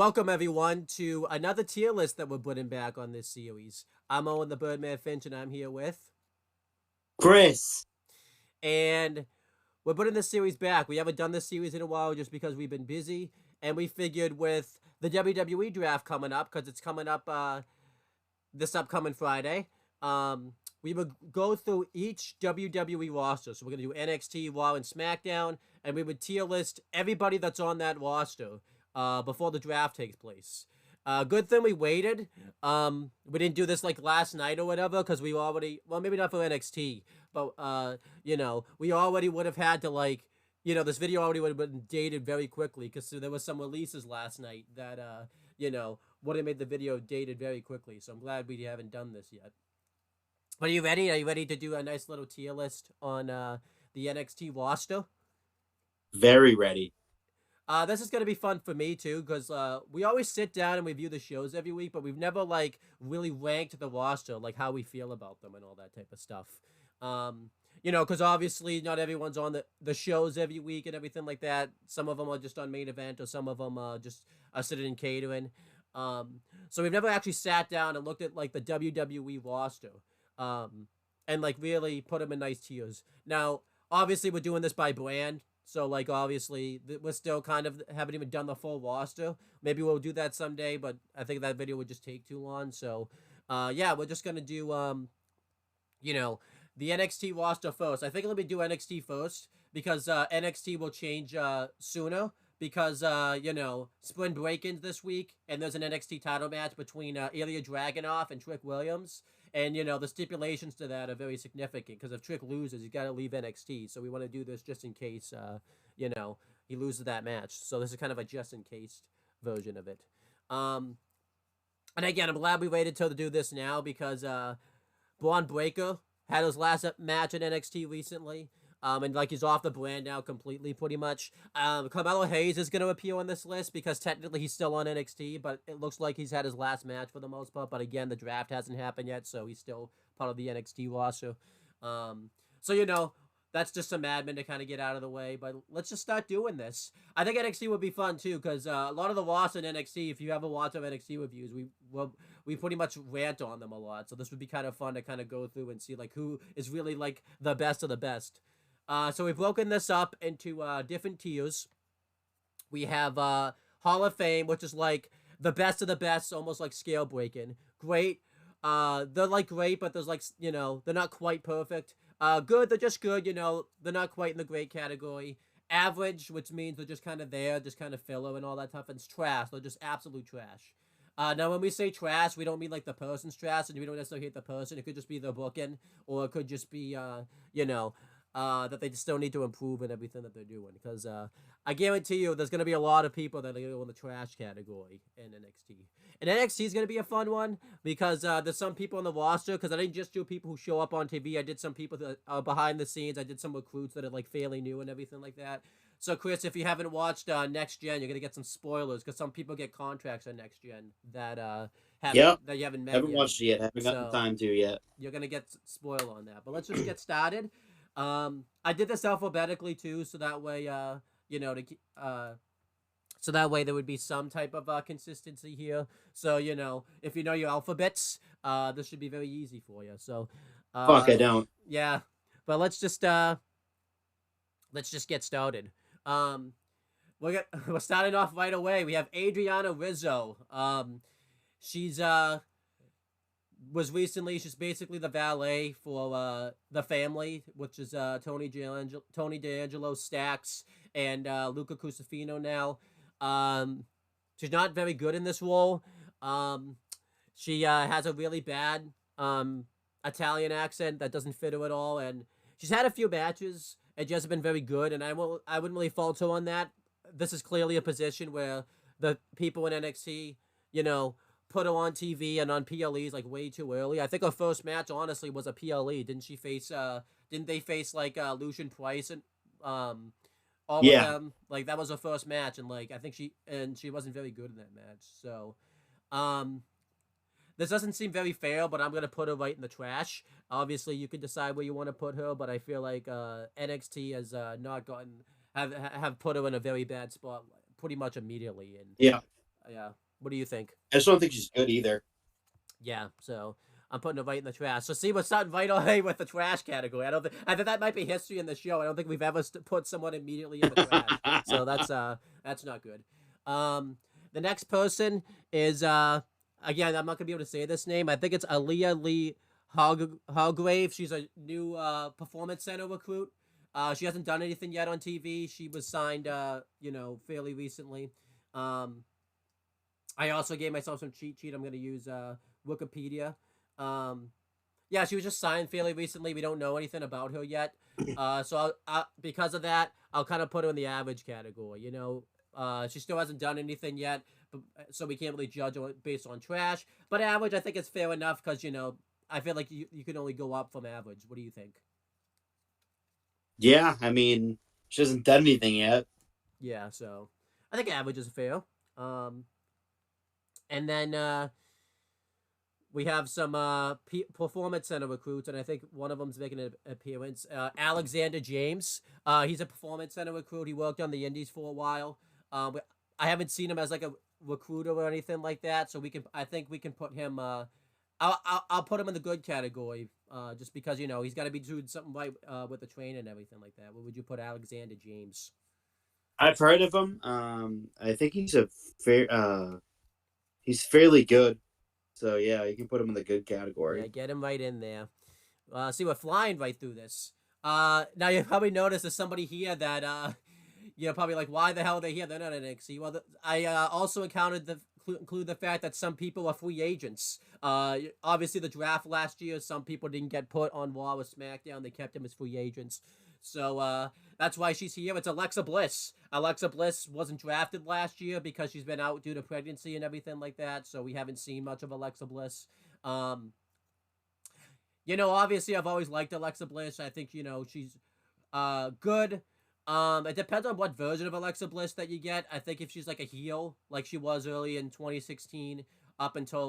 Welcome everyone to another tier list that we're putting back on this series. I'm Owen the Birdman Finch, and I'm here with, Chris. and we're putting this series back. We haven't done this series in a while just because we've been busy, and we figured with the WWE draft coming up, because it's coming up this upcoming Friday, we would go through each WWE roster. So we're gonna do NXT, Raw, and SmackDown, and we would tier list everybody that's on that roster before the draft takes place. Good thing we waited. We didn't do this like last night or whatever because we already, well, maybe not for NXT, but we already would have had to like, this video already would have been dated very quickly because there was some releases last night that would have made the video dated very quickly. So I'm glad we haven't done this yet. But are you ready? Are you ready to do a nice little tier list on the NXT roster? Very ready. This is gonna be fun for me too, because we always sit down and review the shows every week, but we've never like really ranked the roster, like how we feel about them and all that type of stuff. Because obviously not everyone's on the shows every week and everything like that. Some of them are just on main event, or some of them just are sitting in catering. So we've never actually sat down and looked at like the WWE roster, and like really put them in nice tiers. Now, obviously, we're doing this by brand. So, like, obviously, we're still kind of haven't even done the full roster. Maybe we'll do that someday, but I think that video would just take too long. So, yeah, we're just going to do, the NXT roster first. I think let me do NXT first because NXT will change sooner because, spring break-ins this week, and there's an NXT title match between Ilya Dragunov and Trick Williams. And, the stipulations to that are very significant because if Trick loses, he's got to leave NXT. So we want to do this just in case, he loses that match. So this is kind of a just-in-case version of it. And again, I'm glad we waited till to do this now because Braun Breaker had his last match in NXT recently. And like he's off the brand now completely, pretty much. Carmelo Hayes is going to appear on this list because technically he's still on NXT, but it looks like he's had his last match for the most part. But again, the draft hasn't happened yet, so he's still part of the NXT roster. So that's just some admin to kind of get out of the way. But let's just start doing this. I think NXT would be fun too because a lot of the roster in NXT, if you ever watch our NXT reviews, we pretty much rant on them a lot. So this would be kind of fun to kind of go through and see like who is really like the best of the best. So we've broken this up into different tiers. We have Hall of Fame, which is like the best of the best, almost like scale breaking. Great. They're like great, but there's like, they're not quite perfect. Good, they're just good, they're not quite in the great category. Average, which means they're just kind of there, just kind of filler and all that stuff. And it's trash, they're just absolute trash. Now, when we say trash, we don't mean like the person's trash, and we don't necessarily hate the person. It could just be the booking, or it could just be, that they still need to improve in everything that they're doing. Because I guarantee you, there's going to be a lot of people that are going to go in the trash category in NXT. And NXT is going to be a fun one because there's some people on the roster. Because I didn't just do people who show up on TV. I did some people that are behind the scenes. I did some recruits that are like fairly new and everything like that. So, Chris, if you haven't watched Next Gen, you're going to get some spoilers because some people get contracts on Next Gen that that you haven't met Haven't yet. watched it yet. Haven't gotten time to yet. You're going to get spoiled on that. But let's just get started. I did this alphabetically too, so that way, so that way there would be some type of consistency here. So if you know your alphabets, this should be very easy for you. So, Fuck, I don't. Yeah, but let's just get started. We're starting off right away. We have Adriana Rizzo. She's she's basically the valet for the family, which is Tony D'Angelo, Stax, and Luca Cusafino now. She's not very good in this role. She has a really bad Italian accent that doesn't fit her at all, and she's had a few matches and she hasn't been very good, and I wouldn't really fault her on that. This is clearly a position where the people in NXT, put her on TV and on PLEs like way too early. I think her first match, honestly, was a PLE. Didn't she face? Didn't they face like Lucian Price and all of them? Like that was her first match, and like I think she wasn't very good in that match. So, this doesn't seem very fair, but I'm gonna put her right in the trash. Obviously, you can decide where you want to put her, but I feel like NXT has not gotten have put her in a very bad spot pretty much immediately, and Yeah. Yeah. What do you think? I just don't think she's good either. Yeah. So I'm putting it right in the trash. So see what's not right away with the trash category. I think that might be history in the show. I don't think we've ever put someone immediately in the trash. So that's not good. The next person is again, I'm not gonna be able to say this name. I think it's Aaliyah Lee Hargrave. She's a new performance center recruit. She hasn't done anything yet on TV. She was signed fairly recently. Um I also gave myself some cheat sheet. I'm gonna use Wikipedia. Um yeah, she was just signed fairly recently. We don't know anything about her yet. So because of that, I'll kind of put her in the average category. She still hasn't done anything yet, but, so we can't really judge her based on trash. But average, I think it's fair enough because I feel like you can only go up from average. What do you think? Yeah, I mean, she hasn't done anything yet. Yeah, so I think average is fair. Um, and then we have some performance center recruits, and I think one of them's making an appearance. Alexander James. He's a performance center recruit. He worked on the Indies for a while. I haven't seen him as like a recruiter or anything like that, so I think we can put him. I'll put him in the good category, just because he's got to be doing something right with the train and everything like that. Where would you put Alexander James? I've heard of him. I think he's fairly good. So yeah, you can put him in the good Yeah, category. get him right in there. See, we're flying right through this. Now you probably noticed there's somebody here that you're probably like, why the hell are they here? They're not in NXT. Well, I also include the fact that some people are free agents. Obviously the draft last year, some people didn't get put on Raw or SmackDown. They kept them as free agents. So that's why she's here. It's Alexa Bliss. Alexa Bliss wasn't drafted last year because she's been out due to pregnancy and everything like that. So we haven't seen much of Alexa Bliss. Um, obviously I've always liked Alexa Bliss. I think, she's good. It depends on what version of Alexa Bliss that you get. I think if she's like a heel, like she was early in 2016 up until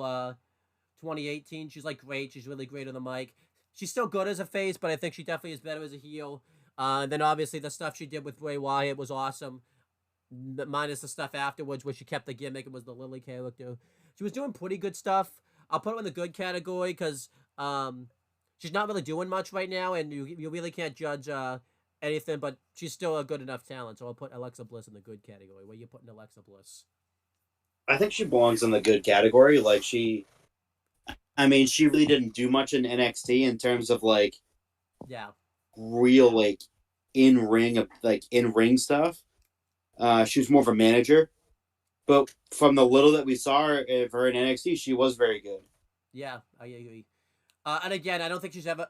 2018, she's like great. She's really great on the mic. She's still good as a face, but I think she definitely is better as a heel. And then obviously the stuff she did with Bray Wyatt was awesome. Minus the stuff afterwards where she kept the gimmick and was the Lily character. She was doing pretty good stuff. I'll put her in the good category because she's not really doing much right now, and you really can't judge anything, but she's still a good enough talent. So I'll put Alexa Bliss in the good category. Where you putting Alexa Bliss? I think she belongs in the good category. I mean, she really didn't do much in NXT in terms of like Yeah. real in ring stuff. She was more of a manager, but from the little that we saw of her in NXT, she was very good. Yeah, I agree. And again, I don't think she's ever.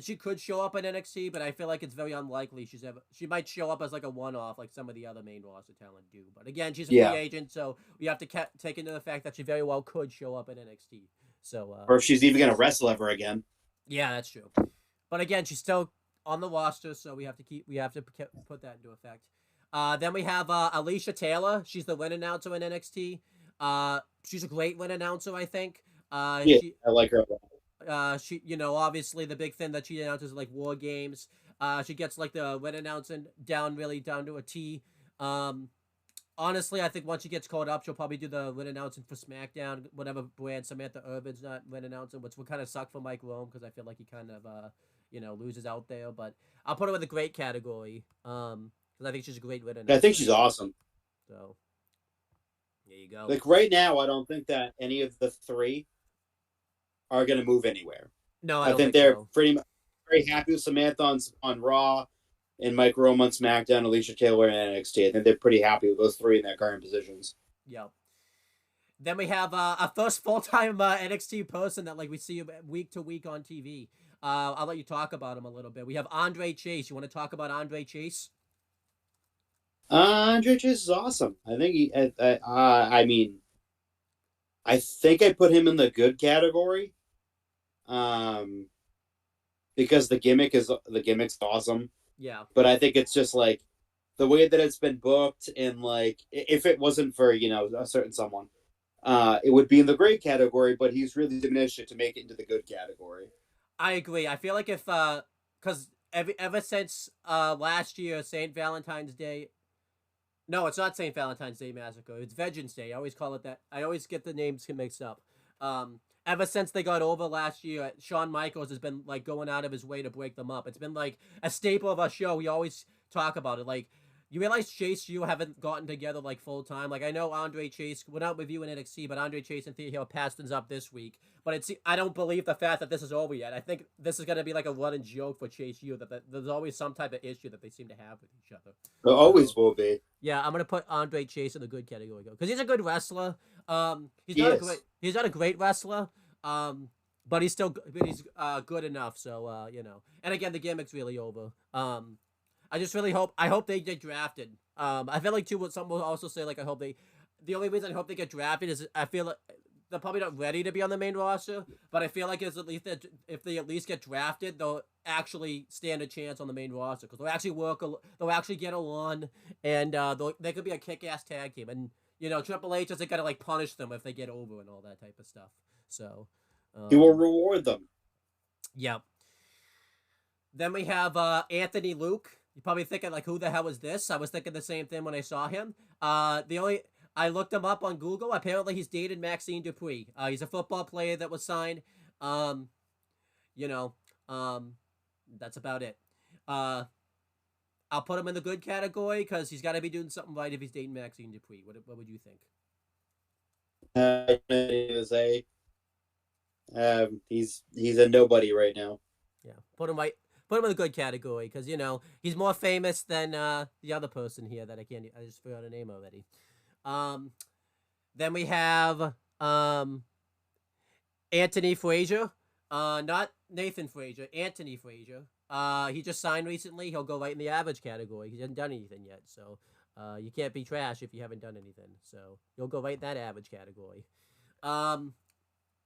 She could show up in NXT, but I feel like it's very unlikely she's ever. She might show up as like a one-off, like some of the other main roster talent do. But again, she's a free Yeah, agent, so we have to take into the fact that she very well could show up in NXT. So, or if she's even gonna wrestle ever again. yeah, that's true. But again, she's still on the roster, so we have to put that into effect. Then we have Alicia Taylor. She's the ring announcer in NXT. She's a great ring announcer, I think. Yeah, I like her a lot. She, obviously the big thing that she announces like War Games. She gets like the ring announcing really down to a T. Honestly, I think once she gets called up, she'll probably do the ring announcing for SmackDown, whatever brand Samantha Irvin's not ring announcing, which would kind of suck for Mike Rome because I feel like he kind of, loses out there. But I'll put her in the great category because I think she's a great ring I think announcer. she's awesome. So there you go. Like right now, I don't think that any of the three are gonna move anywhere. No, I I don't think think they're so. pretty much very happy with Samantha on Raw and Mike Rome on SmackDown, Alicia Taylor in NXT. I think they're pretty happy with those three in their current positions. Yep. Then we have a first full-time NXT person that like we see week to week on TV. I'll let you talk about him a little bit. We have Andre Chase. You want to talk about Andre Chase? Andre Chase is awesome. I think I mean, I think I put him in the good category, um, because the gimmick's awesome. Yeah. But I think it's just like the way that it's been booked, and like if it wasn't for a certain someone, it would be in the great category. But he's really diminished it to make it into the good category. I agree. I feel like if because ever since last year St. Valentine's Day, No, it's not St. Valentine's Day Massacre. It's Vengeance Day. I always call it that. I always get the names mixed up. Ever since they got over last year, Shawn Michaels has been like going out of his way to break them up. It's been like a staple of our show. We always talk about it. Like, you realize Chase, you haven't gotten together like full time. Like, I know Andre Chase, we're not with you in NXT, but Andre Chase and Thea Hill passed things up this week. But I don't believe the fact that this is over yet. I think this is gonna be like a running joke for Chase U that there's always some type of issue that they seem to have with each other. It So always will be. yeah, I'm gonna put Andre Chase in the good category because he's a good wrestler. He's He not a is. great he's not a great wrestler. But he's still but he's good enough. So and again, the gimmick's really over. I just really hope they get drafted. I feel like too. What some will also say like I hope they. The only reason I hope they get drafted is I feel like they're probably not ready to be on the main roster, but I feel like it's at least that if they at least get drafted, they'll actually stand a chance on the main roster because they'll actually they'll actually get along, and they could be a kick-ass tag team. And Triple H isn't gonna like punish them if they get over and all that type of stuff. So, He will reward them. yeah. Then we have Anthony Luke. You're probably thinking like, who the hell is this? I was thinking the same thing when I saw him. I looked him up on Google. Apparently, he's dated Maxine Dupree. He's a football player that was signed. Um, you know, um, that's about it. Uh, I'll put him in the good category because he's got to be doing something right if he's dating Maxine Dupree. What would you think? To say, he's a nobody right now. Yeah, put him right. Put him in the good category because he's more famous than the other person here that I can't. I just forgot her name already. Um, then we have Anthony Frazier. Not Nathan Frazier. Anthony Frazier. He just signed recently. He'll go right in the average category. He hasn't done anything yet, so you can't be trash if you haven't done anything. So you'll go right in that average category. Do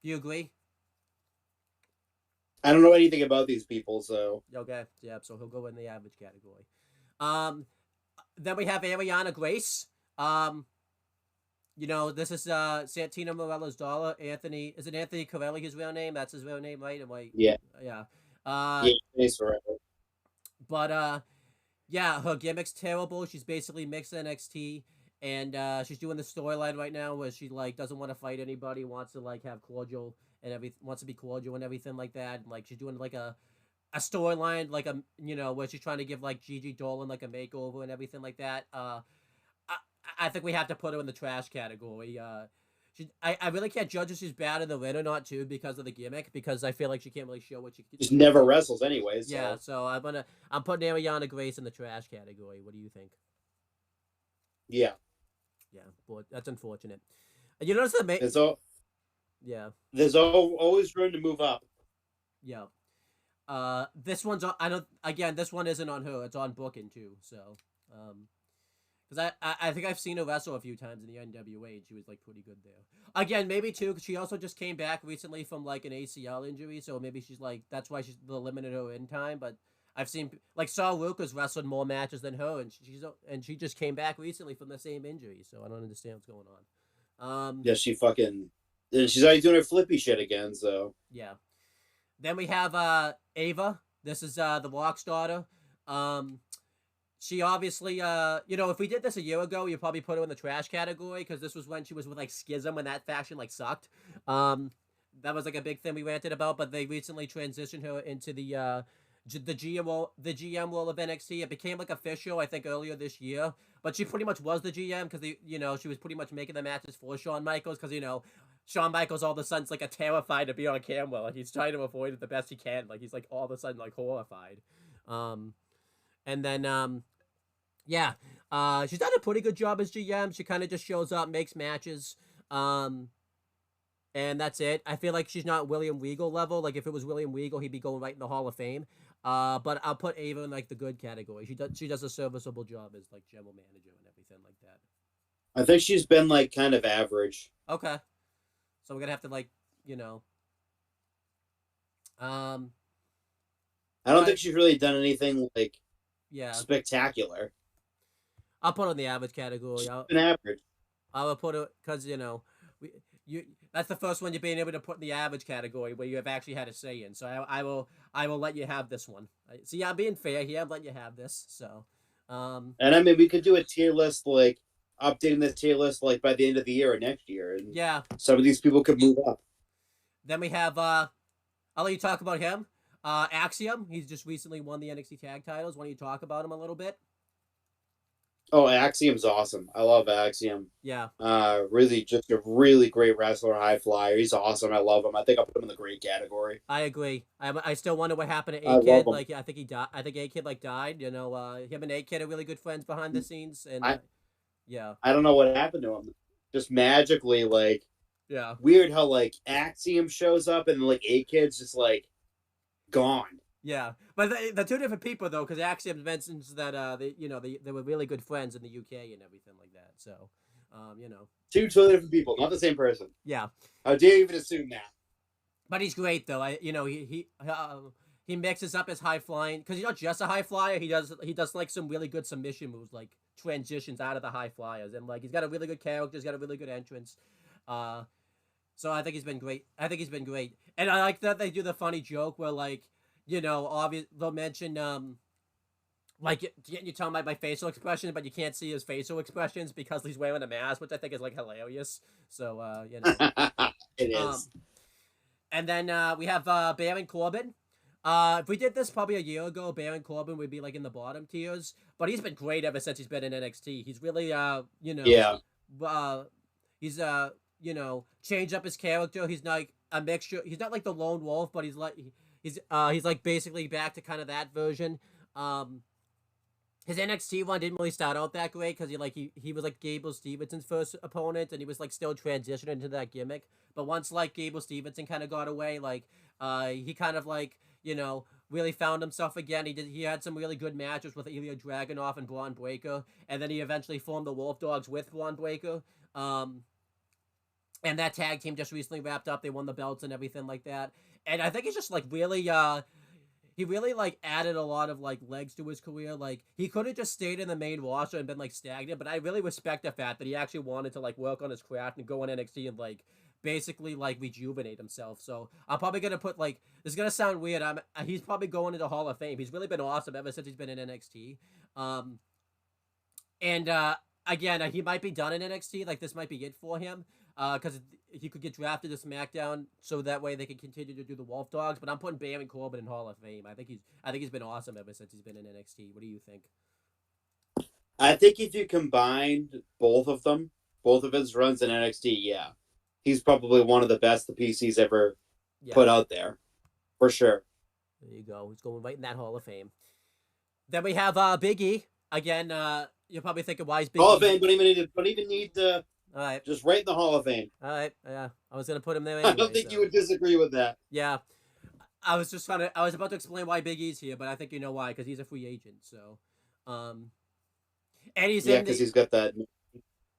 you agree? I don't know anything about these people, so Okay, yeah. So he'll go in the average category. Um, then we have Ariana Grace. This is Santina Morella's daughter. Anthony, is it Anthony Corelli? His real name? That's his real name, right? Am I? yeah, Yeah. yeah, he's forever. But yeah, her gimmick's terrible. She's basically mixed NXT, and she's doing the storyline right now where she like doesn't want to fight anybody, wants to like have cordial and everything, wants to be cordial and everything like that. And, like she's doing like a storyline like where she's trying to give like Gigi Dolan like a makeover and everything like that. I, I think we have to put her in the trash category. I really can't judge if she's bad in the ring or not too because of the gimmick because I feel like she can't really show what she can. Just never wrestles anyways. So. Yeah, so I'm putting Ariana Grace in the trash category. What do you think? Yeah, Yeah, but that's unfortunate. You notice the yeah, there's always room to move up. yeah. This one's on, I don't again. This one isn't on her. It's on booking too. So, because I think I've seen her wrestle a few times in the NWA, and she was like pretty good there. Again, maybe too, because she also just came back recently from like an ACL injury, so maybe she's like that's why she's limited her in time. But I've seen like Saw Lucas wrestled more matches than her, and she just came back recently from the same injury, so I don't understand what's going on. Yeah, she's already doing her flippy shit again. So Yeah. Then we have Ava. This is the Rock's daughter. She obviously, if we did this a year ago, you'd probably put her in the trash category because this was when she was with like Schism when that faction like sucked. That was like a big thing we ranted about, but they recently transitioned her into the GM role of NXT. It became like official, I think, earlier this year. But she pretty much was the GM because she was pretty much making the matches for Shawn Michaels because Shawn Michaels all of a sudden's like terrified to be on camera. Like he's trying to avoid it the best he can. Like he's like all of a sudden like horrified. And then yeah, she's done a pretty good job as GM. She kind of just shows up, makes matches, and that's it. I feel like she's not William Regal level. Like if it was William Regal, he'd be going right in the Hall of Fame. But I'll put Ava in like the good category. She does a serviceable job as like general manager and everything like that. I think she's been like kind of average. Okay, so we're gonna have to like I don't think she's really done anything like yeah spectacular. I'll put her in the average category. She's been average. I will put it because that's the first one you're being able to put in the average category where you have actually had a say in. So I will let you have this one. See, I'm being fair here. I'm letting you have this. So, And I mean, we could do a tier list, like updating the tier list, like by the end of the year or next year, and Yeah. some of these people could move up. Then we have I'll let you talk about him. Axiom. He's just recently won the NXT tag titles. Why don't you talk about him a little bit? Oh, Axiom's awesome. I love Axiom. Yeah. Really, just a really great wrestler, high flyer. He's awesome. I love him. I think I'll put him in the great category. I agree. I still wonder what happened to I A love Kid. him. Like I think he died. I think A Kid like died. You know, him and A Kid are really good friends behind the scenes, and I yeah, I don't know what happened to him. Just magically, like yeah, weird how like Axiom shows up and like A Kid's just like gone. yeah. But they're two different people though, because Axiom mentions that they were really good friends in the UK and everything like that. So, you know, Two totally different people, not the same person. yeah. How dare you even assume that? But he's great though. He mixes up his high flying because he's not just a high flyer. He does like some really good submission moves, like transitions out of the high flyers, and like he's got a really good character. He's got a really good entrance. Uh, so I think he's been great. I think he's been great, and I like that they do the funny joke where like they'll mention like you're talking about my facial expression, but you can't see his facial expressions because he's wearing a mask, which I think is like hilarious. So It um, is. and then we have Baron Corbin. If we did this probably a year ago, Baron Corbin would be like in the bottom tiers, but he's been great ever since he's been in NXT. He's really Yeah. uh he's changed up his character. He's not like a mixture. He's not like the lone wolf, but he's like basically back to kind of that version. Um his NXT one didn't really start out that great because he was like Gable Stevenson's first opponent, and he was like still transitioning into that gimmick. But once like Gable Stevenson kind of got away, like he kind of like really found himself again. He had some really good matches with Ilya Dragunov and Braun Breaker, and then he eventually formed the Wolf Dogs with Braun Breaker. And that tag team just recently wrapped up. They won the belts and everything like that. And I think he's just like really he really like added a lot of like legs to his career. Like he could have just stayed in the main roster and been like stagnant, but I really respect the fact that he actually wanted to like work on his craft and go on NXT and like basically like rejuvenate himself. So I'm probably gonna put like this is gonna sound weird. He's probably going into Hall of Fame. He's really been awesome ever since he's been in NXT. And again, he might be done in NXT. Like this might be it for him. Because he could get drafted to SmackDown, so that way they can continue to do the Wolf Dogs. But I'm putting Baron Corbin in Hall of Fame. I think he's been awesome ever since he's been in NXT. What do you think? I think if you combined both of them, both of his runs in NXT, yeah, he's probably one of the best the PC's ever Yeah, put out there, for sure. there you go. He's going right in that Hall of Fame. Then we have Big E again. You're probably thinking, why is Big Hall E? of Fame don't even need to All right, just right in the Hall of Fame. all right. Yeah, I was gonna put him there I anyway. don't think So you would disagree with that. yeah, I was about to explain why Big E's here, but I think you know why because he's a free agent. So, um, and he's Yeah, in because the he's got that.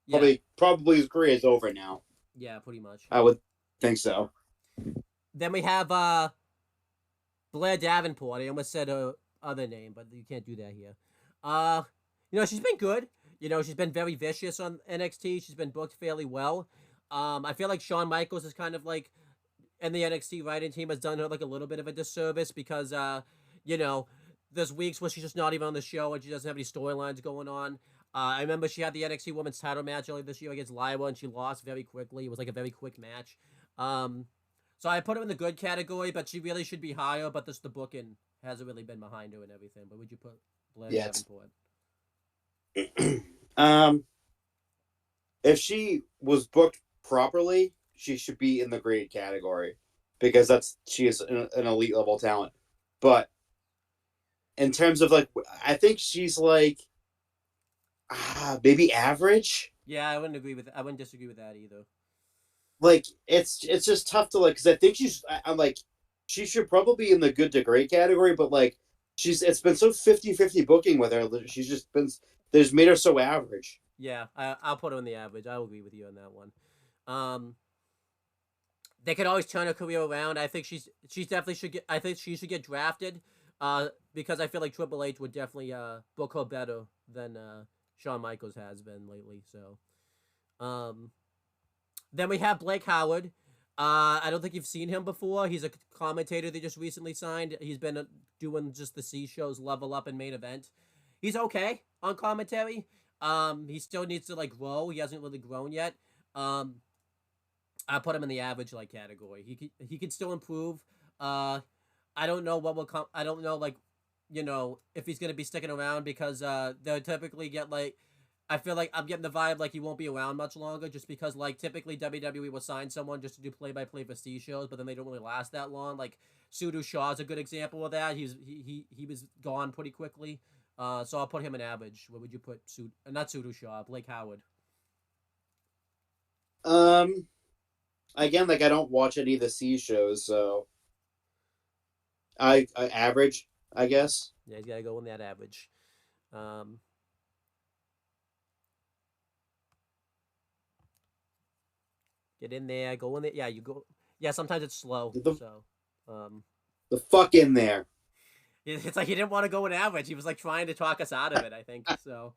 yeah, Probably his career is over now. yeah, pretty much. I would think so. Then we have Blair Davenport. I almost said her other name, but you can't do that here. Uh, she's been good. She's been very vicious on NXT. She's been booked fairly well. I feel like Shawn Michaels is kind of like, and the NXT writing team has done her like a little bit of a disservice because, there's weeks where she's just not even on the show and she doesn't have any storylines going on. I remember she had the NXT Women's Title match earlier this year against Lyra and she lost very quickly. It was like a very quick match. So I put her in the good category, but she really should be higher. But the booking hasn't really been behind her and everything. But would you put Blair Davenport? Um, if she was booked properly, she should be in the great category because she is an elite level talent. But in terms of like, I think she's like maybe average. Yeah, I wouldn't disagree with that either. Like it's just tough to like because I think I'm like she should probably be in the good to great category, but like it's been so 50-50 booking with her. She's just been there's made her so average. Yeah, I'll put her in the average. I'll agree with you on that one. They could always turn her career around. I think she's definitely should get. I think she should get drafted. Because I feel like Triple H would definitely book her better than Shawn Michaels has been lately. So, then we have Blake Howard. I don't think you've seen him before. He's a commentator they just recently signed. He's been doing just the C shows, Level Up and Main Event. He's okay. on commentary. He still needs to like grow. He hasn't really grown yet. Um, I put him in the average like category. He could still improve. I don't know what will come. I don't know like, if he's gonna be sticking around because they typically get like. I feel like I'm getting the vibe like he won't be around much longer, just because like typically WWE will sign someone just to do play-by-play for C shows, but then they don't really last that long. Like Sudo Shaw's a good example of that. He was gone pretty quickly. So I'll put him in average. What would you put? Not Sudo Shaw, Blake Howard. Um, again, like I don't watch any of the C shows, so I average, I guess. Yeah, he's gotta go in that average. Um, get in there, go in there. Yeah, you go. Yeah, sometimes it's slow. Get So, um, the fuck in there. it's like he didn't want to go in average. He was like trying to talk us out of it. I think so.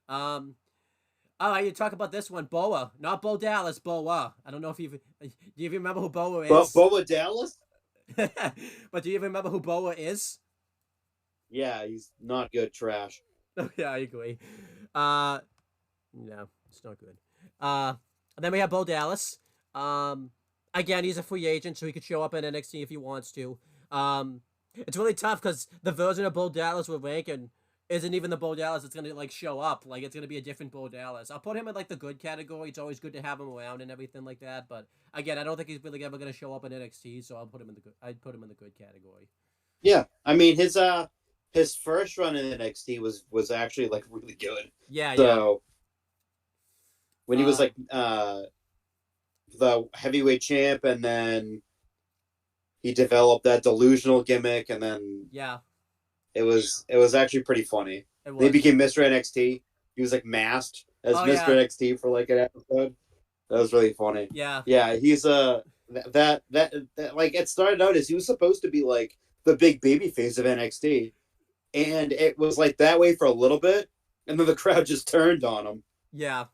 Um, all right, you talk about this one, Boa, not Bo Dallas, Boa. I don't know if do you even remember who Boa is? Boa Dallas? But do you even remember who Boa is? Yeah, he's not good. Trash. Yeah, I agree. Uh, no, it's not good. And then we have Bo Dallas. Um, again, he's a free agent, so he could show up in NXT if he wants to. It's really tough because the version of Bo Dallas we're ranking isn't even the Bo Dallas that's gonna like show up. Like it's gonna be a different Bo Dallas. I'll put him in like the good category. It's always good to have him around and everything like that. But again, I don't think he's really ever gonna show up in NXT, so I'll put him in the good. I'd put him in the good category. Yeah, I mean his first run in NXT was actually like really good. Yeah, yeah. So when he was like the heavyweight champ, and then he developed that delusional gimmick, and then Yeah, it was actually pretty funny. it They was. became Mr. NXT. He was like masked as Oh Mr. yeah, NXT for like an episode. That was really funny. yeah, Yeah, he's that like it started out as he was supposed to be like the big baby face of NXT, and it was like that way for a little bit, and then the crowd just turned on him. yeah.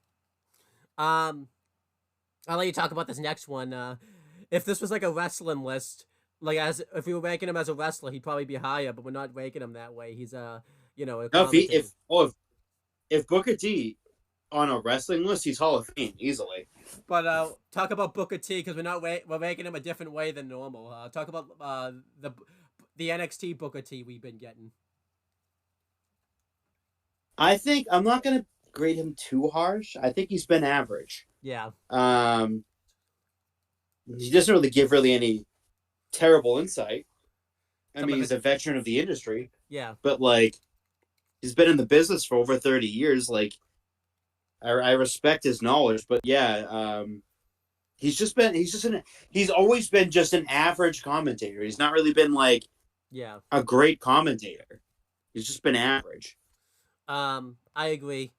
Um, I'll let you talk about this next one. If this was like a wrestling list, like as if we were ranking him as a wrestler, he'd probably be higher, but we're not ranking him that way. He's a a Now, commentator. if Booker T on a wrestling list, he's Hall of Fame easily. But talk about Booker T because we're ranking him a different way than normal. Talk about the NXT Booker T we've been getting. I think I'm not gonna grade him too harsh. I think he's been average. Yeah. He doesn't really give any terrible insight. I Some mean, of he's it. a veteran of the industry, Yeah. but like he's been in the business for over 30 years. Like I respect his knowledge, but yeah, he's always been just an average commentator. He's not really been like Yeah. a great commentator. He's just been average. I agree.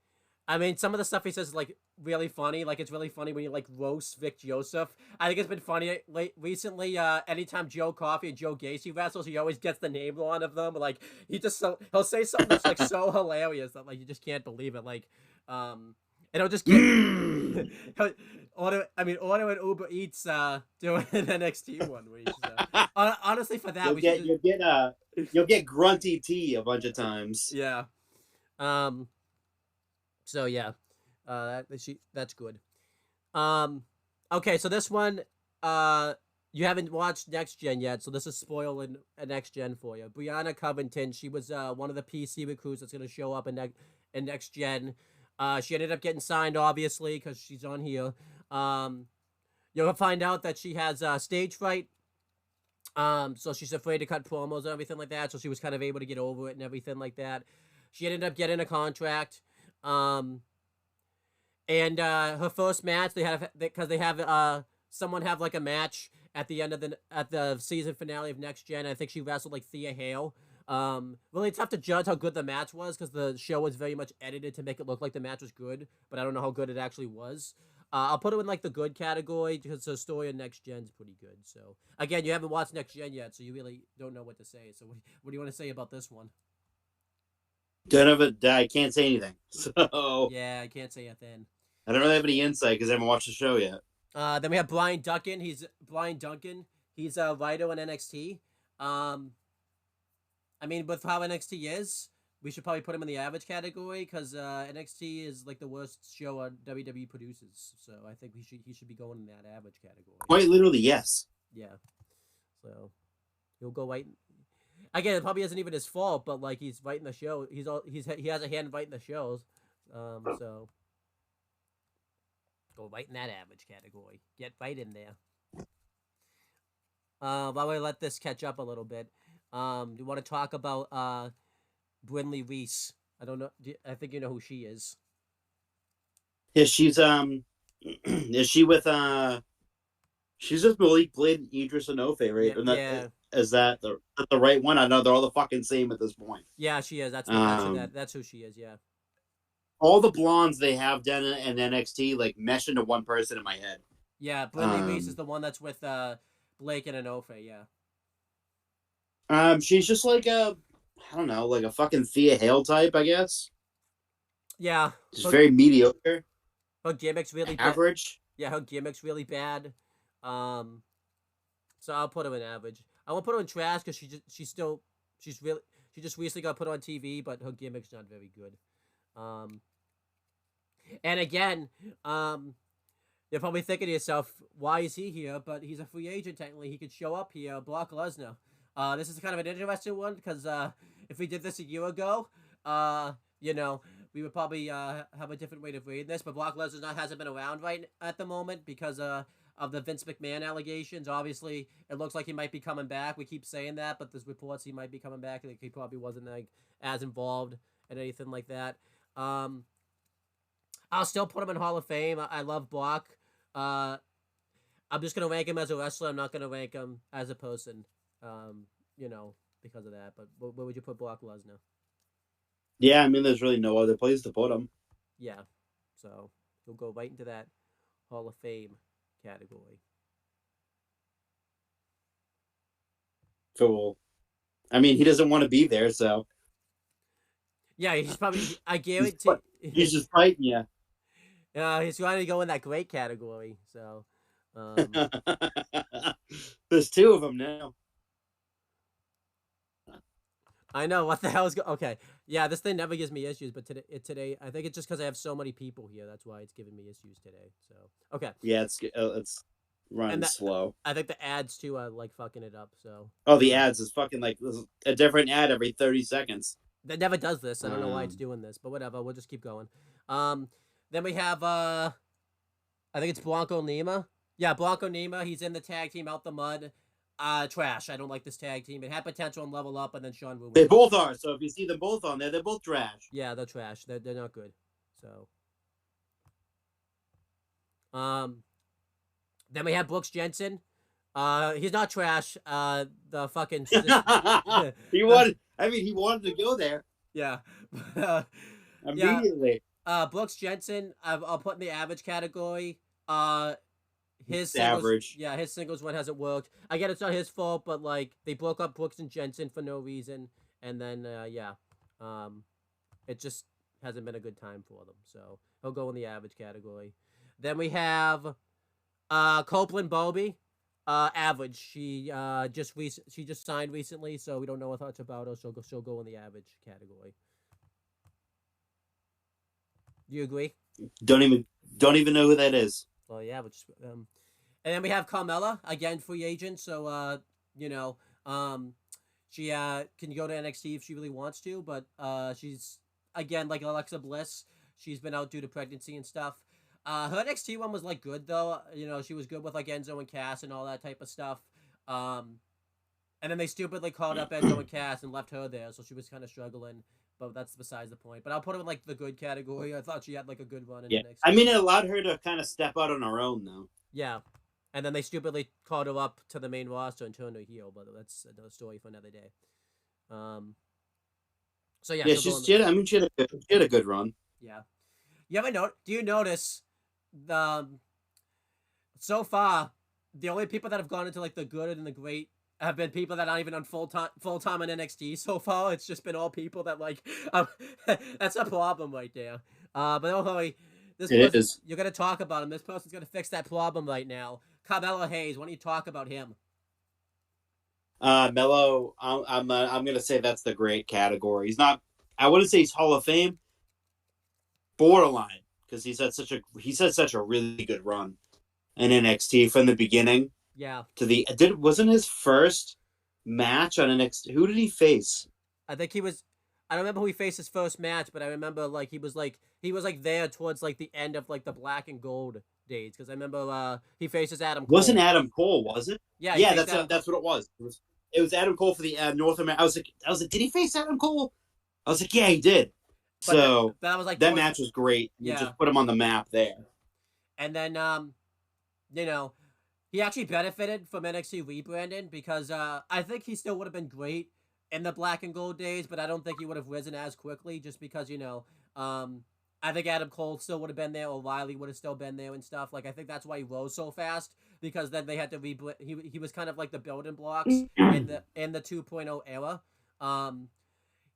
I mean, some of the stuff he says is like really funny. Like it's really funny when you like roast Vic Joseph. I think it's been funny recently. Anytime Joe Coffey and Joe Gacy wrestles, he always gets the name wrong of them. Like he'll say something that's like so hilarious that like you just can't believe it. Like, and he'll just get order and Uber Eats doing an NXT one week. So honestly, for that you'll get grunty tea a bunch of times. Yeah. So yeah, that's good. Okay, so this one, you haven't watched Next Gen yet, so this is spoiling a Next Gen for you. Brianna Covington, she was one of the PC recruits that's gonna show up in Next Gen. She ended up getting signed, obviously, because she's on here. You'll find out that she has stage fright. So she's afraid to cut promos and everything like that. So she was kind of able to get over it and everything like that. She ended up getting a contract. And her first match they have someone have like a match at the end of the season finale of Next Gen. I think she wrestled like Thea Hale. Really tough to judge how good the match was because the show was very much edited to make it look like the match was good, but I don't know how good it actually was. I'll put it in like the good category because the story of Next Gen's pretty good. So again, you haven't watched Next Gen yet, so you really don't know what to say. So what do you want to say about this one? I can't say anything. So Yeah, I can't say a thing. I don't really have any insight because I haven't watched the show yet. Then we have Brian Duncan. He's a writer on NXT. I mean, with how NXT is, we should probably put him in the average category because NXT is like the worst show WWE produces. So I think he should be going in that average category. Quite literally, yes. Yeah. So he'll go right. Again, it probably isn't even his fault, but like he's writing the show. He has a hand writing the shows. So go right in that average category. Get right in there. While we let this catch up a little bit, do you want to talk about Brindley Reese? I don't know. I think you know who she is. Yeah, she's is she with she's with Malik Blade and Idris Enofe, right? Yeah. Is that the right one? I know they're all the fucking same at this point. Yeah, she is. That's who she is. Yeah. All the blondes they have done in NXT like mesh into one person in my head. Yeah, Brindley Reese is the one that's with Blake and Enofe. Yeah. She's just like I don't know, like a fucking Thea Hale type, I guess. Yeah. Just very mediocre. Her gimmick's really average. Yeah, her gimmick's really bad. So I'll put her in average. I won't put her in trash because she just recently got put on TV, but her gimmick's not very good. And again, you're probably thinking to yourself, why is he here? But he's a free agent technically. He could show up here, Brock Lesnar. This is kind of an interesting one because if we did this a year ago, we would probably have a different way of reading this. But Brock Lesnar hasn't been around right at the moment because of the Vince McMahon allegations. Obviously, it looks like he might be coming back. We keep saying that, but there's reports he might be coming back. He probably wasn't like as involved in anything like that. I'll still put him in Hall of Fame. I love Brock. I'm just gonna rank him as a wrestler. I'm not gonna rank him as a person. Because of that. But where would you put Brock Lesnar? Yeah, I mean, there's really no other place to put him. Yeah, so he'll go right into that Hall of Fame category. Cool. I mean, he doesn't want to be there, so. Yeah, he's probably. I guarantee. He's just fighting you. He's trying to go in that great category. So. There's two of them now. I know what the hell is okay. Yeah, this thing never gives me issues, but today I think it's just because I have so many people here. That's why it's giving me issues today. So okay. Yeah, it's running slow. I think the ads too are like fucking it up. So. Oh, the ads is fucking like a different ad every 30 seconds. That never does this. I don't know why it's doing this, but whatever. We'll just keep going. Then we have I think it's Blanco Lima. Yeah, Blanco Lima. He's in the tag team Out the Mud. Trash. I don't like this tag team. It had potential and level up, and then Sean Wu. They both are. So if you see them both on there, they're both trash. Yeah, they're trash. They're not good. So. Then we have Brooks Jensen. He's not trash. The fucking. He wanted to go there. Yeah. Immediately. Yeah. Brooks Jensen. I'll put in the average category. His average. Yeah, his singles run hasn't worked. I get it's not his fault, but like they broke up Brooks and Jensen for no reason, and then it just hasn't been a good time for them. So he'll go in the average category. Then we have Copeland Bobby, average. She just signed recently, so we don't know what much about her. So she'll go in the average category. Do you agree? Don't even know who that is. Well, yeah, but and then we have Carmella, again, free agent. So, she can go to NXT if she really wants to, but she's, again, like Alexa Bliss, she's been out due to pregnancy and stuff. Her NXT one was, like, good, though. She was good with, like, Enzo and Cass and all that type of stuff. And then they stupidly called up Enzo and Cass and left her there, so she was kind of struggling. But that's besides the point. But I'll put her in like the good category. I thought she had like a good run in NXT. I mean, it allowed her to kind of step out on her own, though. Yeah, and then they stupidly called her up to the main roster and turned her heel. But that's another story for another day. So yeah. She had a good run. Yeah. Do you notice so far the only people that have gone into like the good and the great have been people that aren't even on full time in NXT so far. It's just been all people that like that's a problem right there. But don't worry, you're gonna talk about him. This person's gonna fix that problem right now. Carmelo Hayes, why don't you talk about him? Mello, I'm gonna say that's the great category. He's not I wouldn't say he's Hall of Fame, borderline, because he's had such a really good run in NXT from the beginning Yeah. to the wasn't his first match on NXT. Who did he face? I think he was. I don't remember who he faced his first match, but I remember like he was there towards like the end of like the black and gold days because I remember he faces Adam Wasn't Cole. Adam Cole? Was it? Yeah, he Yeah, faced Adam Cole. that's what it was. It was Adam Cole for the North America. I was like, did he face Adam Cole? I was like, yeah, he did. But So that was like that towards match was great. And it yeah, just put him on the map there. and then you know he actually benefited from NXT rebranding because I think he still would have been great in the black and gold days, but I don't think he would have risen as quickly just because um I think Adam Cole still would have been there, O'Reilly would have still been there and stuff. Like I think that's why he rose so fast because then they had to he was kind of like the building blocks in the 2.0 era. Um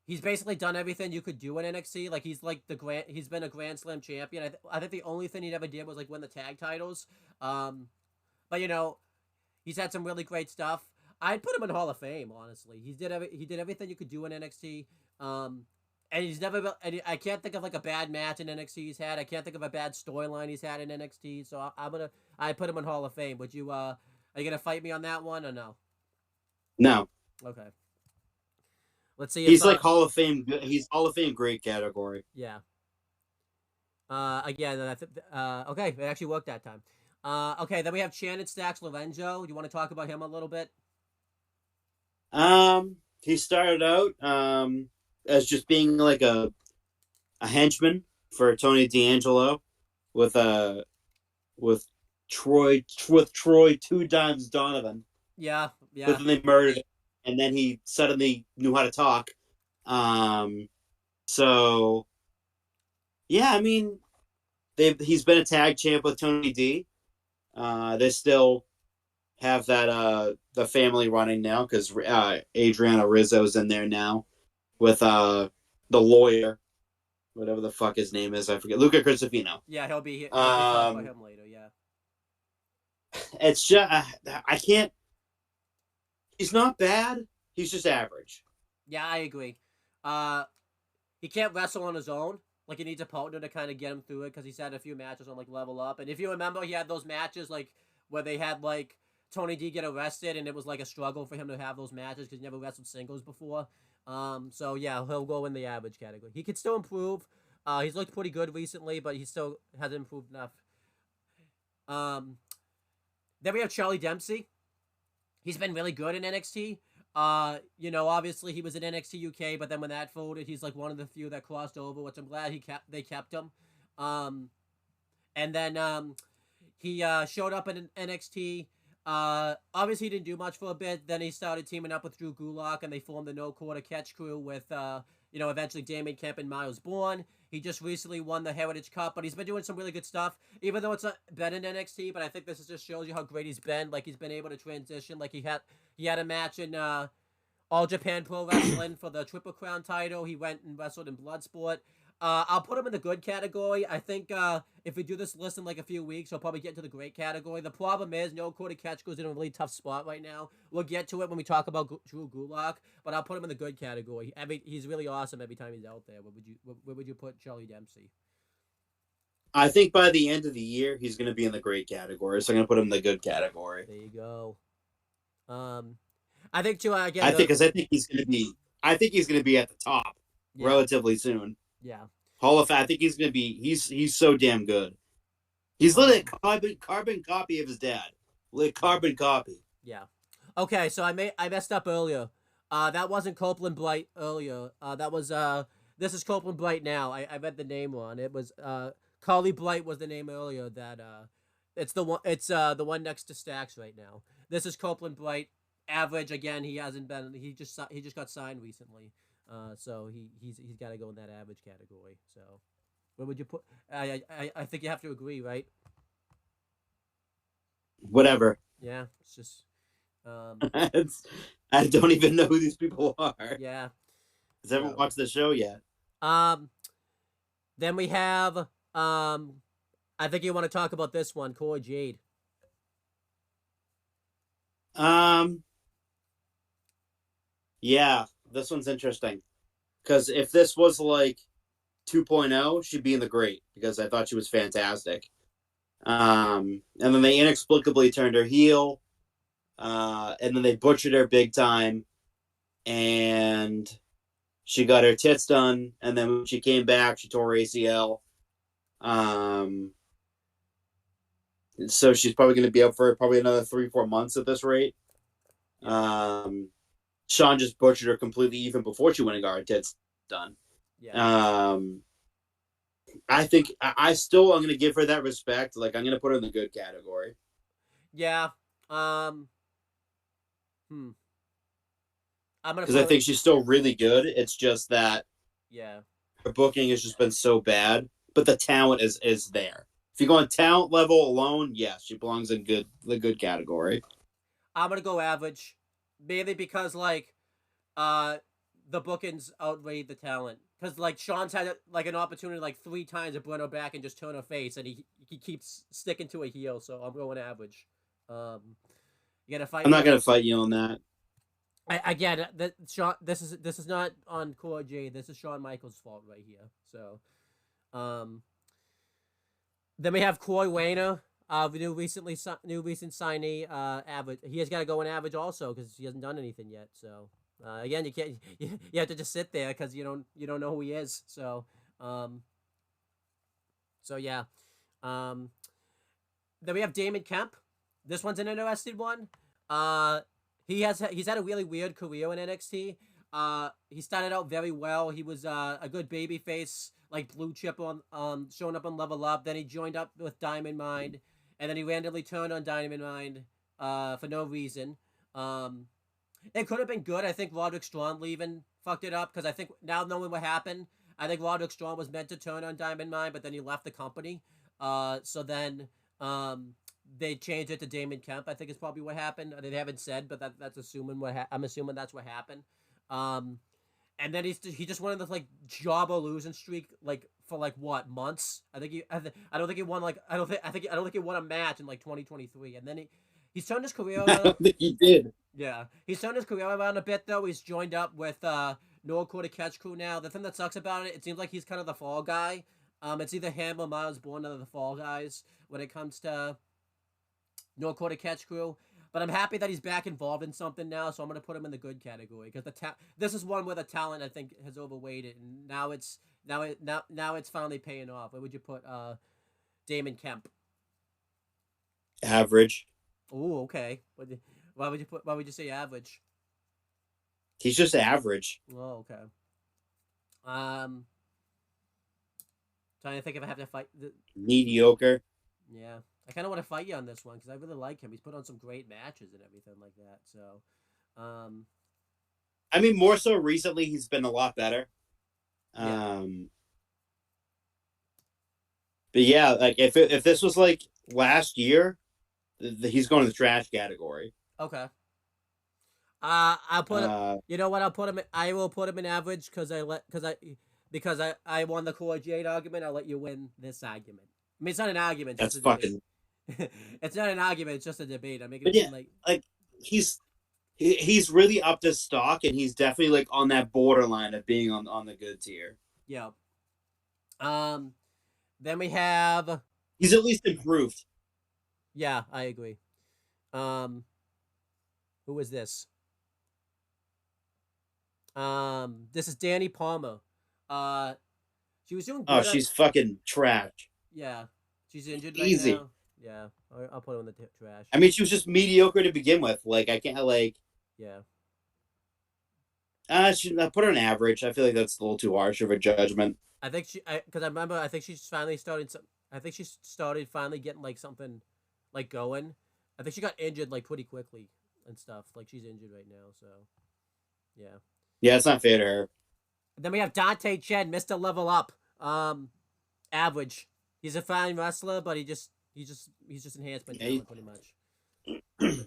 he's basically done everything you could do in NXT. Like he's like he's been a Grand Slam champion. I think the only thing he never did was like win the tag titles. But he's had some really great stuff. I'd put him in Hall of Fame, honestly. He did everything you could do in NXT. And he's never been, and I can't think of like a bad match in NXT he's had. I can't think of a bad storyline he's had in NXT. So I put him in Hall of Fame. Would you are you gonna fight me on that one or no? No, Okay. Let's see if he's like Hall of Fame. He's Hall of Fame great category. yeah. Again, okay, it actually worked that time. Okay, then we have Shannon Stacks Lorenzo. Do you want to talk about him a little bit? He started out as just being like a henchman for Tony D'Angelo with with Troy two times Donovan. Yeah, But yeah, then they murdered him, and then he suddenly knew how to talk. So yeah, I mean, he's been a tag champ with Tony D. They still have that the family running now because Adriana Rizzo's in there now with the lawyer, whatever the fuck his name is, I forget. Luca Cristofino. yeah. We'll be talking about him later. Yeah, It's just I can't. He's not bad. He's just average. yeah. I agree. Uh, he can't wrestle on his own. Like he needs a partner to kind of get him through it because he's had a few matches on like Level Up. And if you remember, he had those matches like where they had like Tony D get arrested, and it was like a struggle for him to have those matches because he never wrestled singles before. So yeah, he'll go in the average category. He could still improve. He's looked pretty good recently, but he still hasn't improved enough. Um, then we have Charlie Dempsey. He's been really good in NXT. Obviously he was in NXT UK, but then when that folded, he's like one of the few that crossed over, which I'm glad they kept him. Um, and then he showed up in NXT. Obviously he didn't do much for a bit. Then he started teaming up with Drew Gulak, and they formed the No Quarter Catch crew with eventually Damien Kemp and Miles Bourne. He just recently won the Heritage Cup, but he's been doing some really good stuff, even though it's not been in NXT. But I think this just shows you how great he's been. Like he's been able to transition. Like he had a match in All Japan Pro Wrestling for the Triple Crown title. He went and wrestled in Bloodsport. I'll put him in the good category. I think if we do this list in like a few weeks, he'll probably get into the great category. The problem is No Quarter Catch goes in a really tough spot right now. We'll get to it when we talk about Drew Gulak, but I'll put him in the good category. He's really awesome every time he's out there. Where would you put Charlie Dempsey? I think by the end of the year he's going to be in the great category, so I'm going to put him in the good category. There you go. I think too. Again, I think he's going to be. I think he's going to be at the top relatively soon. Yeah. Hall of Fame. I think he's going to be. He's so damn good. He's literally a carbon copy of his dad. Like carbon copy. Yeah. Okay, so I messed up earlier. That wasn't Copeland Blight earlier. That was this is Copeland Blight now. I read the name wrong. It was Carly Blight was the name earlier. That it's the one. It's the one next to Stacks right now. This is Copeland Blight. Average again. He hasn't been. He just got signed recently. So he's got to go in that average category. So where would you put? I think you have to agree, right? Whatever. Yeah, it's just. I don't even know who these people are. Yeah. Has everyone watched the show yet? Then we have I think you want to talk about this one, Cora Jade. Yeah, this one's interesting Because if this was like 2.0, she'd be in the great because I thought she was fantastic. And then they inexplicably turned her heel, and then they butchered her big time, and she got her tits done, and then when she came back, she tore her ACL. So she's probably going to be out for probably another 3-4 months at this rate. Sean just butchered her completely even before she went and got her tits done. Yeah. I think I still am going to give her that respect. Like I'm going to put her in the good category. Yeah. Um. Hmm. I'm gonna Because I put. think she's still really good. It's just that Yeah. her booking has just been so bad, but the talent is there. If you go on talent level alone, yes, she belongs in the good category. I'm gonna go average, mainly because like, uh, the bookings outweigh the talent. Because like Sean's had like an opportunity like 3 times to bring her back and just turn her face, and he keeps sticking to a heel. So I'm going average. Um, you gotta fight I'm me not on going to this one. fight you on that. I get it. That Sean. This is not on Core J. This is Shawn Michaels' fault right here. So, um, then we have Coy Wayner, the new recent signee. Average. He has got to go in average also because he hasn't done anything yet. So, again, you can't. You have to just sit there because you don't know who he is. Um, so yeah. Um, then we have Damon Kemp. This one's an interesting one. Uh, he's had a really weird career in NXT. He started out very well. He was a good baby face, like blue chip on showing up on Level Up. Then he joined up with Diamond Mine, and then he randomly turned on Diamond Mine for no reason. Um, it could have been good. I think Roderick Strong leaving fucked it up because I think now knowing what happened, I think Roderick Strong was meant to turn on Diamond Mine, but then he left the company. So then um, they changed it to Damon Kemp. I think is probably what happened. They haven't said, but that's assuming I'm assuming that's what happened. Um, and then he just went on this like job or losing streak like for like what months? I don't think he won like I don't think he won a match in like 2023. And then he's turned his career I around. don't think he did. Yeah, he's turned his career around a bit though. He's joined up with Noah Quarter Catch Crew now. The thing that sucks about it seems like he's kind of the fall guy. It's either him or Miles Bourne that are the fall guys when it comes to Noah Quarter Catch Crew. But I'm happy that he's back involved in something now, so I'm gonna put him in the good category because this is one where the talent I think has overweighted, and now it's finally paying off. Where would you put Damon Kemp? Average. Oh, okay. Why would you say average? He's just average. Oh, okay. Um, Trying to think if I have to fight. Mediocre. Yeah, I kind of want to fight you on this one because I really like him. He's put on some great matches and everything like that. So, I mean, more so recently, he's been a lot better. yeah. But yeah, like if this was like last year, he's going to the trash category. Okay. I'll put him. Uh, You know what? I will put him in average because I won the Core Jade argument. I'll let you win this argument. I mean, it's not an argument, it's that's just a debate. fucking. It's not an argument. It's just a debate. I'm making But it yeah, seem like like he's he's really up to stock, and he's definitely like on that borderline of being on the good tier. yeah. Um. Then we have He's at least improved. yeah. I agree. Um. Who is this? This is Danny Palmer. Uh, she was doing Oh, good on. she's fucking trash. Yeah, she's injured right Easy. now. Yeah, I'll put her in the trash. I mean, she was just mediocre to begin with. Like I can't like. Yeah, I put her on average. I feel like that's a little too harsh of a judgment. I think because I remember I think she's finally started. I think she started finally getting like something, like going. I think she got injured like pretty quickly and stuff. Like she's injured right now, so yeah. Yeah, it's not fair to her. And then we have Dante Chen, Mister Level Up. Average. He's a fine wrestler, but he's just enhancement Yeah, talent pretty much.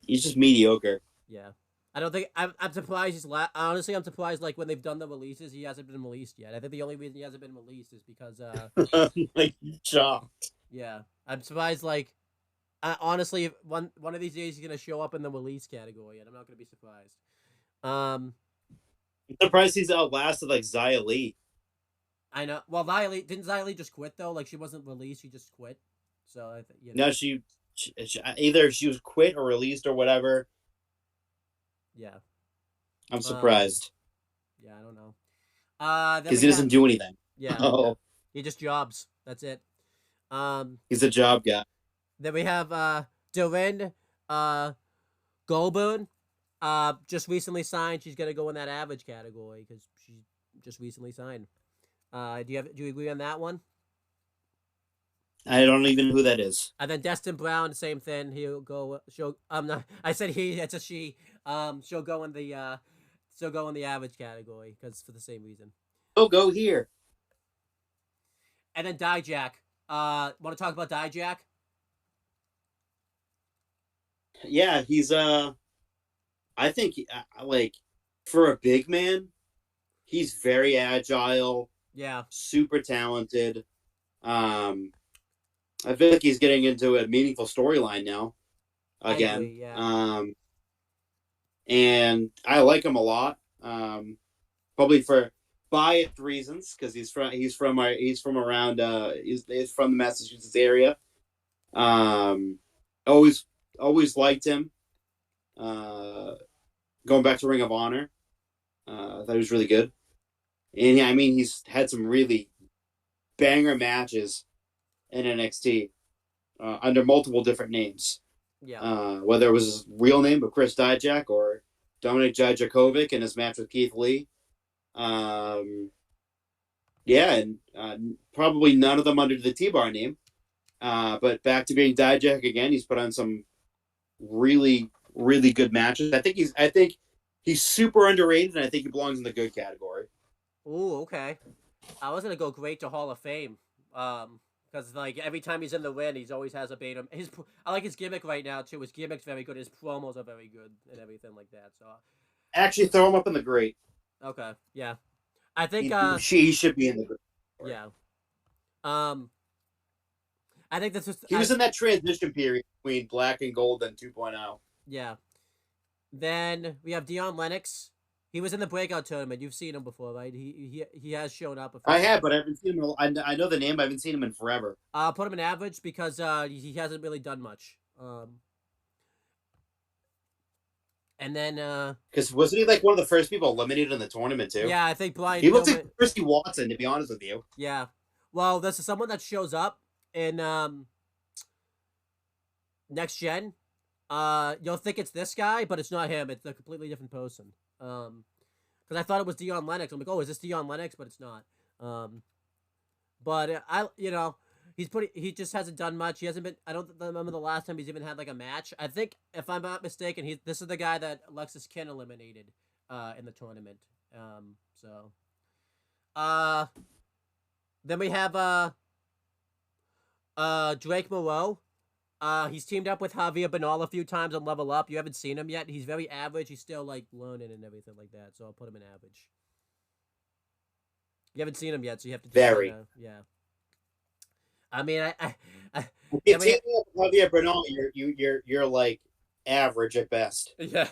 he's just mediocre. Yeah. I don't think I'm surprised honestly I'm surprised like when they've done the releases he hasn't been released yet. I think the only reason he hasn't been released is because Like shocked. yeah. I'm surprised like honestly one of these days he's going to show up in the release category and I'm not going to be surprised. Um I'm surprised he's outlasted like Xia Li. I know. Well, Xia didn't Xia Li just quit though? Like she wasn't released, she just quit. So I think No, either she was quit or released or whatever. yeah. I'm Um, surprised yeah, I don't know. Then because we he have doesn't do anything. yeah, Oh, he just jobs. That's it. Um, he's a job guy. then we have Doreen uh Goldburn. Just recently signed. She's gonna go in that average category because she just recently signed. Do you agree on that one? I don't even know who that is. And then Destin Brown, same thing. He'll go. She'll. No, I said he. It's a she. She'll go in the. She'll go in the average category because for the same reason. Oh, go here. And then Dijak. Want to talk about Dijak? Yeah, he's I think like for a big man, he's very agile, Yeah, super talented. Um, I feel like he's getting into a meaningful storyline now I again. agree. Yeah, And I like him a lot. Probably for biased reasons because he's from around he's from the Massachusetts area. Um, always liked him. Uh, Going back to Ring of Honor, I thought he was really good. And yeah, I mean he's had some really banger matches in NXT under multiple different names. yeah. Whether it was his real name of Chris Dijak or Dominik Dijakovic in his match with Keith Lee. Um, yeah, and probably none of them under the T-Bar name. But back to being Dijak again, he's put on some really, really good matches. I think he's super underrated, and I think he belongs in the good category. Ooh, okay. I was gonna go great to Hall of Fame. Because like every time he's in the ring, he's always has a beta. I like his gimmick right now too. His gimmick's very good. His promos are very good and everything like that. So Actually, throw him up in the great. okay, yeah. I think He should be in the great. yeah. Um, I think this is He was in that transition period between Black and Gold and 2.0. yeah. Then we have Dion Lennox. He was in the breakout tournament. You've seen him before, right? He has shown up a few I have, times. but I haven't seen him. I know the name. I haven't seen him in forever. I'll put him in average because he hasn't really done much. And then Because wasn't he like one of the first people eliminated in the tournament too? yeah, I think Brian He looks like Pillman. Christy Watson, to be honest with you. Yeah. Well, this is someone that shows up in next gen. You'll think it's this guy, but it's not him. It's a completely different person. Because I thought it was Dion Lennox. I'm like, oh, is this Dion Lennox? But it's not. Um, but he just hasn't done much. He hasn't been. I don't remember the last time he's even had like a match. I think if I'm not mistaken, this is the guy that Alexis Kin eliminated in the tournament. So uh, then we have Drake Moreau. He's teamed up with Javier Bernal a few times on Level Up. You haven't seen him yet. He's very average. He's still like learning and everything like that. So I'll put him in average. You haven't seen him yet, so you have to just Very. yeah. I mean, I If then you we take up Javier Bernal, you're like average at best. yeah.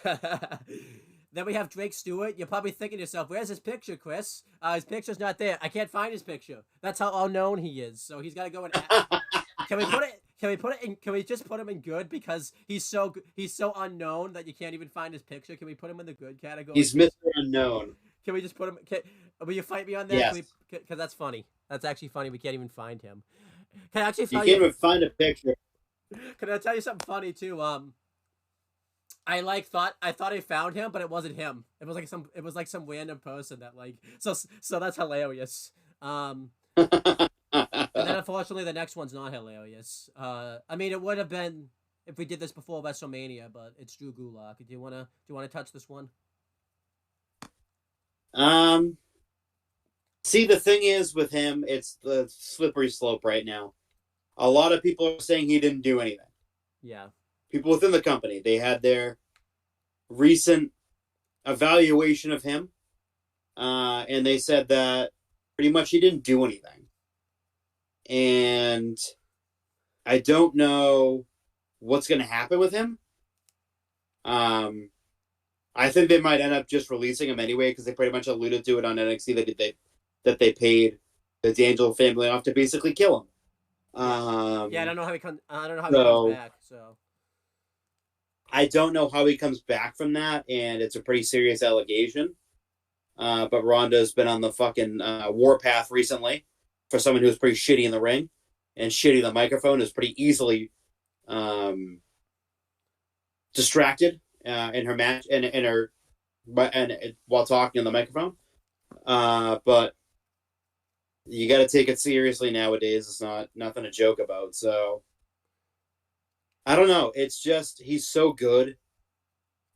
Then we have Drake Stewart. You're probably thinking to yourself, "Where's his picture, Chris? His picture's not there. I can't find his picture." That's how unknown he is. So he's got to go in. Can we put it? Can we put it in? Can we just put him in good because he's so unknown that you can't even find his picture? Can we put him in the good category? He's Mr. Unknown. Can we just put him? Will you fight me on that? Yes. Because that's funny. That's actually funny. We can't even find him. Can I actually You tell can't you? even find a picture. Can I tell you something funny too? I thought I found him, but it wasn't him. It was like some random person that like so that's hilarious. And then unfortunately the next one's not hilarious. I mean it would have been if we did this before WrestleMania, but it's Drew Gulak. Do you wanna touch this one? um, See, the thing is with him, it's the slippery slope right now. A lot of people are saying he didn't do anything. Yeah. People within the company, they had their recent evaluation of him, and they said that pretty much he didn't do anything. And I don't know what's going to happen with him. I think they might end up just releasing him anyway because they pretty much alluded to it on NXT that they paid the D'Angelo family off to basically kill him. Yeah. Yeah, I don't know how he comes. I don't know how he comes So back. So I don't know how he comes back from that, and it's a pretty serious allegation. But Ronda's been on the fucking warpath recently for someone who's pretty shitty in the ring and shitty in the microphone is pretty easily um, distracted in her match and in her while talking on the microphone. But you got to take it seriously nowadays. It's not nothing to joke about. So I don't know. It's just he's so good,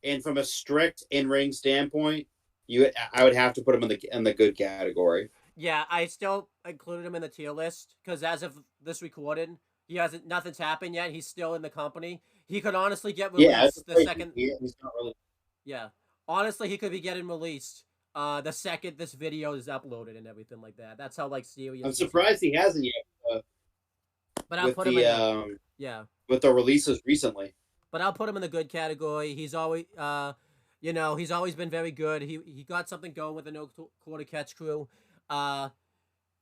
and from a strict in ring standpoint, I would have to put him in the good category. yeah, I still included him in the tier list because as of this recording, he hasn't nothing's happened yet. He's still in the company. He could honestly get Yeah, released the second. he's not really. Yeah, honestly, he could be getting released the second this video is uploaded and everything like that. That's how like serious. I'm surprised he hasn't yet But I'll with put him in the the yeah. with the releases recently. But I'll put him in the good category. He's always, he's always been very good. He got something going with the No Quarter Catch crew, and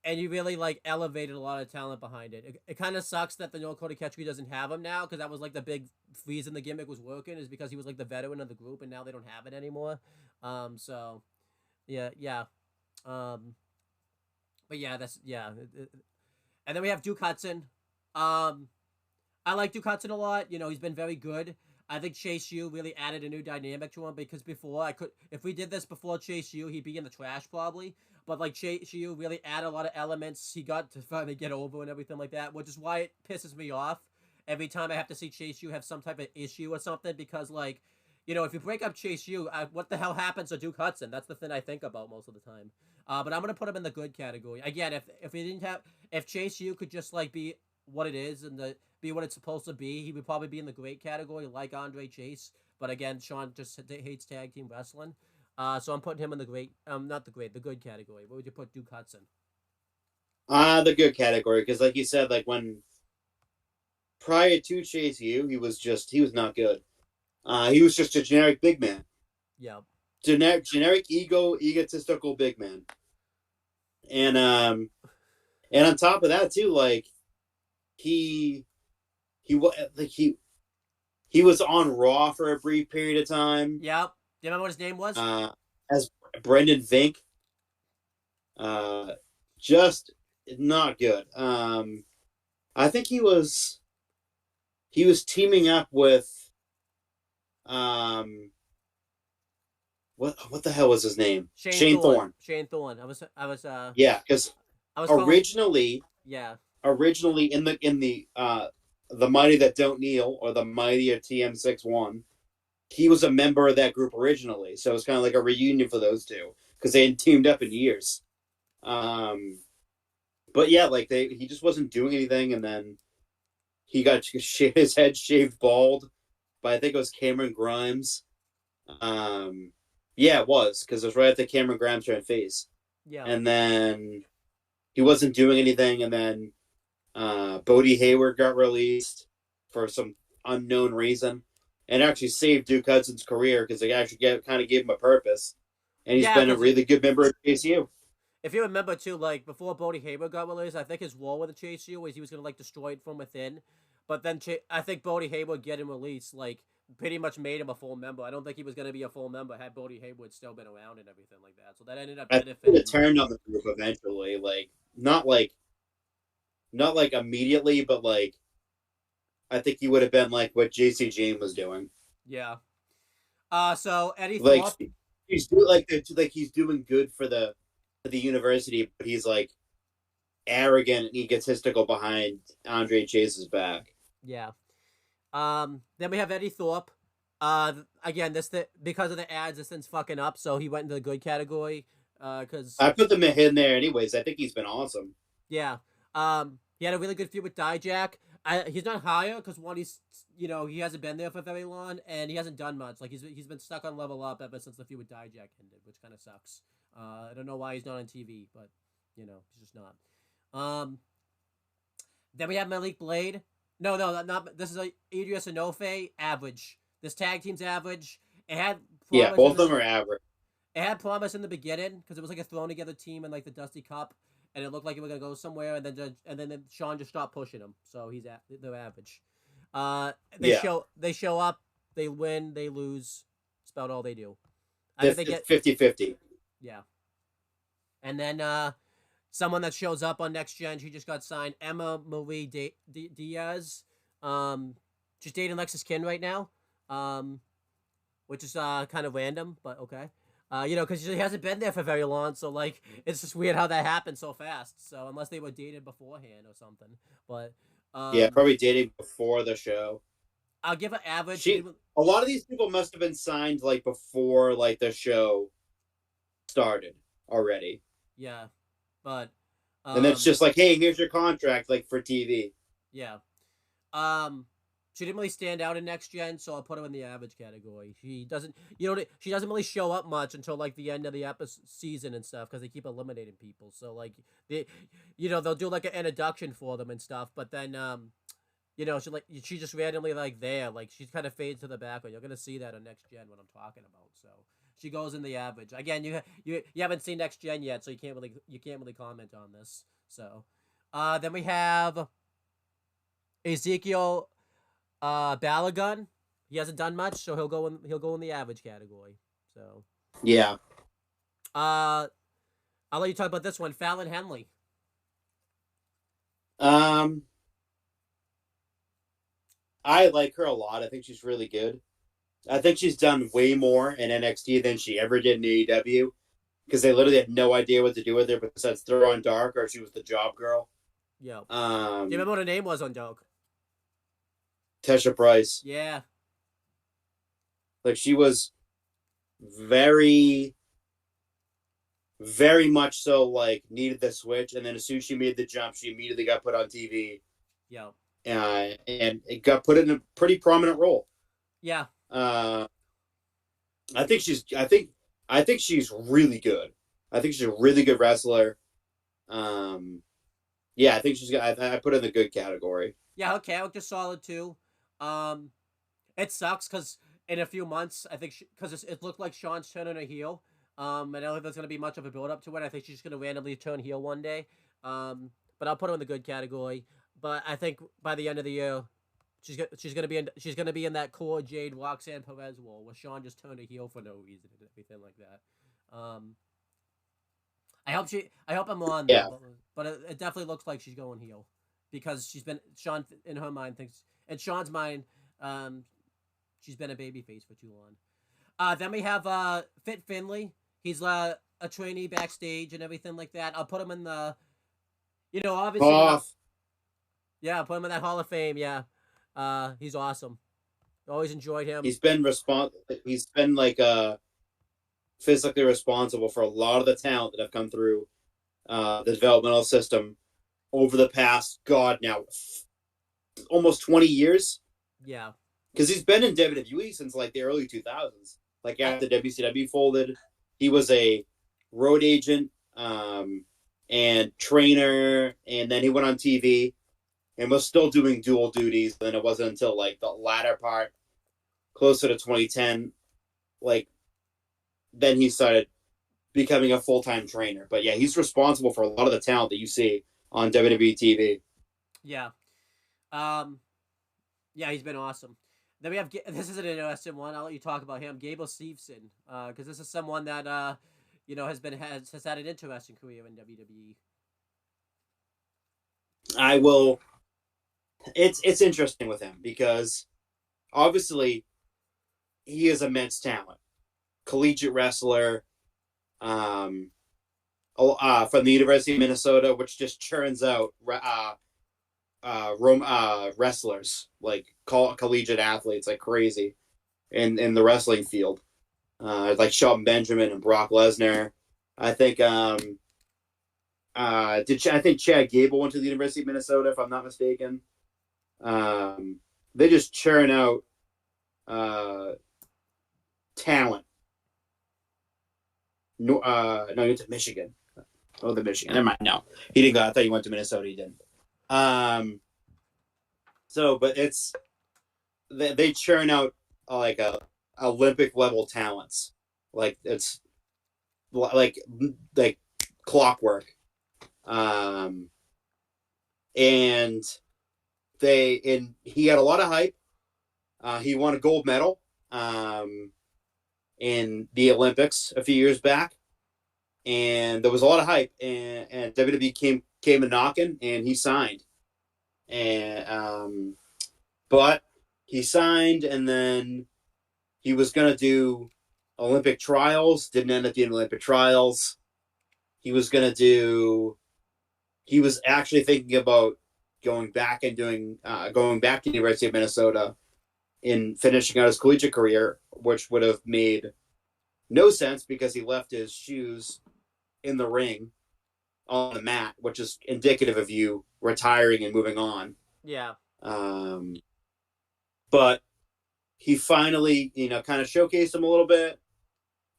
you really like elevated a lot of talent behind it. It kind of sucks that the No Quarter Catch crew doesn't have him now because that was like the big reason the gimmick was working is because he was like the veteran of the group, and now they don't have it anymore. So yeah. But yeah, that's yeah. And then we have Duke Hudson. I like Duke Hudson a lot. You know, he's been very good. I think Chase U really added a new dynamic to him because before if we did this before Chase U, he'd be in the trash probably. But like Chase U really added a lot of elements. He got to finally get over and everything like that, which is why it pisses me off every time I have to see Chase U have some type of issue or something because like, if you break up Chase U, what the hell happens to Duke Hudson? That's the thing I think about most of the time. But I'm gonna put him in the good category again. If he didn't have, if Chase U could just like be what it is and be what it's supposed to be, he would probably be in the great category like Andre Chase. But again, Sean just hates tag team wrestling. So I'm putting him in the great, not the great, the good category. Where would you put Duke Hudson? The good category because, like you said, like when prior to Chase U, he was not good. He was just a generic big man. Yeah. Generic egotistical big man. And on top of that too, like he was on Raw for a brief period of time. Yep. Do you remember what his name was? As Brendan Vink. Just not good. I think he was teaming up with what the hell was his name? Shane Thorne. Shane Thorne. Yeah, because originally in the Mighty That Don't Kneel or the Mighty of TM61, he was a member of that group originally. So it was kind of like a reunion for those two because they hadn't teamed up in years. But yeah, like he just wasn't doing anything, and then he got his head shaved bald by I think it was Cameron Grimes. Yeah, it was because it was right after Cameron Grimes turned face. Yeah, and then he wasn't doing anything, and then Bodie Hayward got released for some unknown reason, and actually saved Duke Hudson's career because they actually kind of gave him a purpose, and he's been a really good member of KCU. If you remember too, like before Bodie Hayward got released, I think his role with the Chase U was he was gonna like destroy it from within, but then I think Bodie Hayward getting released like pretty much made him a full member. I don't think he was gonna be a full member had Bodie Hayward still been around and everything like that. So that ended up benefiting. It turned on the group eventually, not immediately, but like I think he would have been like what JC James was doing. Yeah. So Eddie Thorpe, he's doing good for the university, but he's like arrogant and egotistical behind Andre Chase's back. Yeah. Then we have Eddie Thorpe. Again, because of the ads, this thing's fucking up, so he went into the good category. Because I put them in there anyways. I think he's been awesome. Yeah. He had a really good feud with Dijak. He's not higher because one, he hasn't been there for very long, and he hasn't done much. Like he's been stuck on Level Up ever since the feud with Dijak ended, which kind of sucks. I don't know why he's not on TV, but he's just not. Then we have Malik Blade. No, not this is Idris Enofe, average. This tag team's average, It had Yeah, promise both in of the them are average. it had promise in the beginning because it was like a thrown together team in like the Dusty Cup, and it looked like it was gonna go somewhere, and then Sean just stopped pushing him, so they're average. Yeah, They show up, they win, they lose. That's about all they do. I think it's they get 50-50. yeah, and then someone that shows up on Next Gen, she just got signed, Emma Marie Diaz. Um, she's dating Lexus Kin right now. Um, which is kind of random, but okay. Because she hasn't been there for very long, so like it's just weird how that happened so fast. So unless they were dated beforehand or something, but Yeah, um, probably dating before the show. I'll give her average. She She didn't, a lot of these people must have been signed like before like the show started already. yeah, but And then it's um, just like, hey, here's your contract, like for TV. yeah, um, she didn't really stand out in Next Gen, so I'll put her in the average category. She doesn't really show up much until like the end of the season and stuff because they keep eliminating people. So like they, they'll do like an introduction for them and stuff, but then she just randomly like there, like she's kind of fades to the background. You're gonna see that on Next Gen what I'm talking about. So she goes in the average. Again, you haven't seen Next Gen yet, so you can't really comment on this. So, then we have Ezekiel Balagun. He hasn't done much, so he'll go in the average category. So, Yeah. uh, I'll let you talk about this one, Fallon Henley. Um, I like her a lot. I think she's really good. I think she's done way more in NXT than she ever did in AEW because they literally had no idea what to do with her besides throw her on Dark or she was the job girl. Yo, do you Um, remember what her name was on Doke? Tesha Price. Yeah, Like she was very, very much so like needed the switch, and then as soon as she made the jump, she immediately got put on TV, yo, and it got put in a pretty prominent role. yeah. Uh, I think she's really good. I think she's a really good wrestler. Um, yeah, I think she's got. I put her in the good category. Yeah, okay, I'll just solid too. Um, it sucks because in a few months, I think because it looked like Sean's turning a heel. I don't think there's gonna be much of a build up to it. I think she's just gonna randomly turn heel one day. But I'll put her in the good category. But I think by the end of the year, she's gonna be in that core Jade Roxanne Perez role where Sean just turned a heel for no reason and everything like that. I hope I'm wrong though, Yeah, but it definitely looks like she's going heel because Sean in her mind thinks in Sean's mind, um, she's been a babyface for too long. Then we have Fit Finley. He's a trainee backstage and everything like that. I'll put him in the, obviously we're not. Hoff. Yeah, I'll put him in that Hall of Fame. Yeah, he's awesome. Always enjoyed him. He's been like physically responsible for a lot of the talent that have come through the developmental system over the past now almost 20 years Yeah, because he's been in WWE since like the early 2000s. Like I after WCW folded, he was a road agent and trainer, and then he went on TV and was still doing dual duties. And then it wasn't until like the latter part, closer to 2010, like then he started becoming a full time trainer. But yeah, he's responsible for a lot of the talent that you see on WWE TV. yeah. Um, yeah, he's been awesome. Then we have this is an interesting one. I'll let you talk about him, Gable Steveson, because this is someone that has had an interesting career in WWE. I will. It's interesting with him because obviously he is immense talent, collegiate wrestler, um, from the University of Minnesota, which just churns out wrestlers like collegiate athletes like crazy in the wrestling field, like Shelton Benjamin and Brock Lesnar. I think I think Chad Gable went to the University of Minnesota if I'm not mistaken. They just churn out talent. No, he went to Michigan. Oh, the Michigan. Never mind. No, he didn't go. I thought he went to Minnesota. He didn't. So, but they churn out like Olympic level talents. Like it's like like clockwork. Um, and he had a lot of hype. He won a gold medal in the Olympics a few years back, and there was a lot of hype. And WWE came a knocking, and he signed. And but he signed, and then he was gonna do Olympic trials. Didn't end up doing Olympic trials. He was gonna do. He was actually thinking about going back to the University of Minnesota in finishing out his collegiate career, which would have made no sense because he left his shoes in the ring on the mat, which is indicative of you retiring and moving on. Yeah. Um, but he finally, kind of showcased him a little bit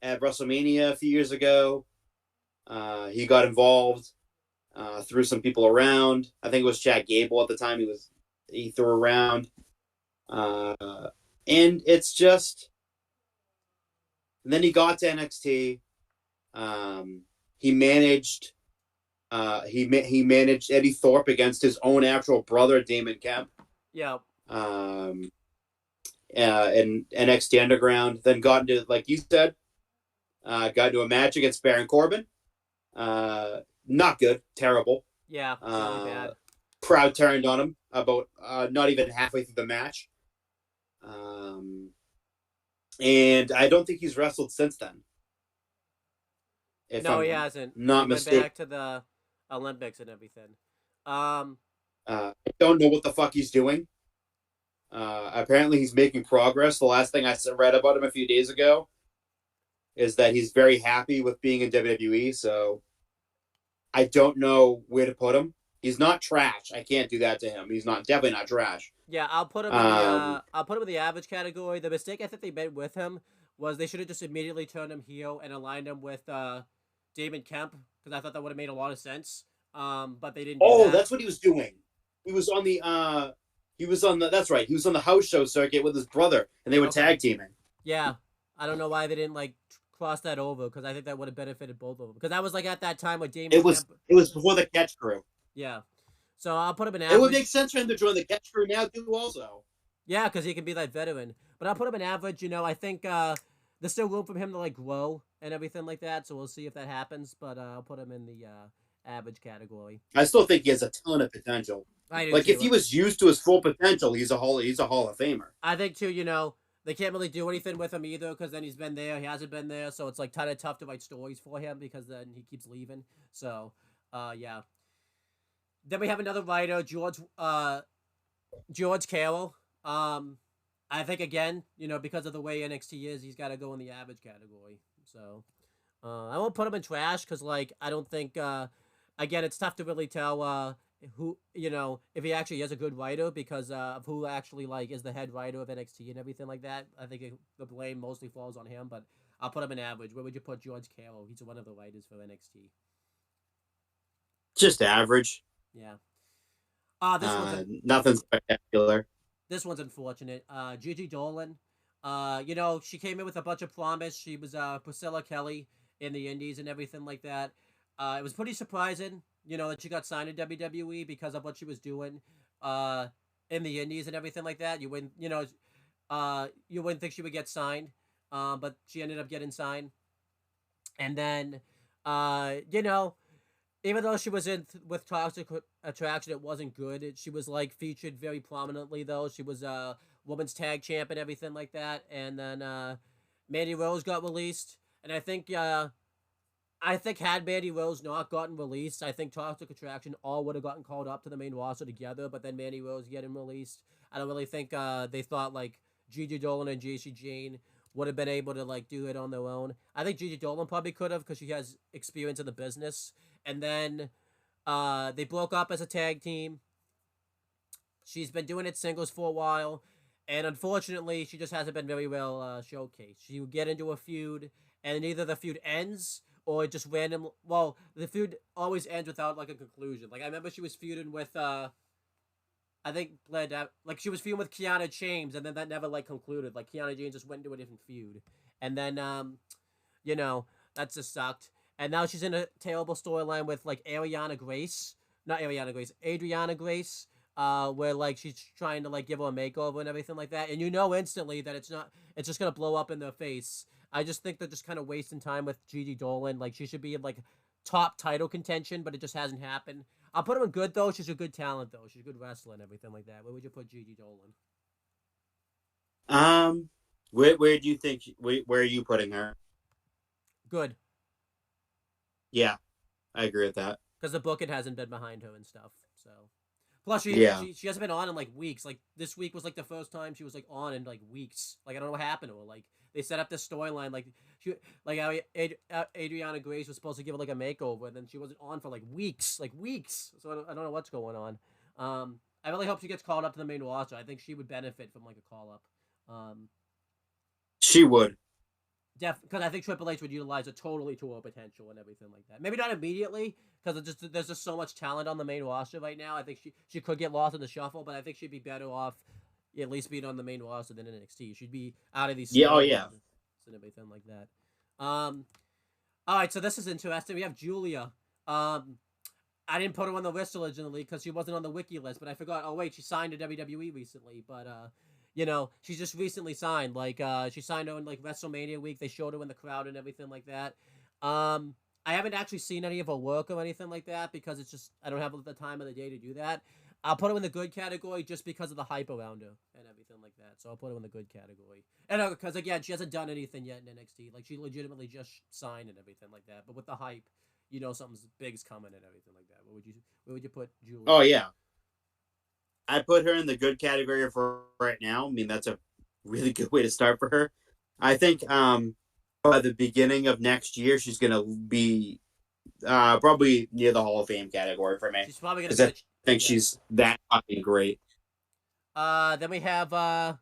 at WrestleMania a few years ago. He got involved, threw some people around. I think it was Chad Gable at the time. He threw around, and it's just. And then he got to NXT. He managed. He managed Eddie Thorpe against his own actual brother Damon Kemp. Yeah. In NXT Underground. Then got into, like you said, got into a match against Baron Corbin. Not good, terrible. Yeah, really bad. Crowd turned on him about not even halfway through the match. And I don't think he's wrestled since then. No, he hasn't. Not he went mistaken. back to the Olympics and everything. I don't know what the fuck he's doing. Apparently, he's making progress. The last thing I read about him a few days ago is that he's very happy with being in WWE. So I don't know where to put him. He's not trash. I can't do that to him. He's definitely not trash. Yeah, I'll put him in the average category. The mistake I think they made with him was they should have just immediately turned him heel and aligned him with Damon Kemp, because I thought that would have made a lot of sense. But they didn't do that. That's what he was doing. He was on the that's right. He was on the house show circuit with his brother, and they were tag teaming. Yeah, I don't know why they didn't cross that over, because I think that would have benefited both of them. Because that was at that time with Damon. It was before the Catch Crew. Yeah, so I'll put him in average. It would make sense for him to join the Catch Crew now too, also. Yeah, because he can be that veteran. But I'll put him in average. I think there's still room for him to grow and everything like that. So we'll see if that happens. But I'll put him in the average category. I still think he has a ton of potential. I do too. If he was used to his full potential, he's a Hall of Famer. I think too. They can't really do anything with him either, because then he's been there, he hasn't been there, so it's kind of tough to write stories for him, because then he keeps leaving. So, yeah. Then we have another writer, George Carroll. I think again, because of the way NXT is, he's got to go in the average category. So, I won't put him in trash, because I don't think again, it's tough to really tell who, if he actually is a good writer, because of who actually is the head writer of NXT and everything like that. I think the blame mostly falls on him, but I'll put him in average. Where would you put George Carroll? He's one of the writers for NXT. Just average. Yeah. This one's nothing spectacular. This one's unfortunate. Gigi Dolan. She came in with a bunch of promise. She was Priscilla Kelly in the Indies and everything like that. It was pretty surprising, that she got signed in WWE because of what she was doing in the Indies and everything like that. You wouldn't think she would get signed, but she ended up getting signed. And then, even though she was in with Toxic Attraction, it wasn't good. She was featured very prominently though. She was a women's tag champ and everything like that. And then Mandy Rose got released, and I think had Mandy Rose not gotten released, I think Toxic Attraction all would have gotten called up to the main roster together. But then Mandy Rose getting released, I don't really think they thought Gigi Dolan and JC Jane would have been able to do it on their own. I think Gigi Dolan probably could have, because she has experience in the business. And then they broke up as a tag team. She's been doing it singles for a while, and unfortunately, she just hasn't been very well showcased. She would get into a feud, and either the feud ends or just random. Well, the feud always ends without a conclusion. I remember she was feuding with. I I think planned out like she was feuding with Kiana James, and then that never like concluded. Like Kiana James just went into a different feud, and then you know that just sucked. And now she's in a terrible storyline with like Adriana Grace, where like she's trying to like give her a makeover and everything like that, and you know instantly that it's just gonna blow up in their face. I just think they're just kind of wasting time with Gigi Dolan. Like she should be in like top title contention, but it just hasn't happened. I'll put her in good though. She's a good talent though. She's a good wrestler and everything like that. Where would you put Gigi Dolan? Where do you think? Where are you putting her? Good, Yeah, I agree with that. because the booking hasn't been behind her and stuff. So plus Yeah. she hasn't been on in like weeks. Like this week was like the first time she was like on in like weeks. Like I don't know what happened to her. Like they set up this storyline like she like how Adriana Grace was supposed to give her like a makeover, and then she wasn't on for like weeks, like weeks. So I don't know what's going on. I really hope she gets called up to the main roster. I think she would benefit from like a call up. She would. Because I think Triple H would utilize it totally to her potential and everything like that. Maybe not immediately, because there's just so much talent on the main roster right now. I think she could get lost in the shuffle, but I think she'd be better off at least being on the main roster than in NXT. She'd be out of these Yeah. Oh yeah. and everything like that. All right, so this is interesting. We have Julia. I didn't put her on the list originally because she wasn't on the wiki list, but I forgot. Oh wait, she signed to WWE recently, but she just recently signed. Like, she signed on like WrestleMania week. They showed her in the crowd and everything like that. I haven't actually seen any of her work or anything like that because it's just I don't have the time of the day to do that. I'll put her in the good category just because of the hype around her and everything like that. So I'll put her in the good category. And because again, she hasn't done anything yet in NXT. Like she legitimately just signed and everything like that. But with the hype, something big's coming and everything like that. Where would you put Julia? Oh yeah. I put her in the good category for right now. I mean, that's a really good way to start for her. I think by the beginning of next year, she's gonna be probably near the Hall of Fame category for me. She's probably gonna. Because I think she's that fucking great. Then we have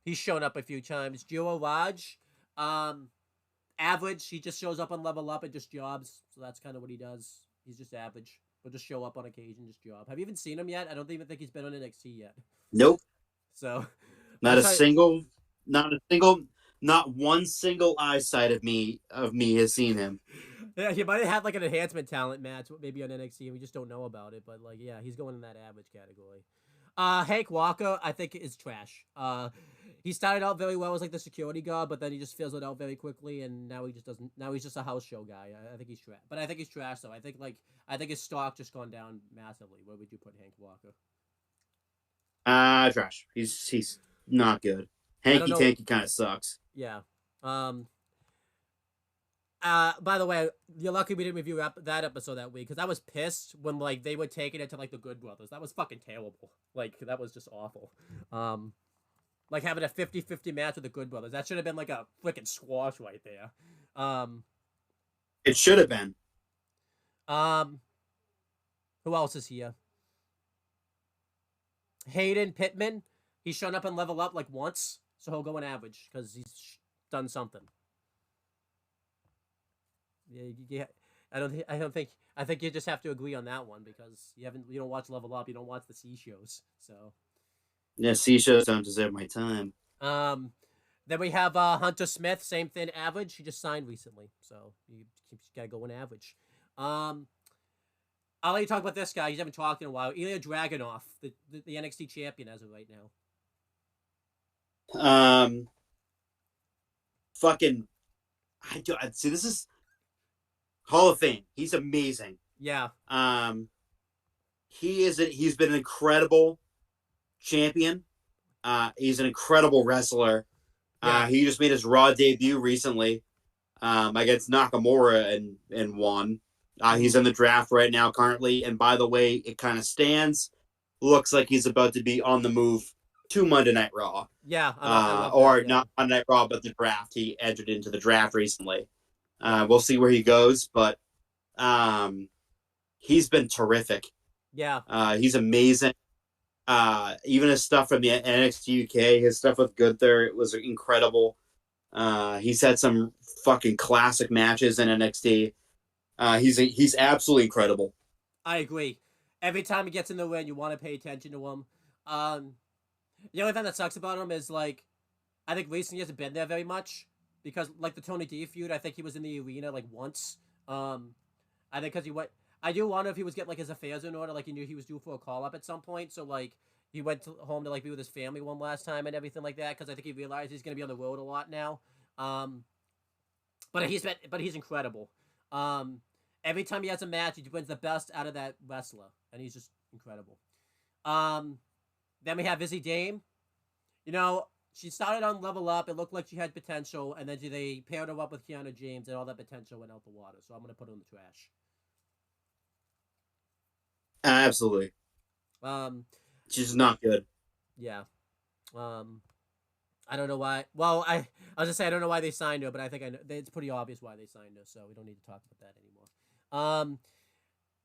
he's shown up a few times. Joe Raj, average. He just shows up on Level Up and just jobs. So that's kind of what he does. He's just average. He'll just show up on occasion, just job. Have you even seen him yet? I don't even think he's been on NXT yet. Nope. So, not one single eyesight of me has seen him. Yeah, he might have had like an enhancement talent match, maybe on NXT, and we just don't know about it. But like, yeah, he's going in that average category. Hank Walker, I think, is trash. He started out very well as like the security guard, but then he just fizzled out very quickly, and now he just doesn't. Now he's just a house show guy. I think he's trash, but I think he's trash. Though I think his stock just gone down massively. Where would you put Hank Walker? Trash. He's not good. Hanky Tanky kind of sucks. Yeah. By the way, you're lucky we didn't review that episode that week because I was pissed when like they were taking it to like the Good Brothers. That was fucking terrible. Like that was just awful. Like having a 50-50 match with the Good Brothers. That should have been like a freaking squash right there. It should have been. Who else is here? Hayden Pittman. He's shown up and Level Up like once, so he'll go in average because he's done something. Yeah. I think you just have to agree on that one because you don't watch Level Up, you don't watch the C shows, so. Yeah, C shows don't deserve my time. Then we have Hunter Smith, same thing, average. He just signed recently, so you gotta go in average. I'll let you talk about this guy. He's haven't talked in a while. Ilya Dragunov, the NXT champion as of right now. Fucking, see. This is Hall of Fame. He's amazing. Yeah. He's been an incredible champion. He's an incredible wrestler. Yeah. He just made his Raw debut recently against Nakamura and won. He's in the draft right now currently. And by the way, it kind of stands. Looks like he's about to be on the move to Monday Night Raw. Yeah. Not Monday Night Raw, but the draft. He entered into the draft recently. We'll see where he goes, but he's been terrific. Yeah. He's amazing. Even his stuff from the NXT UK, his stuff with Gunther, it was incredible. He's had some fucking classic matches in NXT. He's absolutely incredible. I agree. Every time he gets in the ring, you want to pay attention to him. Um, the only thing that sucks about him is like I think recently he hasn't been there very much because like the Tony D feud, I think he was in the arena like once. Um, I think because he went. I do wonder if he was getting like his affairs in order, like he knew he was due for a call up at some point. So like he went home to like be with his family one last time and everything like that. Because I think he realized he's gonna be on the road a lot now. Um, but he's incredible. Um, every time he has a match, he brings the best out of that wrestler, and he's just incredible. Um, then we have Izzy Dame. You know, she started on Level Up. It looked like she had potential, and then they paired her up with Kiana James, and all that potential went out the water. So I'm gonna put her in the trash. Absolutely. Um, She's not good. yeah. Um, I don't know why. Well, I was just say I don't know why they signed her, but I think I know. It's pretty obvious why they signed her, so we don't need to talk about that anymore.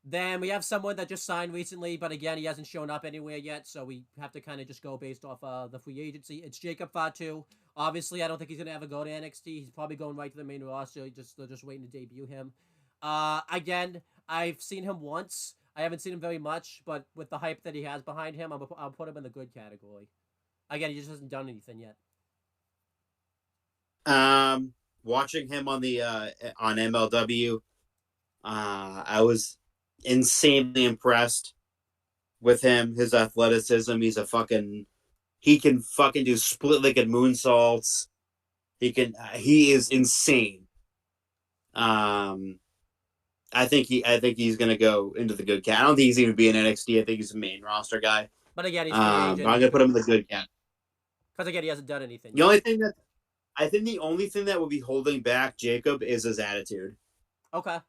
Then we have someone that just signed recently, but again, he hasn't shown up anywhere yet, so we have to kind of just go based off the free agency. It's Jacob Fatu. Obviously, I don't think he's gonna ever go to NXT. He's probably going right to the main roster. They're just waiting to debut him. Again, I've seen him once. I haven't seen him very much, but with the hype that he has behind him, I'll put him in the good category. Again, he just hasn't done anything yet. Watching him on MLW, I was insanely impressed with him. His athleticism. He can fucking do split-legged moonsaults. He is insane. Um, I think he's gonna go into the good cat. I don't think he's gonna be in NXT. I think he's a main roster guy. But again, he's free But agent. I'm gonna put him in the good cat. Because again, he hasn't done anything The yet. only thing that I think the only thing that will be holding back Jacob is his attitude. Okay.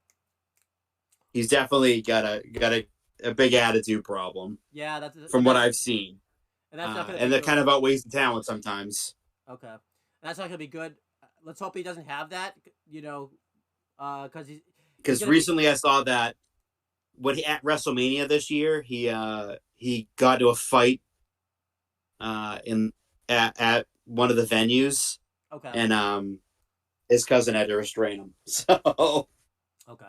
He's definitely got a big attitude problem Yeah, from what I've seen, and that's not going to be and that good. kind of outweighs the talent sometimes. Okay, and that's not going to be good. Let's hope he doesn't have that. You know, because recently I saw that when at WrestleMania this year, he got to a fight in at one of the venues, okay, and his cousin had to restrain him. So okay.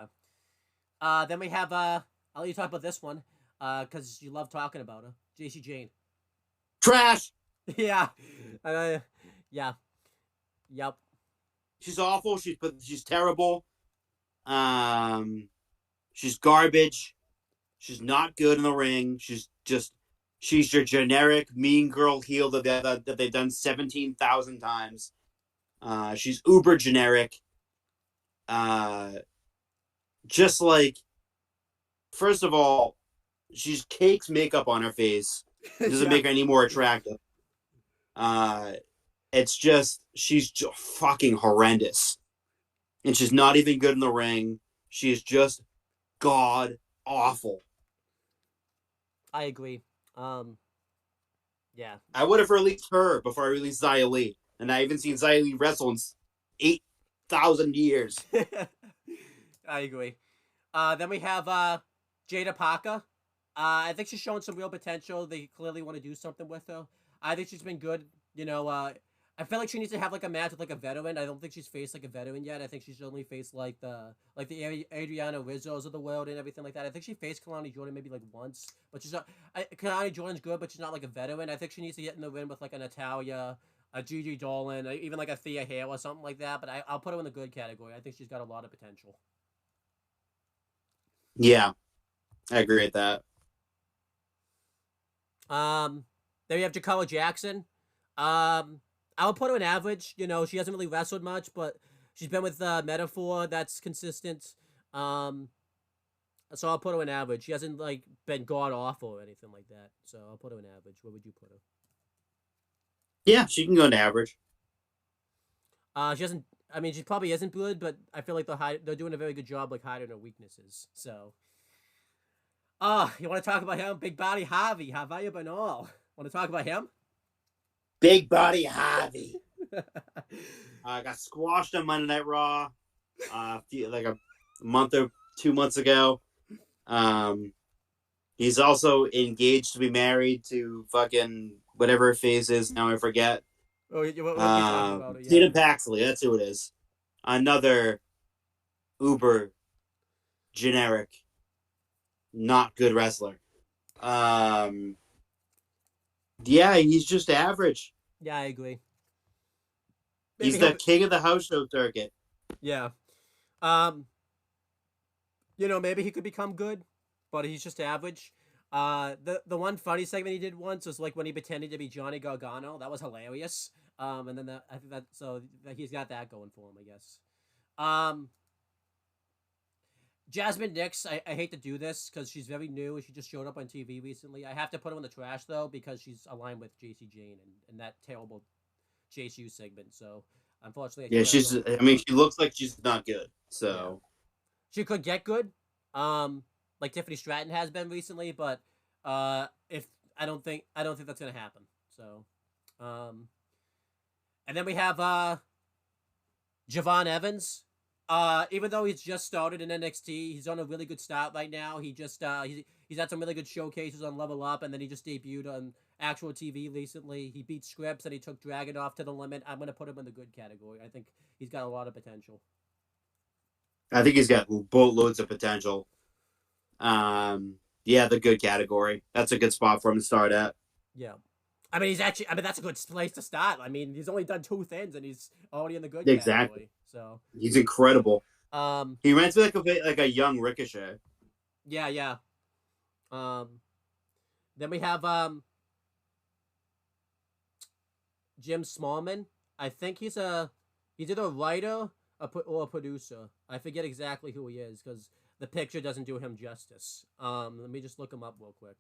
Then we have I'll let you talk about this one because you love talking about her, JC Jane. trash. Yeah, yeah, yep. She's awful. She's terrible. She's garbage. She's not good in the ring. She's your generic mean girl heel that they've done 17,000 times. She's uber generic. Just like, first of all, she's cakes makeup on her face. It doesn't make her any more attractive. It's just she's just fucking horrendous, and she's not even good in the ring. She's just god awful. I agree. Yeah. I would have released her before I released Xia Li, and I haven't seen Xia Li wrestle in 8,000 years. I agree. Then we have Jada Parker. I think she's showing some real potential. They clearly want to do something with her. I think she's been good. You know, I feel like she needs to have like a match with like a veteran. I don't think she's faced like a veteran yet. I think she's only faced like the Adriana Rizzos of the world and everything like that. I think she faced Kalani Jordan maybe like once, but she's not. Kalani Jordan's good, but she's not like a veteran. I think she needs to get in the ring with like a Natalia, a Gigi Dolan, even like a Thea Hale or something like that. But I'll put her in the good category. I think she's got a lot of potential. Yeah, I agree with that. Then we have Jakala Jackson. I'll put her in average. You know, she hasn't really wrestled much, but she's been with Metaphor. That's consistent. Um, so I'll put her in average. She hasn't like been god awful or anything like that. So I'll put her in average. Where would you put her? Yeah, she can go into average. She hasn't. I mean, she probably isn't good, but I feel like they're doing a very good job like hiding her weaknesses. So, you want to talk about him? Big body Javi, Javier Bernal. Want to talk about him? Big body Javi. Got squashed on Monday Night Raw, like a month or 2 months ago. He's also engaged to be married to fucking whatever her face is. Now I forget. Oh, what are you talking about? Yeah. Tatum Paxley, that's who it is. Another uber generic, not good wrestler. Yeah, he's just average. Yeah, I agree. Maybe He's he'll the be, king of the house show circuit. yeah. You know, maybe he could become good, but he's just average. The one funny segment he did once was like when he pretended to be Johnny Gargano. That was hilarious. And then I think that so that he's got that going for him, I guess. Um, Jasmine Nix, I hate to do this because she's very new. She just showed up on TV recently. I have to put her in the trash though because she's aligned with JC Jane and that terrible JCU segment. So unfortunately, I Yeah, can't let her she's. go. I mean, she looks like she's not good. Yeah, So she could get good, like Tiffany Stratton has been recently, but if I don't think that's gonna happen. So, um, and then we have Javon Evans. Even though he's just started in NXT, he's on a really good start right now. He just he's had some really good showcases on Level Up, and then he just debuted on actual TV recently. He beat Scripps and he took Dragunov to the limit. I'm gonna put him in the good category. I think he's got a lot of potential. I think he's got boatloads of potential. Yeah, the good category. That's a good spot for him to start at. Yeah. I mean, he's actually. I mean, that's a good place to start. I mean, he's only done 2 thins, and he's already in the good Exactly. category. So, He's incredible. um, He reminds me like a young Ricochet. yeah, yeah. Um, then we have Jim Smallman. I think he's either a writer or a producer. I forget exactly who he is because the picture doesn't do him justice. Let me just look him up real quick.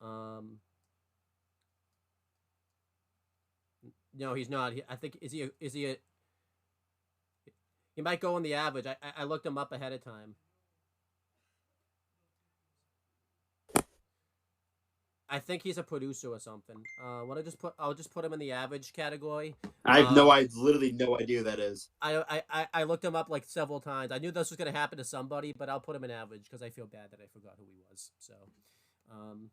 Um, no, he's not. I think he might go on the average. I looked him up ahead of time. I think he's a producer or something. What I'll just put him in the average category. I literally no idea who that is. I looked him up like several times. I knew this was gonna happen to somebody, but I'll put him in average because I feel bad that I forgot who he was. So, um,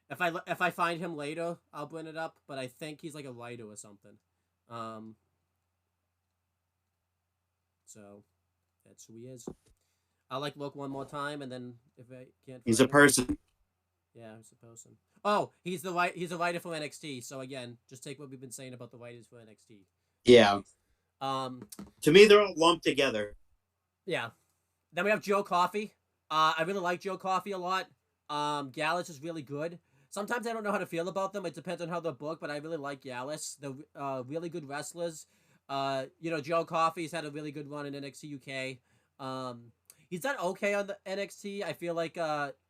if I find him later, I'll bring it up. But I think he's like a writer or something. Um, so that's who he is. I'll like look one more time, and then if I can't He's a find him, person. yeah, I'm supposed to. Oh, he's a writer for NXT. So again, just take what we've been saying about the writers for NXT. Yeah. Um, To me, they're all lumped together. yeah. Then we have Joe Coffey. I really like Joe Coffey a lot. Gallus is really good. Sometimes I don't know how to feel about them. It depends on how they're booked, but I really like Gallus. They're really good wrestlers. You know, Joe Coffey's had a really good run in NXT UK. He's done okay on the NXT. I feel like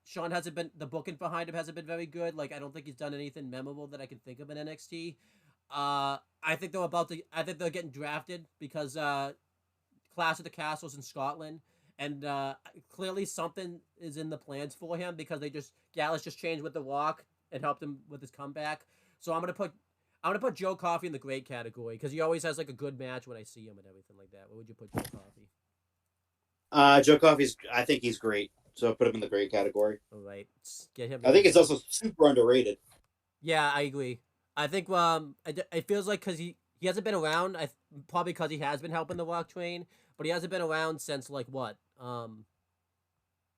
Sean hasn't been the booking behind him hasn't been very good. Like I don't think he's done anything memorable that I can think of in NXT. I think I think they're getting drafted because Clash of the Castles in Scotland, and clearly something is in the plans for him because Gallus just changed with The Rock and helped him with his comeback. So I'm gonna put Joe Coffey in the great category because he always has like a good match when I see him and everything like that. Where would you put Joe Coffey? Joe Coffey's. I think he's great. So put him in the great category. All right, get him I in think it's there. also super underrated. Yeah, I agree. I think it feels like because he hasn't been around. Probably because he has been helping the Rock train, but he hasn't been around since like what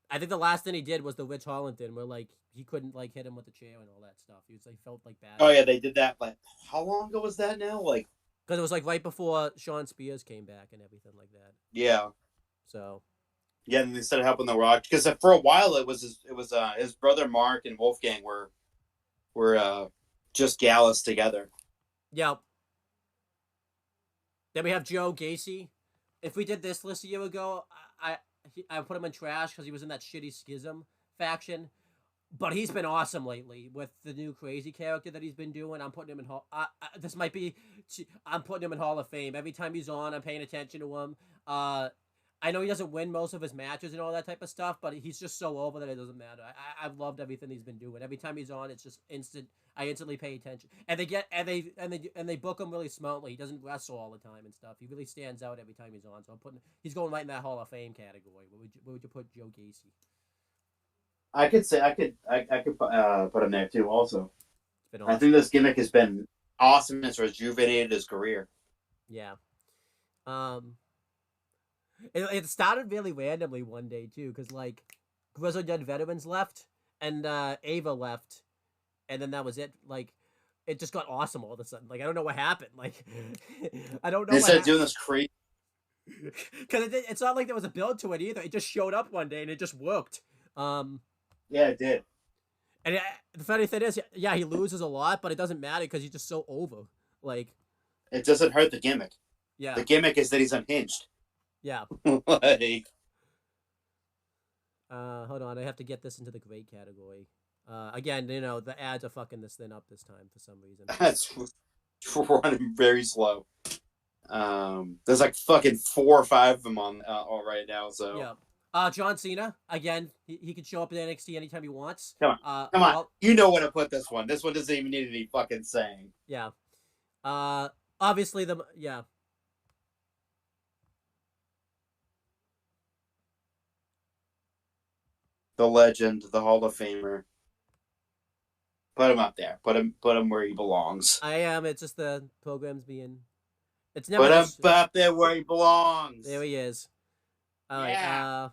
I think the last thing he did was the Rich Holland thing, where like he couldn't like hit him with the chair and all that stuff. He was like felt like bad Oh about yeah, it they did that. But how long ago was that now? Like because it was like right before Sean Spears came back and everything like that. yeah, So yeah. And they started helping the Rock because for a while it was his brother Mark and Wolfgang were just Gallus together. yeah. Then we have Joe Gacy. If we did this list a year ago, I put him in trash because he was in that shitty Schism faction. But he's been awesome lately with the new crazy character that he's been doing. I'm putting him in Hall. This might be. I'm putting him in Hall of Fame. Every time he's on, I'm paying attention to him. I know he doesn't win most of his matches and all that type of stuff, but he's just so over that it doesn't matter. I've loved everything he's been doing. Every time he's on, it's just instant. I instantly pay attention, and they book him really smartly. He doesn't wrestle all the time and stuff. He really stands out every time he's on. So he's going right in that Hall of Fame category. Where would you put Joe Gacy? I could say I could put him there too. Also, It's been I awesome. think this gimmick has been awesome. It's rejuvenated his career. Yeah. Um, it started really randomly one day too, because like Grizzled Young Veterans left and Ava left, and then that was it. Like it just got awesome all of a sudden. Like I don't know what happened. Like I don't know what Instead of happened. doing this crazy, Because it's not like there was a build to it either. It just showed up one day and it just worked. Um, yeah, it did. and the funny thing is, yeah, he loses a lot, but it doesn't matter because he's just so over. Like, It doesn't hurt the gimmick. yeah, The gimmick is that he's unhinged. yeah. Like, Hold on, I have to get this into the great category. Again, you know, the ads are fucking this thing up this time for some reason. that's running very slow. There's like fucking 4 or 5 of them on all right now. So Yeah. John Cena, again, he can show up in NXT anytime he wants. come on, you know where to put this one. This one doesn't even need any fucking saying. Yeah. Obviously yeah. The legend, the Hall of Famer. Put him up there. Put him where he belongs. I am. It's just the program's being. It's never. Put him up there where he belongs. There he is. All right. Yeah.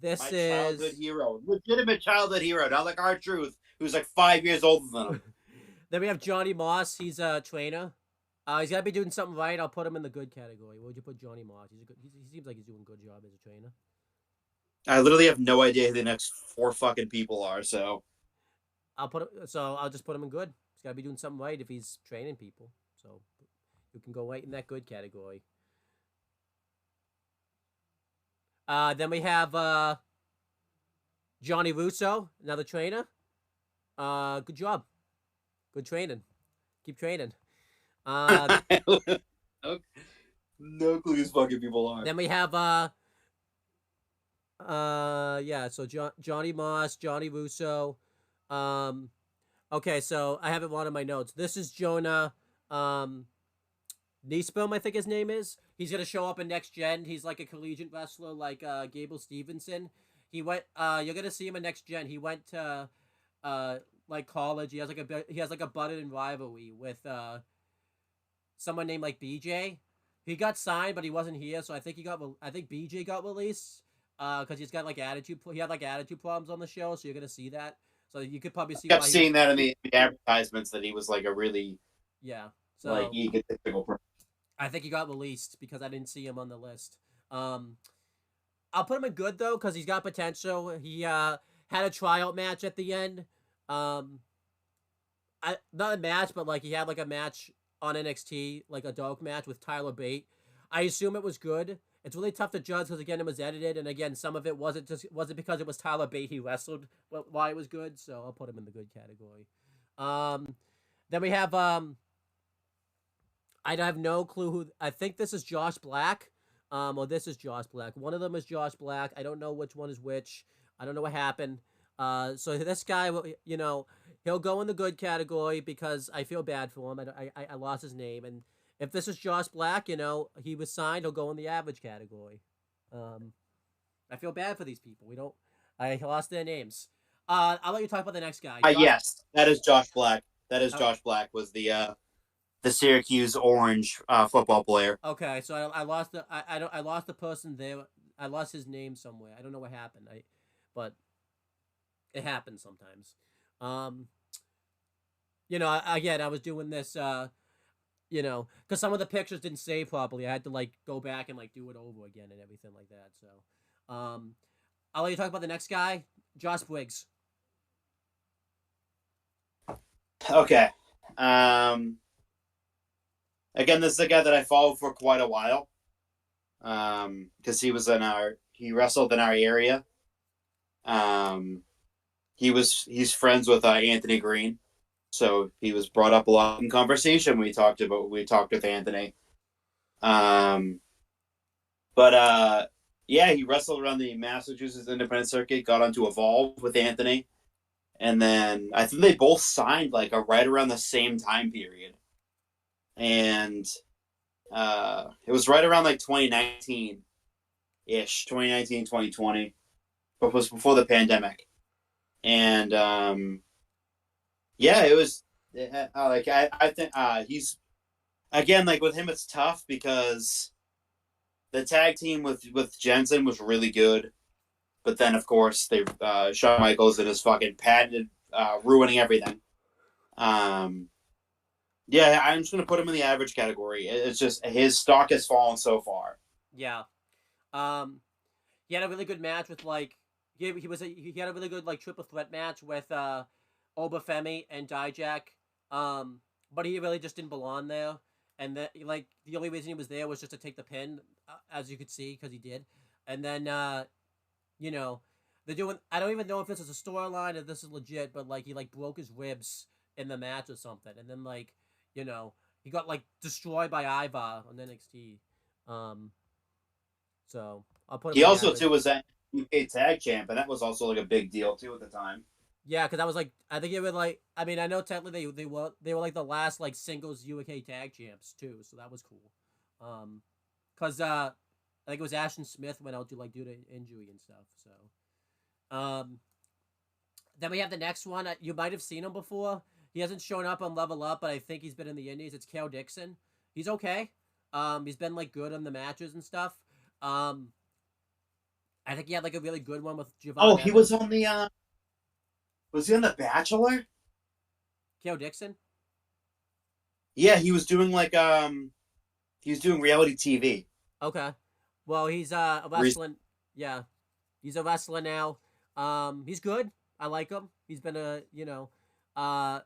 This My is childhood hero, legitimate childhood hero, not like R-Truth, who's like 5 years older than him. Then we have Johnny Moss. He's a trainer. He's got to be doing something right. I'll put him in the good category. Where would you put Johnny Moss? He seems like he's doing a good job as a trainer. I literally have no idea who the next 4 fucking people are. So I'll just put him in good. He's got to be doing something right if he's training people. So you can go right in that good category. Then we have Johnny Russo, another trainer. Good job. Good training. Keep training. no clue who fucking people are. Then we have so Johnny Moss, Johnny Russo. Okay, so I have it one of my notes. This is Jonah Niesbaum, I think his name is. He's gonna show up in Next Gen. He's like a collegiate wrestler, like Gable Stevenson. He went. You're gonna see him in Next Gen. He went to like college. He has like a budding rivalry with someone named like BJ. He got signed, but he wasn't here, so I think BJ got released because he's got like attitude. He had like attitude problems on the show, so you're gonna see that. So you could probably see. I kept seeing that in the advertisements that he was like a really so like egotistical person. I think he got released because I didn't see him on the list. I'll put him in good though because he's got potential. He had a tryout match at the end. Not a match, but like he had like a match on NXT, like a dog match with Tyler Bate. I assume it was good. It's really tough to judge because again it was edited, and again some of it wasn't because it was Tyler Bate he wrestled why it was good. So I'll put him in the good category. Then we have I have no clue who. I think this is Josh Black. Or this is Josh Black. One of them is Josh Black. I don't know which one is which. I don't know what happened. So this guy, you know, he'll go in the good category because I feel bad for him. I lost his name. And if this is Josh Black, you know, he was signed, he'll go in the average category. I feel bad for these people. I lost their names. I'll let you talk about the next guy. Yes, that is Josh Black. That is Josh Black was the Syracuse Orange football player. Okay, so I lost I lost the person there. I lost his name somewhere. I don't know what happened. But it happens sometimes. You know, again, I was doing this. You know, because some of the pictures didn't save properly. I had to like go back and like do it over again and everything like that. So, I'll let you talk about the next guy, Josh Briggs. Okay. Again, this is a guy that I followed for quite a while. Because he wrestled in our area. He's friends with Anthony Green, so he was brought up a lot in conversation. We talked with Anthony. Yeah, he wrestled around the Massachusetts independent circuit, got onto Evolve with Anthony, and then I think they both signed like right around the same time period. And it was right around like 2019-ish, 2019, 2020, but it was before the pandemic. And yeah, it was like I think he's again like with him it's tough because the tag team with Jensen was really good, but then of course they Shawn Michaels and his fucking patented ruining everything. Um, yeah, I'm just gonna put him in the average category. It's just his stock has fallen so far. Yeah. Um, he had a really good match with like he had a really good like triple threat match with Obafemi and Dijak. But he really just didn't belong there. And that like the only reason he was there was just to take the pin, as you could see, because he did. And then you know, they're doing. I don't even know if this is a storyline or this is legit, but like he like broke his ribs in the match or something, and then like you know he got like destroyed by Ivar on NXT. Um, so I'll put him He in the also average. too was that UK Tag Champ, and that was also like a big deal too at the time. Yeah, because I was like, I think it would like. I mean, I know technically they were like the last like singles UK tag champs too, so that was cool. Cause I think it was Ashton Smith went out to like due to injury and stuff. So then we have the next one. You might have seen him before. He hasn't shown up on Level Up, but I think he's been in the Indies. It's Cal Dixon. He's okay. He's been like good on the matches and stuff. Um, I think he had like a really good one with Oh, Javon he was Evans. on the was he on The Bachelor? Cal Dixon. Yeah, he was doing like he was doing reality TV. Okay. Well, he's a wrestling. Yeah, he's a wrestler now. He's good. I like him. He's been uh,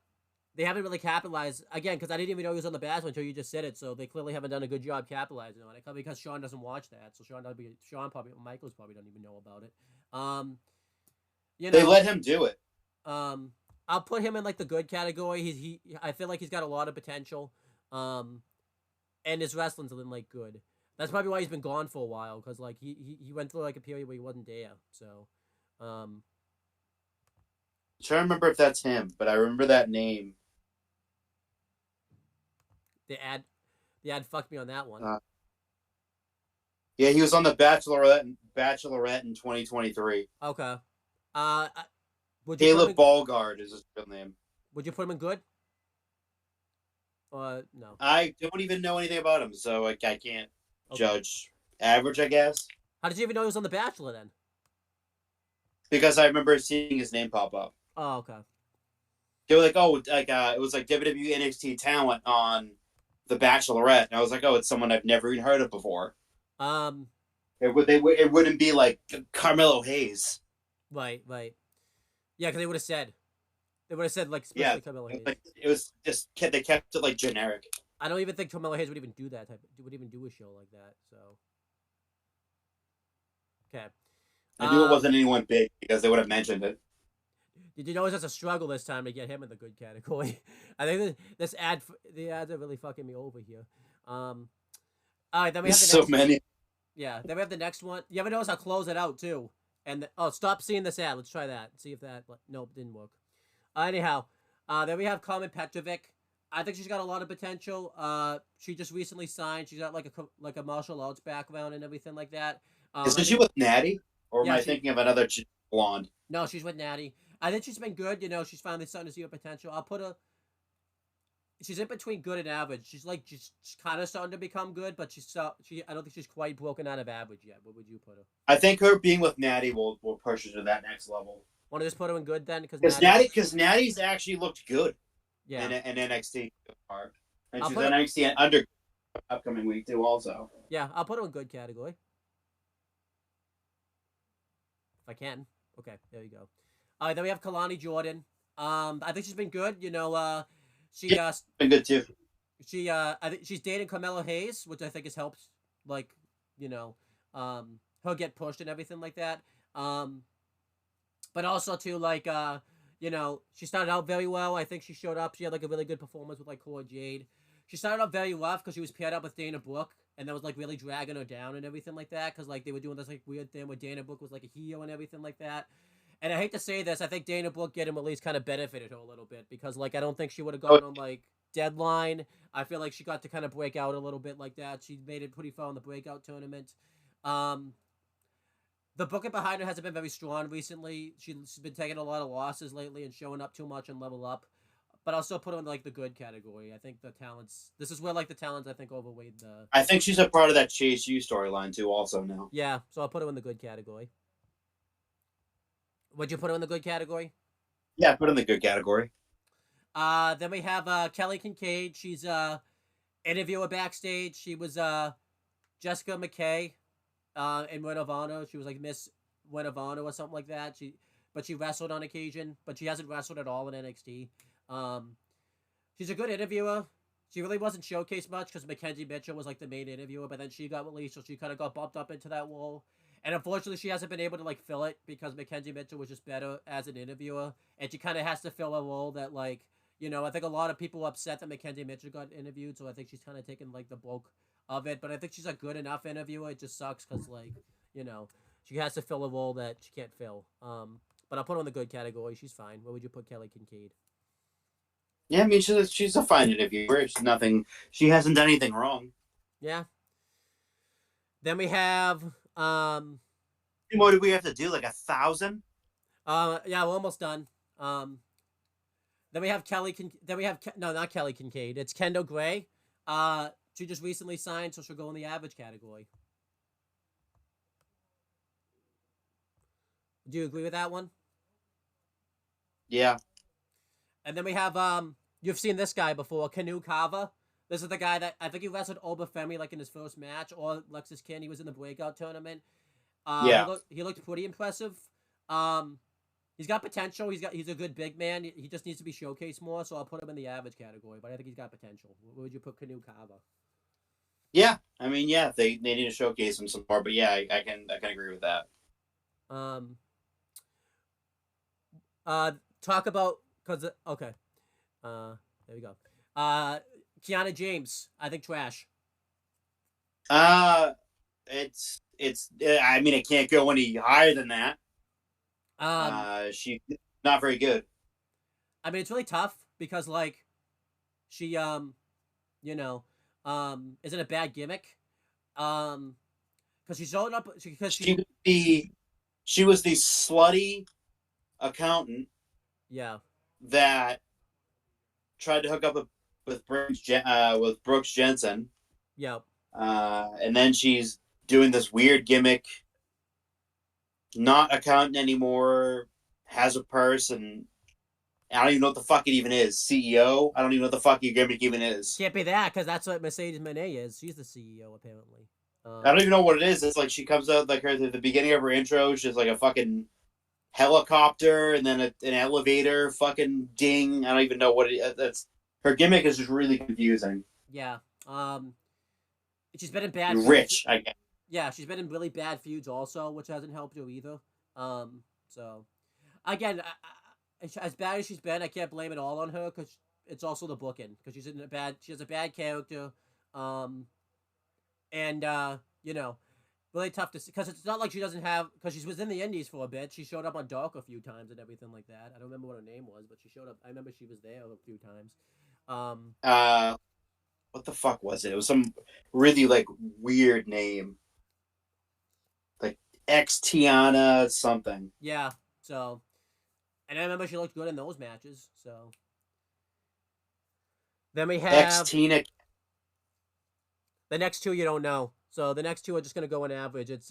they haven't really capitalized again because I didn't even know he was on the Bachelor until you just said it. So they clearly haven't done a good job capitalizing on it because Sean doesn't watch that. So Sean probably Michael's probably don't even know about it. Um, you They know, let him do it. um, I'll put him in like the good category. I feel like he's got a lot of potential. Um, and his wrestling's been like good. That's probably why he's been gone for a while because like he went through like a period where he wasn't there. So, um, I'm trying to remember if that's him, but I remember that name. the ad the ad fucked me on that one. Uh, yeah, he was on the Bachelorette in 2023. Okay. Uh, would you put him Caleb in? Ballgard is his real name. Would you put him in good? No. I don't even know anything about him, so like I can't Okay. judge. Average, I guess, How did you even know he was on The Bachelor then? because I remember seeing his name pop up. Oh, okay. They were like, "Oh, like it was like WWE NXT talent on The Bachelorette," and I was like, "Oh, it's someone I've never even heard of before." Um, It wouldn't be like Carmelo Hayes. right. Yeah, because they would have said like Yeah, especially Carmelo it was, Hayes. like, it was just they kept it like generic. I don't even think Carmelo Hayes would even do that would even do a show like that. So okay. I knew it Um, wasn't anyone big because they would have mentioned it. did you notice it's a struggle this time to get him in the good category? I think the ads are really fucking me over here. Um, all right, then we There's have the so next. many. Yeah, then we have the next one. You ever notice I'll close it out too? Oh, stop seeing this ad. Let's try that. See if that. Nope, didn't work. Anyhow, then we have Carmen Petrovic. I think she's got a lot of potential. She just recently signed. She's got like a martial arts background and everything like that. I Isn't she think with Natty, or am yeah, I thinking of another blonde? no, she's with Natty. I think she's been good. She's finally starting to see her potential. I'll put her. She's in between good and average. She's like just kind of starting to become good, but I don't think she's quite broken out of average yet. What would you put her? I think her being with Natty will push her to that next level. Want to just put her in good then? Because Because Natty's actually looked good yeah, in NXT so far, and I'll she's put her. NXT under upcoming week too. Also, Yeah, I'll put her in good category if I can. Okay, there you go. All right, then we have Kalani Jordan. I think she's been good. She yeah, been good too. I think she's dating Carmelo Hayes, which I think has helped, like, you know, her get pushed and everything like that. Um, but also too like she started out very well. I think she showed up. She had like a really good performance with like Cora Jade. She started out very rough because she was paired up with Dana Brooke, and that was like really dragging her down and everything like that. Because like they were doing this like weird thing where Dana Brooke was like a heel and everything like that. And I hate to say this, I think Dana Brooke getting released kind of benefited her a little bit because like I don't think she would have Oh, gone on like Deadline. I feel like she got to kind of break out a little bit like that. She made it pretty far in the breakout tournament. Um, the booking behind her hasn't been very strong recently. She's been taking a lot of losses lately and showing up too much and Level Up. But I'll still put her in like the good category. I think the talents. This is where like the talents I think overweighed the. I think she's a part of that Chase U storyline too. Also now, Yeah, so I'll put her in the good category. Would you put her in the good category? yeah, put in the good category. Then we have Kelly Kincaid. She's interviewer backstage. She was Jessica McKay in Ring of Honor. She was like Miss Ring of Honor or something like that. But she wrestled on occasion, but she hasn't wrestled at all in NXT. Um, she's a good interviewer. She really wasn't showcased much because Mackenzie Mitchell was like the main interviewer, but then she got released, so she kind of got bumped up into that role. And unfortunately, she hasn't been able to like fill it because Mackenzie Mitchell was just better as an interviewer, and she kind of has to fill a role that like I think a lot of people were upset that Mackenzie Mitchell got interviewed, so I think she's kind of taken like the bulk of it. But I think she's a good enough interviewer. It just sucks because like you know she has to fill a role that she can't fill. But I'll put her in the good category. She's fine. Where would you put Kelly Kincaid? Yeah, I mean she's a fine interviewer. She's nothing. She hasn't done anything wrong. Yeah. Then we have What did we have to do? Like 1,000? yeah, we're almost done. Then we have no, not Kelly Kincaid. It's Kendall Gray. She just recently signed, so she'll go in the average category. Do you agree with that one? Yeah. And then we have you've seen this guy before, Kanu Kava. This is the guy that I think he wrestled Obafemi like in his first match, or Lexus Kin. He was in the breakout tournament. Yeah. He looked pretty impressive. He's got potential. He's a good big man. He just needs to be showcased more. So I'll put him in the average category. But I think he's got potential. Where would you put Kanu Kava? Yeah. I mean, yeah, they need to showcase him some more. But yeah, I can agree with that. Talk about because okay. There we go. Kiana James. I think trash. It's. I mean, it can't go any higher than that. She's not very good. I mean, it's really tough because like she isn't a bad gimmick. Because she's showing up because she was the slutty accountant. Yeah. That tried to hook up with Brooks Jensen. Yep. And then she's doing this weird gimmick. Not accountant anymore. Has a purse, and I don't even know what the fuck it even is. CEO? I don't even know what the fuck your gimmick even is. Can't be that, because that's what Mercedes Moné is. She's the CEO, apparently. I don't even know what it is. It's like she comes out, like, at the beginning of her intro, she's like a fucking helicopter, and then an elevator, fucking ding. I don't even know what it is. That's, her gimmick is just really confusing. Yeah. She's been in bad Rich, I guess. Yeah, she's been in really bad feuds also, which hasn't helped her either. So, again, as bad as she's been, I can't blame it all on her, because it's also the booking, because she has a bad character, and really tough to see, because it's not like she doesn't have, because she was in the indies for a bit. She showed up on Dark a few times and everything like that. I don't remember what her name was, but she showed up. I remember she was there a few times. What the fuck was it? It was some really like weird name, like X Tiana something. Yeah. So, and I remember she looked good in those matches. So then we have X Tina. The next two you don't know. So the next two are just gonna go in average. It's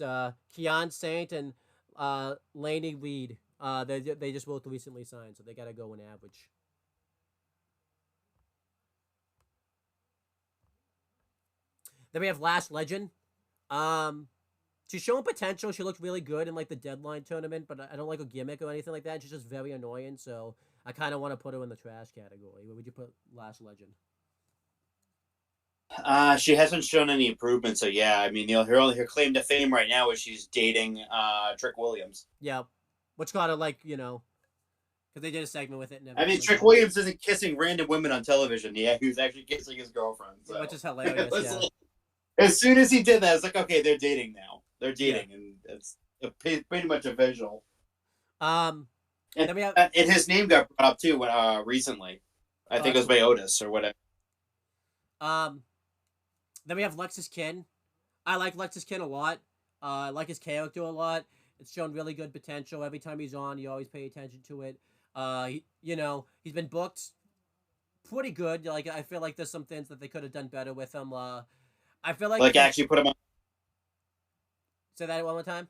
Keon Saint and Laney Reed. They just both recently signed, so they gotta go in average. Then we have Last Legend. She's showing potential. She looked really good in like the Deadline tournament, but I don't like a gimmick or anything like that. She's just very annoying, so I kind of want to put her in the trash category. Where would you put Last Legend? She hasn't shown any improvement, so yeah. I mean, her claim to fame right now is she's dating Trick Williams. Yeah, which got her like because they did a segment with it. And I mean, Trick Williams isn't kissing random women on television. Yeah, he's actually kissing his girlfriend, so. Which is hilarious. Yeah. Like, as soon as he did that, it's like, okay, they're dating now. They're dating, and it's pretty much a visual. And his name got brought up too recently. I think it was by Otis or whatever. Then we have Lexus Kin. I like Lexus Kin a lot. I like his character a lot. It's shown really good potential. Every time he's on, you always pay attention to it. He's been booked pretty good. Like, I feel like there's some things that they could have done better with him. I feel like actually put him on. Say that one more time.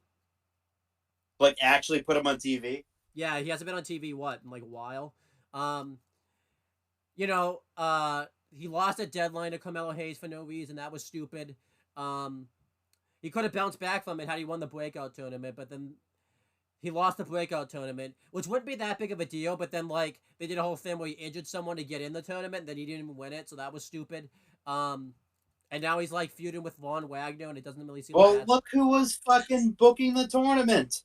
Like actually put him on TV. Yeah, he hasn't been on TV in like a while. And I feel like he could have done better with him. I feel like there's some things that they could have done better with him. I feel like actually put him on TV. Yeah, he hasn't been on TV in like a while. Yeah, he hasn't been on TV in like a while. Yeah, he hasn't been on TV in like a while. you know, he lost a deadline to Carmelo Hayes for no reason. That was stupid. Um, he could have bounced back from it had he won the breakout tournament, but then he lost the breakout tournament, which wouldn't be that big of a deal. But then, like, they did a whole thing where he injured someone to get in the tournament, and then he didn't even win it, so that was stupid. Um, and now he's like feuding with Von Wagner, and it doesn't really seem like Well, that's look who was fucking booking the tournament.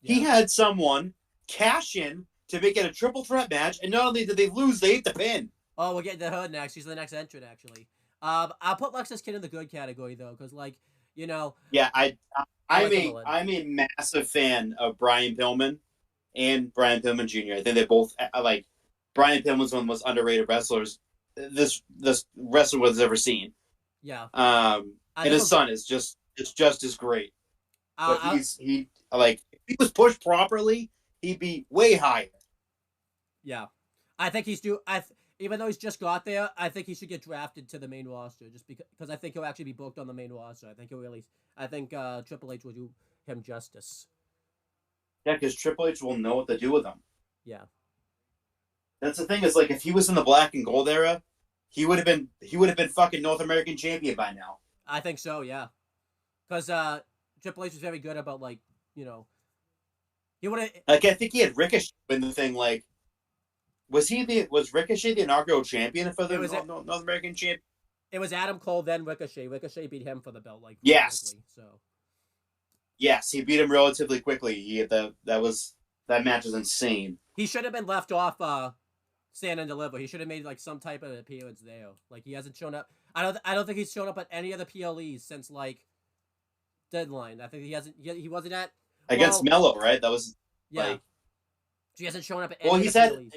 He yeah. had someone cash in to make it a triple threat match, and not only did they lose, they ate the pin. Oh, we'll get to her next. She's the next entrant, actually. I'll put Lexus Kid in the good category though, because like you know, Yeah, I I'm like him a a lot. I'm a massive fan of Brian Pillman and Brian Pillman Jr. I think they both like Brian Pillman's one of the most underrated wrestlers this wrestler was ever seen. Yeah, I And think his we'll get. son is just as great. But I he like if he was pushed properly, he'd be way higher. Yeah, I think he's due. Even though he's just got there, I think he should get drafted to the main roster just because I think he'll actually be booked on the main roster. I think he'll really. I think Triple H will do him justice. Yeah, because Triple H will know what to do with him. Yeah, That's the thing is like if he was in the black and gold era, he would have been fucking North American champion by now. I think so. Yeah, because Triple H was very good about like you know he would have. Like I think he had Ricochet win the thing. Like was Ricochet the inaugural champion for It the was North American champion? it was Adam Cole then Ricochet. Ricochet beat him for the belt like really Yes, quickly. So yes, he beat him relatively quickly. That match was insane. he should have been left off. Stand and Deliver. He should have made like some type of appearance there. Like he hasn't shown up. I don't think he's shown up at any of the PLEs since like Deadline. I think he hasn't. He wasn't at. Against Well, Mello, right? That was yeah. like He hasn't shown up at well, any of the PLEs.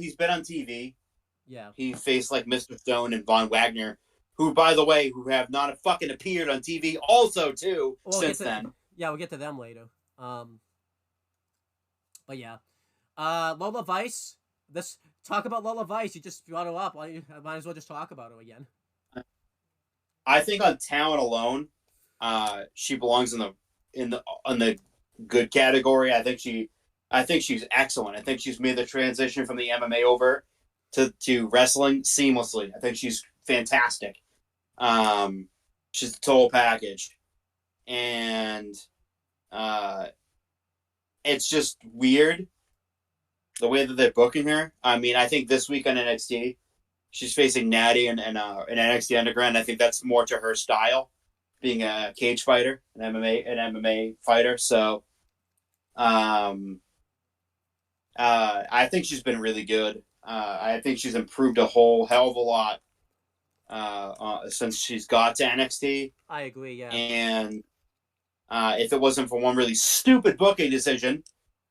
he's been on TV. Yeah. He faced like Mr. Stone and Von Wagner, who, by the way, who have not fucking appeared on TV also too since then. Yeah, we'll get to them later. But yeah. Lola Vice. This talk about Lola Vice. You just brought her up. I might as well just talk about her again. I think on talent alone, she belongs in the good category. I think she's excellent. I think she's made the transition from the MMA over to wrestling seamlessly. I think she's fantastic. She's the total package, and it's just weird the way that they're booking her. I mean, I think this week on NXT, she's facing Natty in NXT Underground. I think that's more to her style, being a cage fighter, an MMA fighter. So, I think she's been really good. I think she's improved a whole hell of a lot since she's got to NXT. I agree. Yeah. And if it wasn't for one really stupid booking decision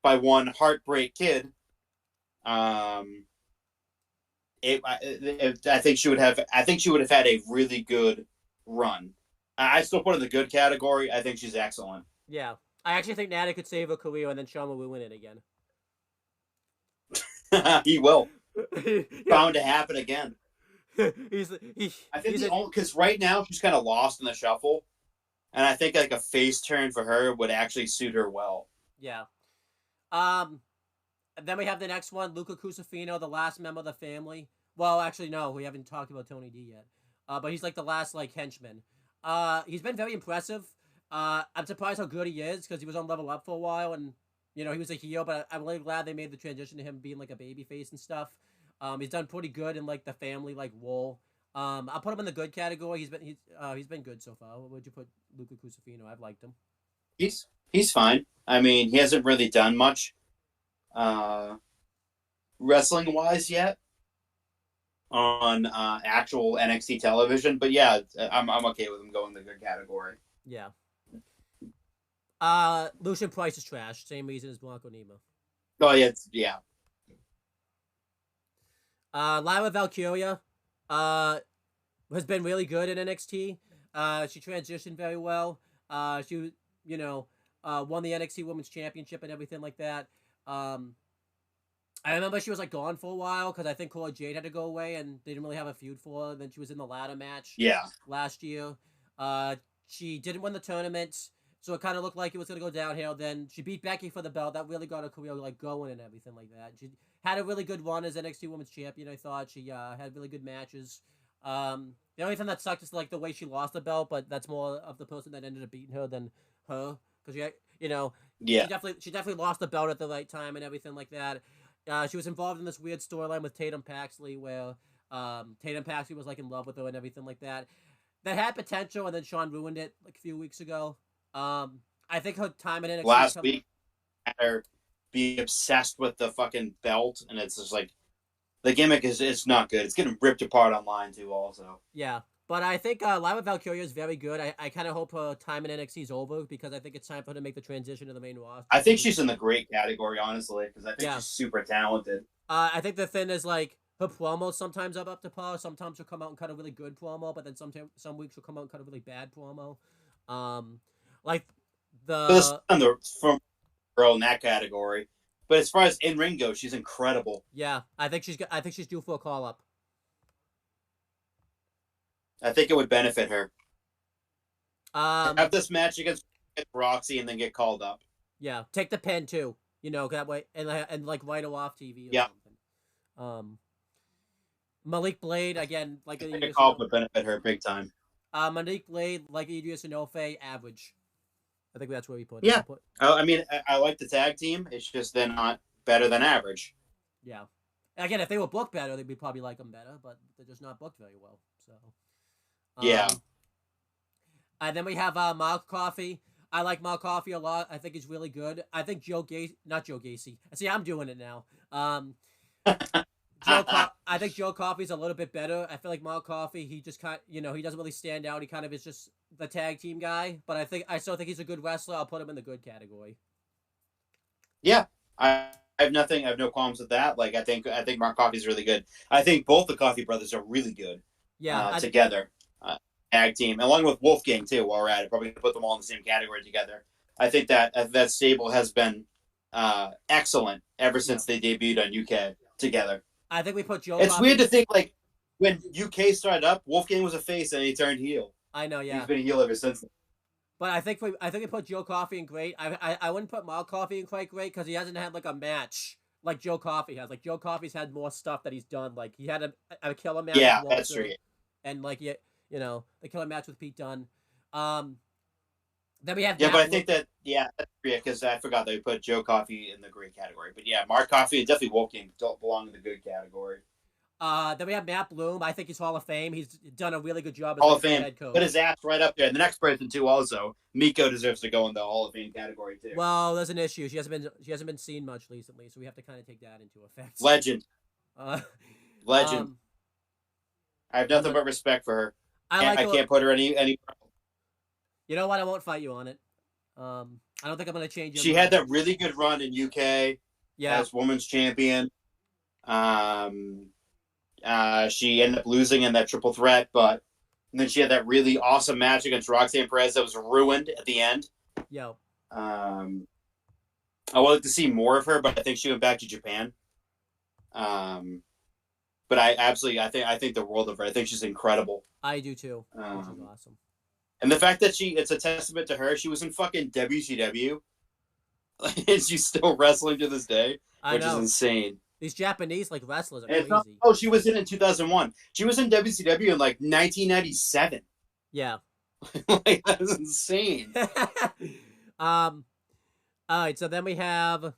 by one Heartbreak Kid, I think she would have. I think she would have had a really good run. I still put her in the good category. I think she's excellent. Yeah. I actually think Natty could save her career and then Shawn will win it again. He will. Yeah. Bound to happen again. I think because right now she's kind of lost in the shuffle, and I think like a face turn for her would actually suit her well. Yeah. Then we have the next one, Luca Cusafino, the last member of the family. Well, actually, no, we haven't talked about Tony D yet. But he's like the last like henchman. He's been very impressive. I'm surprised how good he is because he was on Level Up for a while and he was a heel. But I'm really glad they made the transition to him being like a babyface and stuff. He's done pretty good in like the family like role. I'll put him in the good category. He's been good so far. What would you put Luca Cusafino? I've liked him. He's fine. I mean, he hasn't really done much wrestling wise yet on actual NXT television, but yeah, I'm okay with him going the good category. Yeah. Lucian Price is trash. Same reason as Blanco Nemo. Oh yeah. Lyra Valkyria has been really good in NXT. She transitioned very well. She won the NXT Women's Championship and everything like that. I remember she was like gone for a while because I think Cora Jade had to go away and they didn't really have a feud for her. And then she was in the ladder match last year. She didn't win the tournament, so it kind of looked like it was gonna go downhill. Then she beat Becky for the belt. That really got her career like going and everything like that. had a really good run as NXT Women's Champion. I thought she had really good matches. The only thing that sucked is like the way she lost the belt, but that's more of the person that ended up beating her than her, because Yeah. she definitely lost the belt at the right time and everything like that. She was involved in this weird storyline with Tatum Paxley where Tatum Paxley was like in love with her and everything like that. That had potential, and then Sean ruined it like a few weeks ago. I think her time in NXT is Last coming. week, I had her be obsessed with the fucking belt, and it's just like the gimmick is it's not good. It's getting ripped apart online too. Also, Yeah. But I think Lila Valkyria is very good. I kind of hope her time in NXT is over because I think it's time for her to make the transition to the main roster. I think she's in the great category, honestly, because I think Yeah. she's super talented. I think the thing is like her promos sometimes up to par. Sometimes she'll come out and cut a really good promo, but then some weeks she'll come out and cut a really bad promo. Like This the on the from girl in that category, but as far as in ring goes, she's incredible. yeah, I think she's due for a call up. I think it would benefit her. Um, Have this match against Roxy and then get called up. yeah, take the pin too. That way and like write her off TV or Yeah. something. Malik Blade again, like I think a call up would benefit her big time. Malik Blade, like Idris Inoue, average. I think that's where we put it. Yeah. I mean, I like the tag team. It's just they're not better than average. Yeah. Again, if they were booked better, they'd probably like them better, but they're just not booked very well. So. Yeah. And then we have Mark Coffey. I like Mark Coffey a lot. I think he's really good. I think not Joe Gacy. See, I'm doing it now. I think Joe Coffey's a little bit better. I feel like Mark Coffey, he just he doesn't really stand out. He kind of is just the tag team guy. But I still think he's a good wrestler. I'll put him in the good category. Yeah, I have nothing. I have no qualms with that. Like I think Mark Coffey's really good. I think both the Coffey brothers are really good. Yeah, together, tag team, along with Wolfgang too. While we're at it, probably put them all in the same category together. I think that stable has been excellent ever since they debuted on UK together. I think we put Joe. It's weird to think like when UK started up, Wolfgang was a face and he turned heel. I know, yeah. He's been a heel ever since. But I think we put Joe Coffey in great. I wouldn't put Mark Coffey in quite great because he hasn't had like a match like Joe Coffey has. Like Joe Coffey's had more stuff that he's done. Like he had a killer match. Yeah, with Walter, that's true. And like the killer match with Pete Dunne. Then we have but I think that's because I forgot that we put Joe Coffey in the great category. But yeah, Mark Coffey and definitely Wolfgang don't belong in the good category. Then we have Matt Bloom. I think he's Hall of Fame. He's done a really good job as Hall of the Fame. head coach. Put his ass right up there. And the next person too, also Miko deserves to go in the Hall of Fame category too. Well, there's an issue. She hasn't been seen much recently, so we have to kind of take that into effect. Legend. Legend. I have nothing but respect for her. I can't put her any. You know what? I won't fight you on it. I don't think I'm gonna change. She had that really good run in UK. Yeah. As women's champion. She ended up losing in that triple threat, but then she had that really awesome match against Roxanne Perez that was ruined at the end. Yo. I would like to see more of her, but I think she went back to Japan. But I think the world of her. I think she's incredible. I do too. Which is awesome. And the fact that it's a testament to her. She was in fucking WCW, and she's still wrestling to this day, which is insane. These Japanese wrestlers are crazy. She was in 2001. She was in WCW in 1997. Yeah. That is insane. All right, so then we have.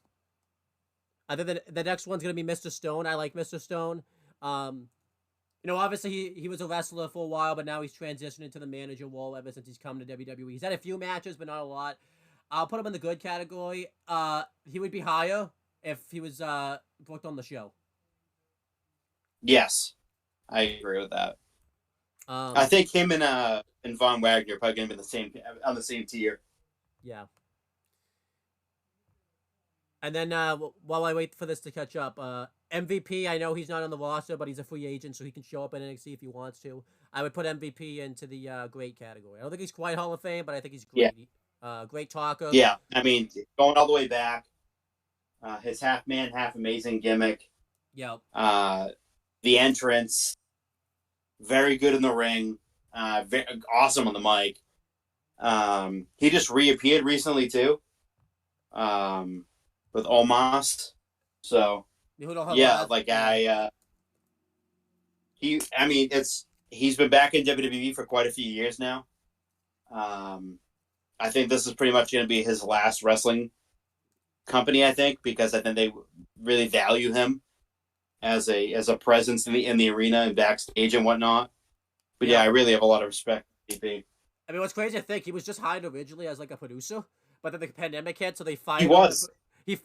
I think the next one's gonna be Mr. Stone. I like Mr. Stone. Obviously he was a wrestler for a while, but now he's transitioned into the manager role ever since he's come to WWE. He's had a few matches, but not a lot. I'll put him in the good category. He would be higher if he was booked on the show. Yes, I agree with that. I think him and Von Wagner are probably going to be on the same tier. Yeah. And then while I wait for this to catch up, MVP, I know he's not on the roster, but he's a free agent, so he can show up in NXT if he wants to. I would put MVP into the great category. I don't think he's quite Hall of Fame, but I think he's great. Yeah. Great talker. Yeah, I mean, going all the way back, his half man, half amazing gimmick. Yeah. The entrance, very good in the ring, very awesome on the mic. He just reappeared recently too, with Omos. So Who don't hold Yeah, that? like Yeah. I mean, he's been back in WWE for quite a few years now. I think this is pretty much going to be his last wrestling company. I think because I think they really value him as a presence in the arena and backstage and whatnot. But yeah, Yeah. I really have a lot of respect for DP. I mean, what's crazy to think he was just hired originally as like a producer, but then the pandemic hit, so they He fired all their was.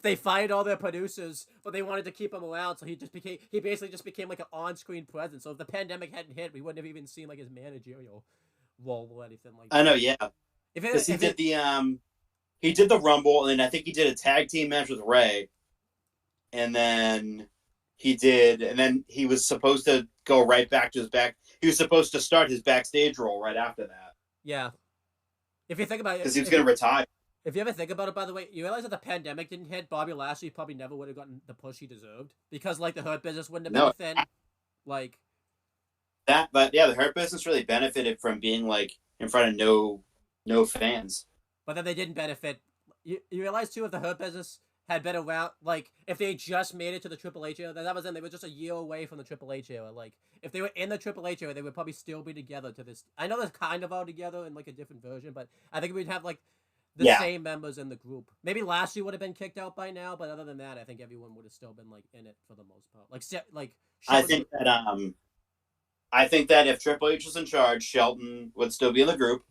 they fired all their producers, but they wanted to keep him around, so he basically just became like an on-screen presence. So if the pandemic hadn't hit, we wouldn't have even seen like his managerial role or anything like I know, that. yeah, because If it he did the Rumble, and then I think he did a tag team match with Ray, and then and then he was supposed to go right back to his back. He was supposed to start his backstage role right after that yeah, if you think about it, because he was going to retire. if you ever think about it, by the way, you realize that the pandemic didn't hit, Bobby Lashley probably never would have gotten the push he deserved because like the Hurt Business wouldn't have been No, a thing. Like but yeah, the Hurt Business really benefited from being like in front of no fans. but then they didn't benefit. You realize too if the Hurt Business had been around, like if they just made it to the Triple H era, then that was then they were just a year away from the Triple H era. Like if they were in the Triple H era, they would probably still be together to this. I know they're kind of all together in like a different version, but I think we'd have like the Yeah, same members in the group. Maybe Lashley would have been kicked out by now, but other than that, I think everyone would have still been like in it for the most part. Like I Shelton. think that I think that if Triple H was in charge, Shelton would still be in the group.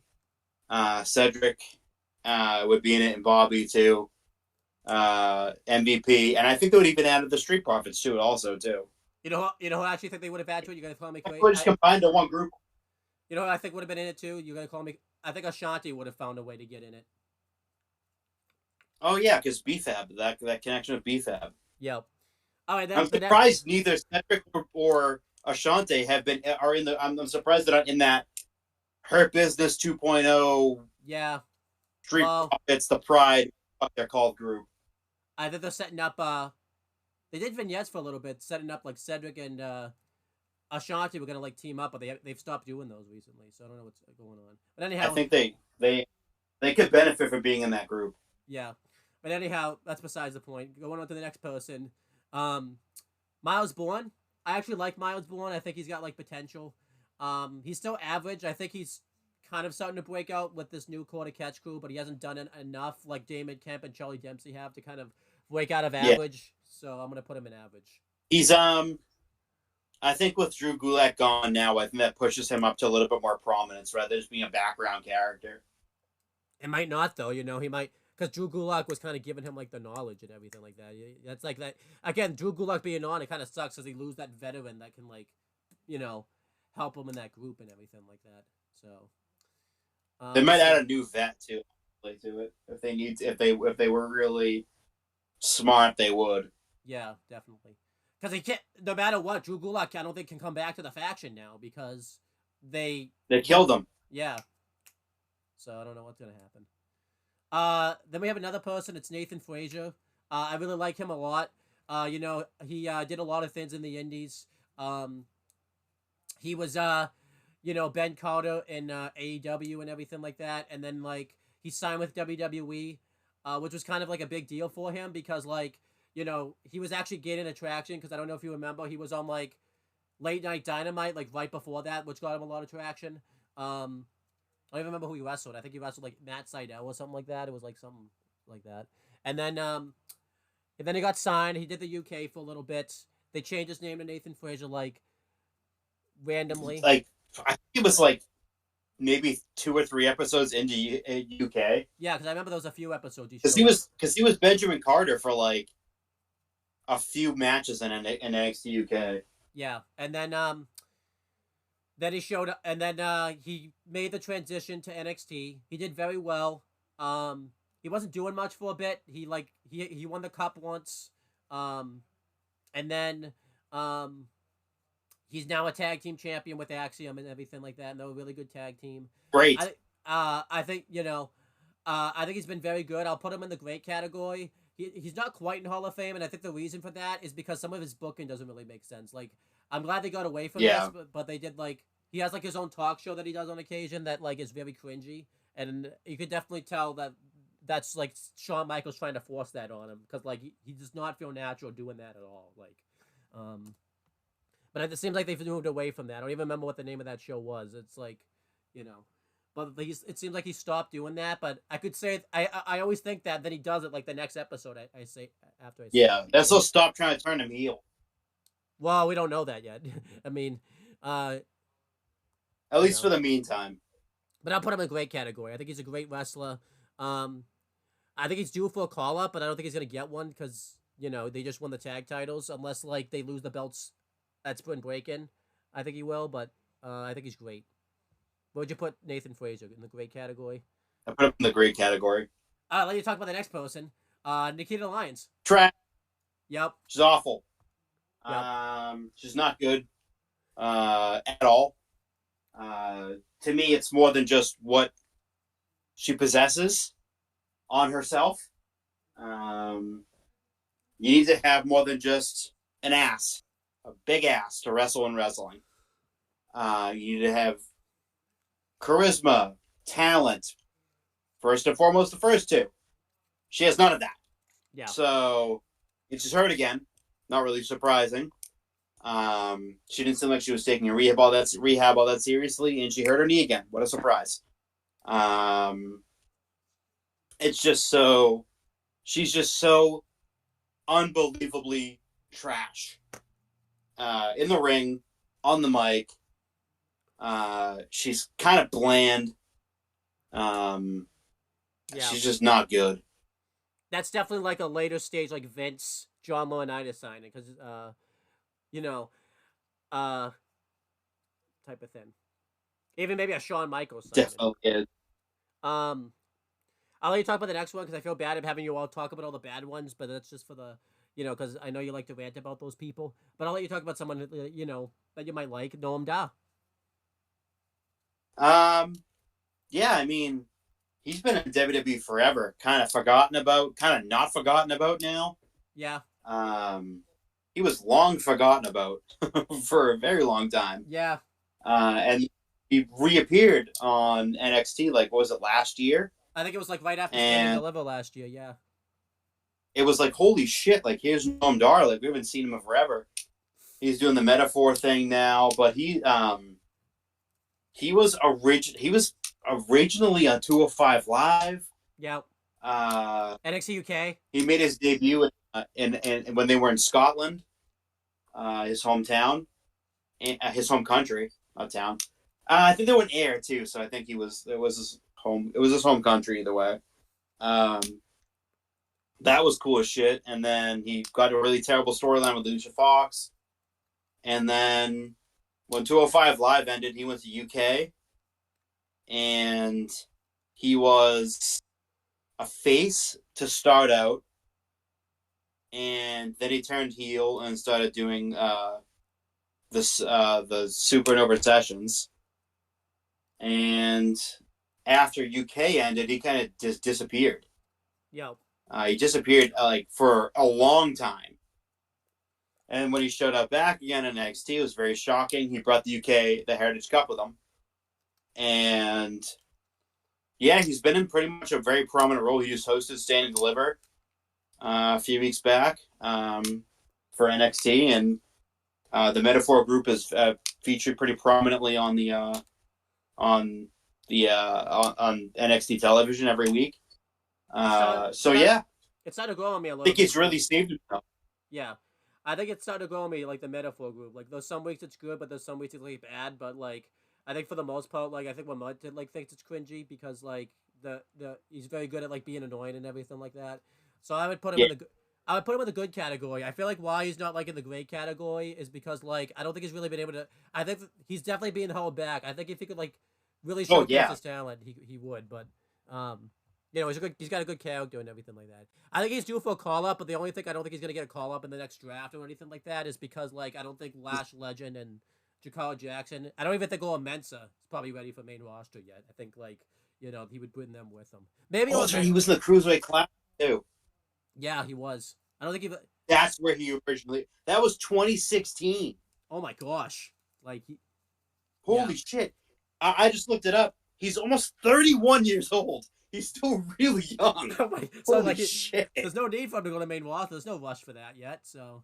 Cedric would be in it, and Bobby too. MVP, and I think they would even add the Street Profits to it also too. You know who I actually think they would have added to it. You're gonna call me They crazy. would just combined to one group. You know who I think would have been in it too. You're gonna call me. I think Ashanti would have found a way to get in it. Oh yeah, because BFAB, that connection with BFAB. Yep. All right, I'm then the next. surprised neither Cedric or Ashante are in the. I'm surprised they're not in that Hurt Business 2.0 Yeah. Street Well, Profits, the Pride, what they're called group. I think they're setting up. They did vignettes for a little bit, setting up like Cedric and Ashanti were gonna like team up, but they've stopped doing those recently, so I don't know what's going on. But I anyhow, think they could benefit from being in that group. yeah. But anyhow, that's besides the point. Going on to the next person. Miles Bourne. I actually like Miles Bourne. I think he's got like potential. He's still average. I think he's kind of starting to break out with this new quarter catch crew, but he hasn't done it enough like Damon Kemp and Charlie Dempsey have to kind of break out of average. Yeah. So I'm gonna put him in average. He's I think with Drew Gulak gone now, I think that pushes him up to a little bit more prominence rather than just being a background character. It might not though. He might. Because Drew Gulak was kind of giving him like the knowledge and everything like that. That's like that again. Drew Gulak being on, it kind of sucks because he lose that veteran that can like, help him in that group and everything like that. So they might add a new vet too to it if they need to, if they were really smart, they would. Yeah, definitely. Because he can't. No matter what, Drew Gulak I don't think can come back to the faction now because they killed him. Yeah. So I don't know what's gonna happen. Then we have another person. It's Nathan Frazier. I really like him a lot. He did a lot of things in the Indies. He was Ben Carter in AEW and everything like that, and then like he signed with WWE, which was kind of like a big deal for him because he was actually gaining attraction because I don't know if you remember he was on like Late Night Dynamite like right before that, which got him a lot of traction. I don't even remember who he wrestled. I think he wrestled like Matt Sydal or something like that. It was like something like that. And then he got signed. He did the UK for a little bit. They changed his name to Nathan Frazier like randomly. Like I think it was like maybe 2 or 3 episodes into UK. Yeah, because I remember there was a few episodes. Because he was Benjamin Carter for like a few matches in NXT UK. Yeah, and then he showed up, and then he made the transition to NXT. He did very well. He wasn't doing much for a bit. He won the cup once, and then he's now a tag team champion with Axiom and everything like that. And they're a really good tag team. Great. I think I think he's been very good. I'll put him in the great category. He's not quite in Hall of Fame, and I think the reason for that is because some of his booking doesn't really make sense. Like, I'm glad they got away from this, but they did he has like his own talk show that he does on occasion that like is very cringy, and you could definitely tell that that's like Shawn Michaels trying to force that on him because like he does not feel natural doing that at all. Like, but it seems like they've moved away from that. I don't even remember what the name of that show was. It's like, you know, but it seems like he stopped doing that. But I could say I always think that then he does it like the next episode. I say after I say Yeah, that's so stop trying to turn him heel. Well, we don't know that yet. I mean, at least for the meantime. But I'll put him in a great category. I think he's a great wrestler. I think he's due for a call up, but I don't think he's gonna get one because they just won the tag titles. Unless like they lose the belts at Spring Breakin', I think he will. But I think he's great. Where would you put Nathan Frazier in the great category? I put him in the great category. Let you talk about the next person. Nikita Lyons. Trash. Yep. She's awful. Yep. She's not good at all. To me, it's more than just what she possesses on herself. You need to have more than just an ass, a big ass to wrestle in wrestling. You need to have charisma, talent. First and foremost, the first two. She has none of that. Yeah. So it's just hurt again. Not really surprising. She didn't seem like she was taking a rehab all that seriously, and she hurt her knee again. What a surprise! It's just so she's just so unbelievably trash in the ring, on the mic. She's kind of bland. She's just not good. That's definitely like a later stage, like Vince, John Laurinaitis signing, because type of thing. Even maybe a Shawn Michaels signing. Definitely is. I'll let you talk about the next one because I feel bad of having you all talk about all the bad ones, but that's just for the, because I know you like to rant about those people. But I'll let you talk about someone, that you might like, Noam Dar. Yeah, I mean, he's been in WWE forever. Kind of not forgotten about now. Yeah. He was long forgotten about for a very long time. Yeah. And he reappeared on NXT, like, what was it, last year? I think it was like right after Stand and Deliver last year, yeah. It was like, holy shit, like, here's Noam Dar. Like, we haven't seen him in forever. He's doing the metaphor thing now, but he was originally on 205 Live. Yeah. NXT UK. He made his debut in when they were in Scotland, his hometown, his home country, not town. I think they were in Ayr too, so I think it was his home. It was his home country either way. That was cool as shit. And then he got a really terrible storyline with Lucia Fox. And then when 205 Live ended, he went to UK, and he was a face to start out, and then he turned heel and started doing the Supernova sessions. And after UK ended, he kind of just disappeared. Yep. He disappeared for a long time. And when he showed up back again in NXT, it was very shocking. He brought the UK the Heritage Cup with him. And yeah, he's been in pretty much a very prominent role. He just hosted Stand and Deliver a few weeks back for NXT, and the Metaphor group is featured pretty prominently on NXT television every week. It's starting to grow on me a little. I think it's really saved himself. Yeah, I think it's starting to grow on me, like the Metaphor group. Like there's some weeks it's good, but there's some weeks it's really bad. But like I think for the most part, like I think Mud thinks it's cringy because like the he's very good at like being annoying and everything like that. So I would put him in the good category. I feel like why he's not like in the great category is because like I don't think he's really been able to. I think he's definitely being held back. I think if he could like really showcase his talent, he would. But he's got a good character and everything like that. I think he's due for a call up, but the only thing I don't think he's gonna get a call up in the next draft or anything like that is because like I don't think Lash Legend and Jakar Jackson. I don't even think Ola Mensa is probably ready for main roster yet. I think like he would bring them with him. Maybe he was in the Cruiserweight Classic too. Yeah, he was. I don't think he. That's where he originally. That was 2016. Oh my gosh! Like holy shit! I just looked it up. He's almost 31 years old. He's still really young. So Holy shit! there's no need for him to go to main roster. There's no rush for that yet. So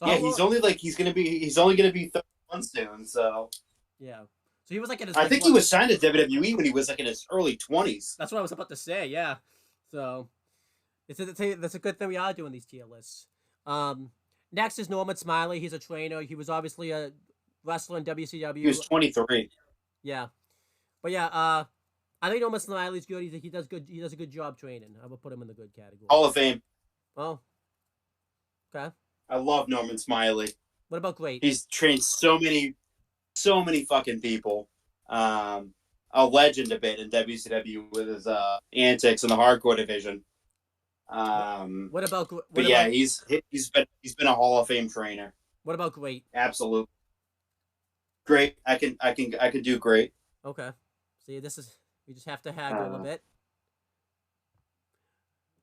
Yeah, he's only he's only gonna be 31 soon. So yeah. So he was like in his. I think he was signed to WWE when he was like in his early 20s. That's what I was about to say. Yeah. So that's a good thing we are doing these tier lists. Next is Norman Smiley. He's a trainer. He was obviously a wrestler in WCW. He was 23. Yeah, but yeah, I think Norman Smiley's good. He does good. He does a good job training. I would put him in the good category. Hall of Fame. Oh, okay. I love Norman Smiley. What about great? He's trained so many fucking people. A legend a bit in WCW with his antics in the hardcore division. What about? He's been a Hall of Fame trainer. What about great? Absolutely. Great. I can do great. Okay. See, we just have to haggle a bit.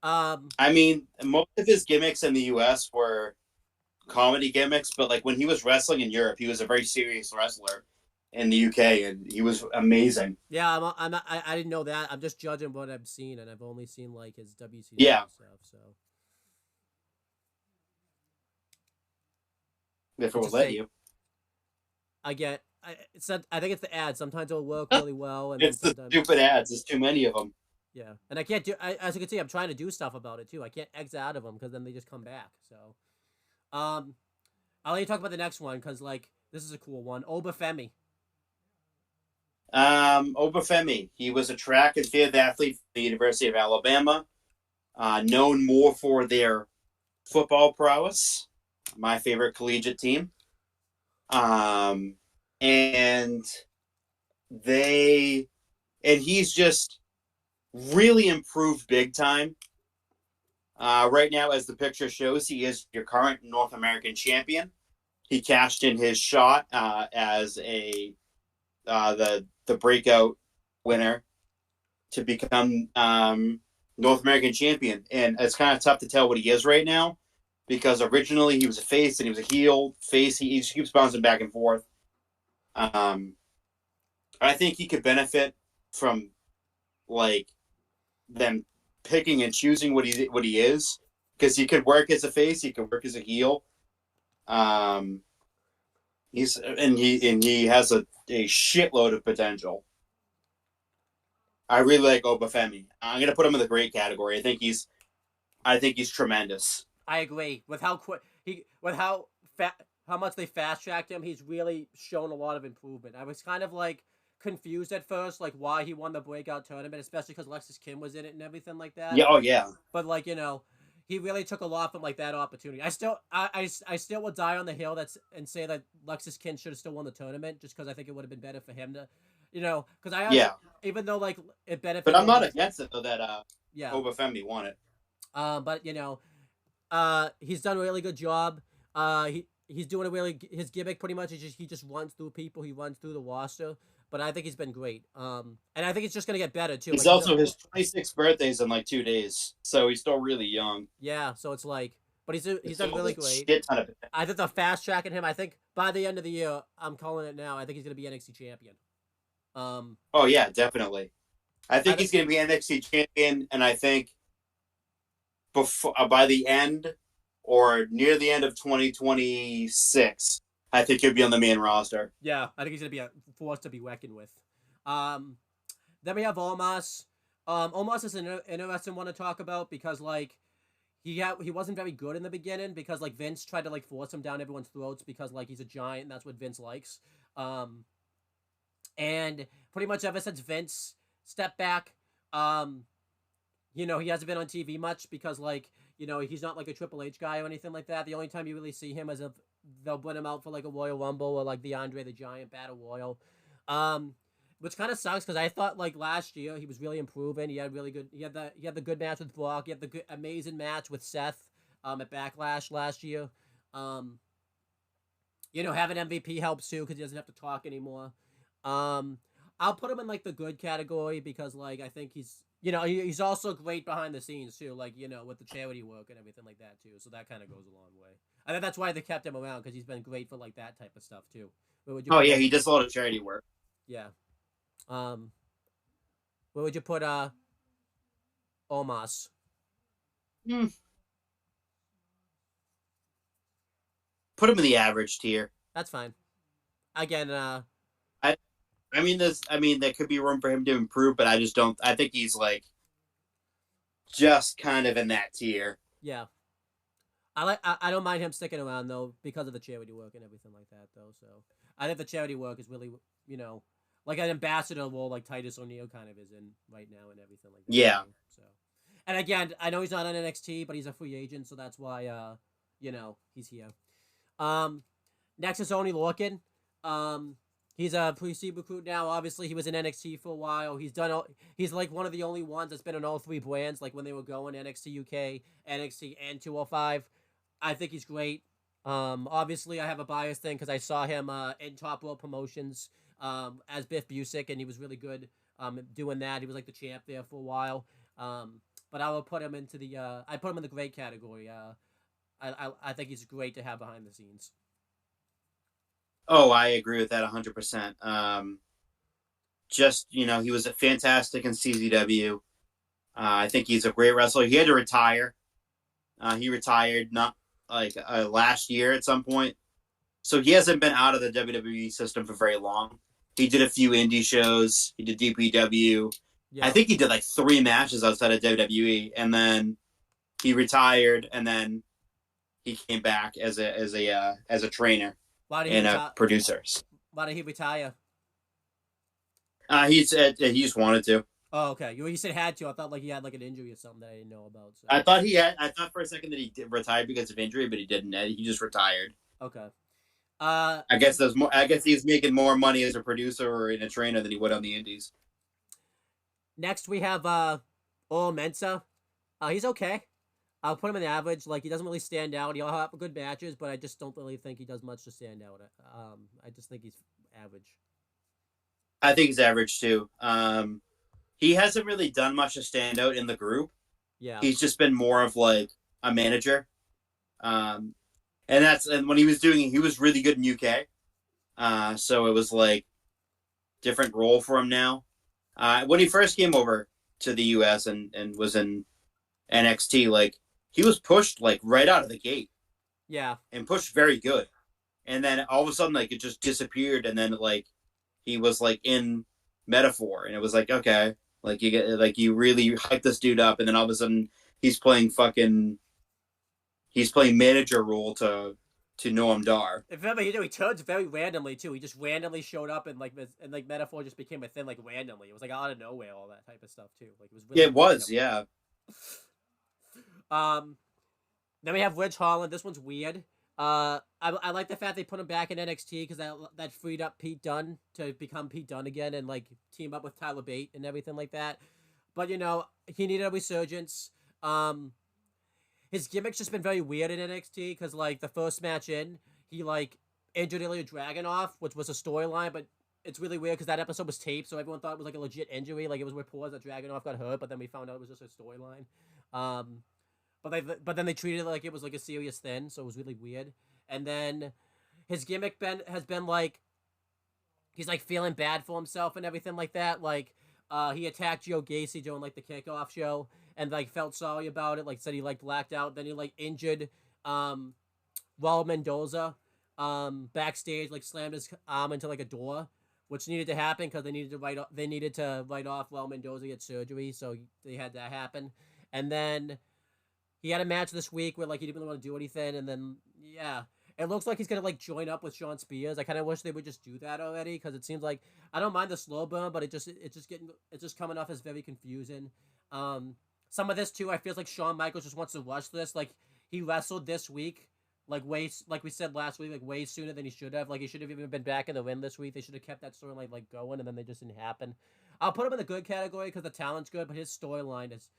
I mean, most of his gimmicks in the U.S. were comedy gimmicks, but like when he was wrestling in Europe, he was a very serious wrestler in the UK, and he was amazing. Yeah, I didn't know that. I'm just judging what I've seen, and I've only seen like his WCW stuff. So if it will let you, I think it's the ads. Sometimes it'll work really well, and it's the stupid ads. There's too many of them. Yeah, and I can't do. As you can see, I'm trying to do stuff about it too. I can't exit out of them because then they just come back. So, I'll let you talk about the next one because like this is a cool one. Obafemi. Obafemi. He was a track and field athlete for the University of Alabama. Known more for their football prowess. My favorite collegiate team. And he's just really improved big time. Right now, as the picture shows, he is your current North American champion. He cashed in his shot as the breakout winner to become North American champion. And it's kind of tough to tell what he is right now because originally he was a face and he was a heel. Face, he just keeps bouncing back and forth. I think he could benefit from like them picking and choosing what he is, because he could work as a face, he could work as a heel. He has a shitload of potential. I really like Obafemi. I'm gonna put him in the great category. I think he's tremendous. I agree with how how much they fast tracked him. He's really shown a lot of improvement. I was kind of like confused at first, like why he won the breakout tournament, especially because Lexis Kim was in it and everything like that. Yeah, oh yeah. But like he really took a lot from like that opportunity. I still will die on the hill and say that Lexis Kim should have still won the tournament, just because I think it would have been better for him to, because even though like it benefited. But I'm not against it though that Obafemi won it. But he's done a really good job. He's doing his gimmick pretty much is he just runs through people. He runs through the roster. But I think he's been great. And I think it's just going to get better, too. His 26th birthday's in like 2 days, so he's still really young. Yeah, so it's like... But he's done really great. I think they're fast-tracking him. I think by the end of the year, I'm calling it now, I think he's going to be NXT champion. Oh, yeah, definitely. I think he's going to be NXT champion, and I think by the end or near the end of 2026... I think he'll be on the main roster. Yeah, I think he's going to be a force to be reckoned with. Then we have Omos. Omos is an interesting one to talk about because, like, he wasn't very good in the beginning because, like, Vince tried to, like, force him down everyone's throats because, like, he's a giant and that's what Vince likes. And pretty much ever since Vince stepped back, he hasn't been on TV much because, like, he's not, like, a Triple H guy or anything like that. The only time you really see him is if they'll put him out for like a Royal Rumble or like the Andre the Giant Battle Royal, which kind of sucks because I thought like last year he was really improving. He had the good match with Brock. He had the amazing match with Seth at Backlash last year. Having MVP helps too because he doesn't have to talk anymore. I'll put him in like the good category because like I think he's also great behind the scenes too, like with the charity work and everything like that too. So that kind of goes a long way. I think that's why they kept him around because he's been great for like that type of stuff too. He does a lot of charity work. Yeah. Where would you put Omos. Hmm. Put him in the average tier. That's fine. Again, I I mean this. I mean there could be room for him to improve, but I just don't. I think he's like just kind of in that tier. yeah. I don't mind him sticking around though because of the charity work and everything like that though. So I think the charity work is really you know like an ambassador role like Titus O'Neil kind of is in right now and everything like that Yeah. too. So and again, I know he's not on NXT, but he's a free agent, so that's why he's here. Um, Next is Oney Lorcan. Um, he's a pre-seed recruit now. Obviously, he was in NXT for a while. He's like one of the only ones that's been on all three brands. Like when they were going NXT UK, NXT, and 205. I think he's great. Obviously, I have a bias thing because I saw him in Top World Promotions as Biff Busick, and he was really good doing that. He was like the champ there for a while. But I will put him into the I put him in the great category. I think he's great to have behind the scenes. Oh, I agree with that 100%. Just he was a fantastic in CZW. I think he's a great wrestler. He had to retire. He retired not like last year at some point, so he hasn't been out of the WWE system for very long. He did a few indie shows. He did DPW. I Yeah. think he did like 3 matches outside of WWE, and then he retired, and then he came back as a trainer Why did he and a retire? producer. Why did he retire? He just wanted to. Oh, okay. You said had to. I thought like he had like an injury or something that I didn't know about. So I thought he had. I thought for a second that he did retire because of injury, but he didn't. He just retired. okay. I guess there's more. I guess he's making more money as a producer or in a trainer than he would on the Indies. Next we have Ol Mensa. He's okay. I'll put him in the average. Like he doesn't really stand out. He'll have good matches, but I just don't really think he does much to stand out. I just think he's average. I think he's average too. He hasn't really done much to stand out in the group. Yeah. He's just been more of like a manager. And when he was really good in UK. So it was like different role for him now. When he first came over to the US and was in NXT, like he was pushed like right out of the gate Yeah. and pushed very good. And then all of a sudden like it just disappeared and then like he was like in Metaphor and it was like, okay, like you really hype this dude up and then all of a sudden he's playing manager role to Noam Dar. If remember, he turns very randomly too. He just randomly showed up and Metaphor just became a thing like randomly. It was like out of nowhere, all that type of stuff too. Like it was really It was, random. yeah. Then we have Ridge Holland. This one's weird. I like the fact they put him back in NXT because that freed up Pete Dunne to become Pete Dunne again and like team up with Tyler Bate and everything like that. But he needed a resurgence. His gimmick's just been very weird in NXT because like the first match in, he like injured Ilya Dragunov, which was a storyline, but it's really weird because that episode was taped, so everyone thought it was like a legit injury. Like it was reports that Dragunov got hurt, but then we found out it was just a storyline. But then they treated it like it was like a serious thing, so it was really weird. And then his gimmick has been like he's like feeling bad for himself and everything like that. Like he attacked Joe Gacy during like the kickoff show and like felt sorry about it. Like said he like blacked out. Then he like injured Raul Mendoza backstage, like slammed his arm into like a door, which needed to happen because they needed to write off Raul Mendoza, get surgery, so they had that happen. And then he had a match this week where like he didn't really want to do anything, and then yeah, it looks like he's gonna like join up with Sean Spears. I kind of wish they would just do that already because it seems like I don't mind the slow burn, but it's just coming off as very confusing. Some of this too, I feel like Shawn Michaels just wants to rush this. Like he wrestled this week, like we said last week, like way sooner than he should have. Like he should have even been back in the ring this week. They should have kept that storyline like going, and then they just didn't happen. I'll put him in the good category because the talent's good, but his storyline is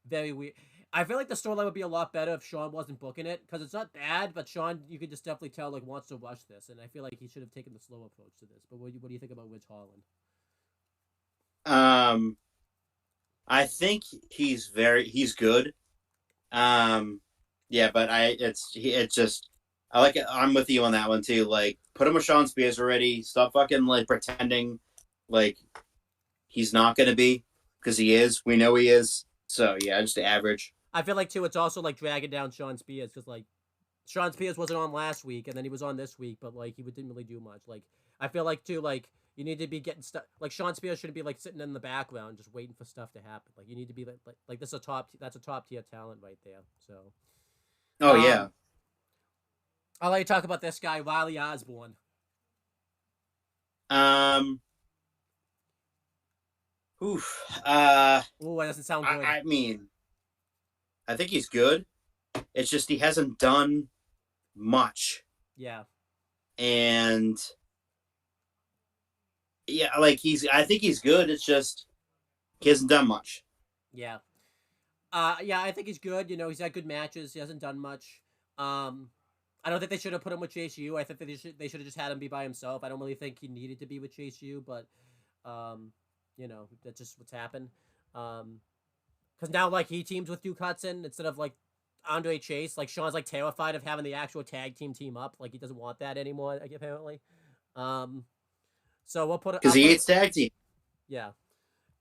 very weird. I feel like the storyline would be a lot better if Sean wasn't booking it because it's not bad, but Sean, you could just definitely tell like wants to rush this, and I feel like he should have taken the slow approach to this. But what do you think about Ridge Holland? I think he's good. Yeah, but it's just I like it. I'm with you on that one too. Like, put him with Sean Spears already. Stop fucking like pretending like he's not gonna be because he is. We know he is. So yeah, just the average. I feel like too, it's also like dragging down Sean Spears because like Sean Spears wasn't on last week and then he was on this week, but like he didn't really do much. Like I feel like too, like you need to be getting stuff. Like Sean Spears shouldn't be like sitting in the background just waiting for stuff to happen. Like you need to be like this is a that's a top tier talent right there. So, Oh yeah. I'll let you talk about this guy Riley Osborne. Um. Oof. Ooh, that doesn't sound good. I mean, I think he's good. It's just he hasn't done much. Yeah. And yeah, like I think he's good. It's just he hasn't done much. Yeah. Yeah, I think he's good. You know, he's had good matches. He hasn't done much. I don't think they should have put him with Chase U. I think that they should have just had him be by himself. I don't really think he needed to be with Chase U, but you know, that's just what's happened. Because now like he teams with Duke Hudson instead of like Andre Chase. Like Sean's like terrified of having the actual tag team up. Like he doesn't want that anymore. Like, apparently. So we'll put because he hates tag team. Yeah.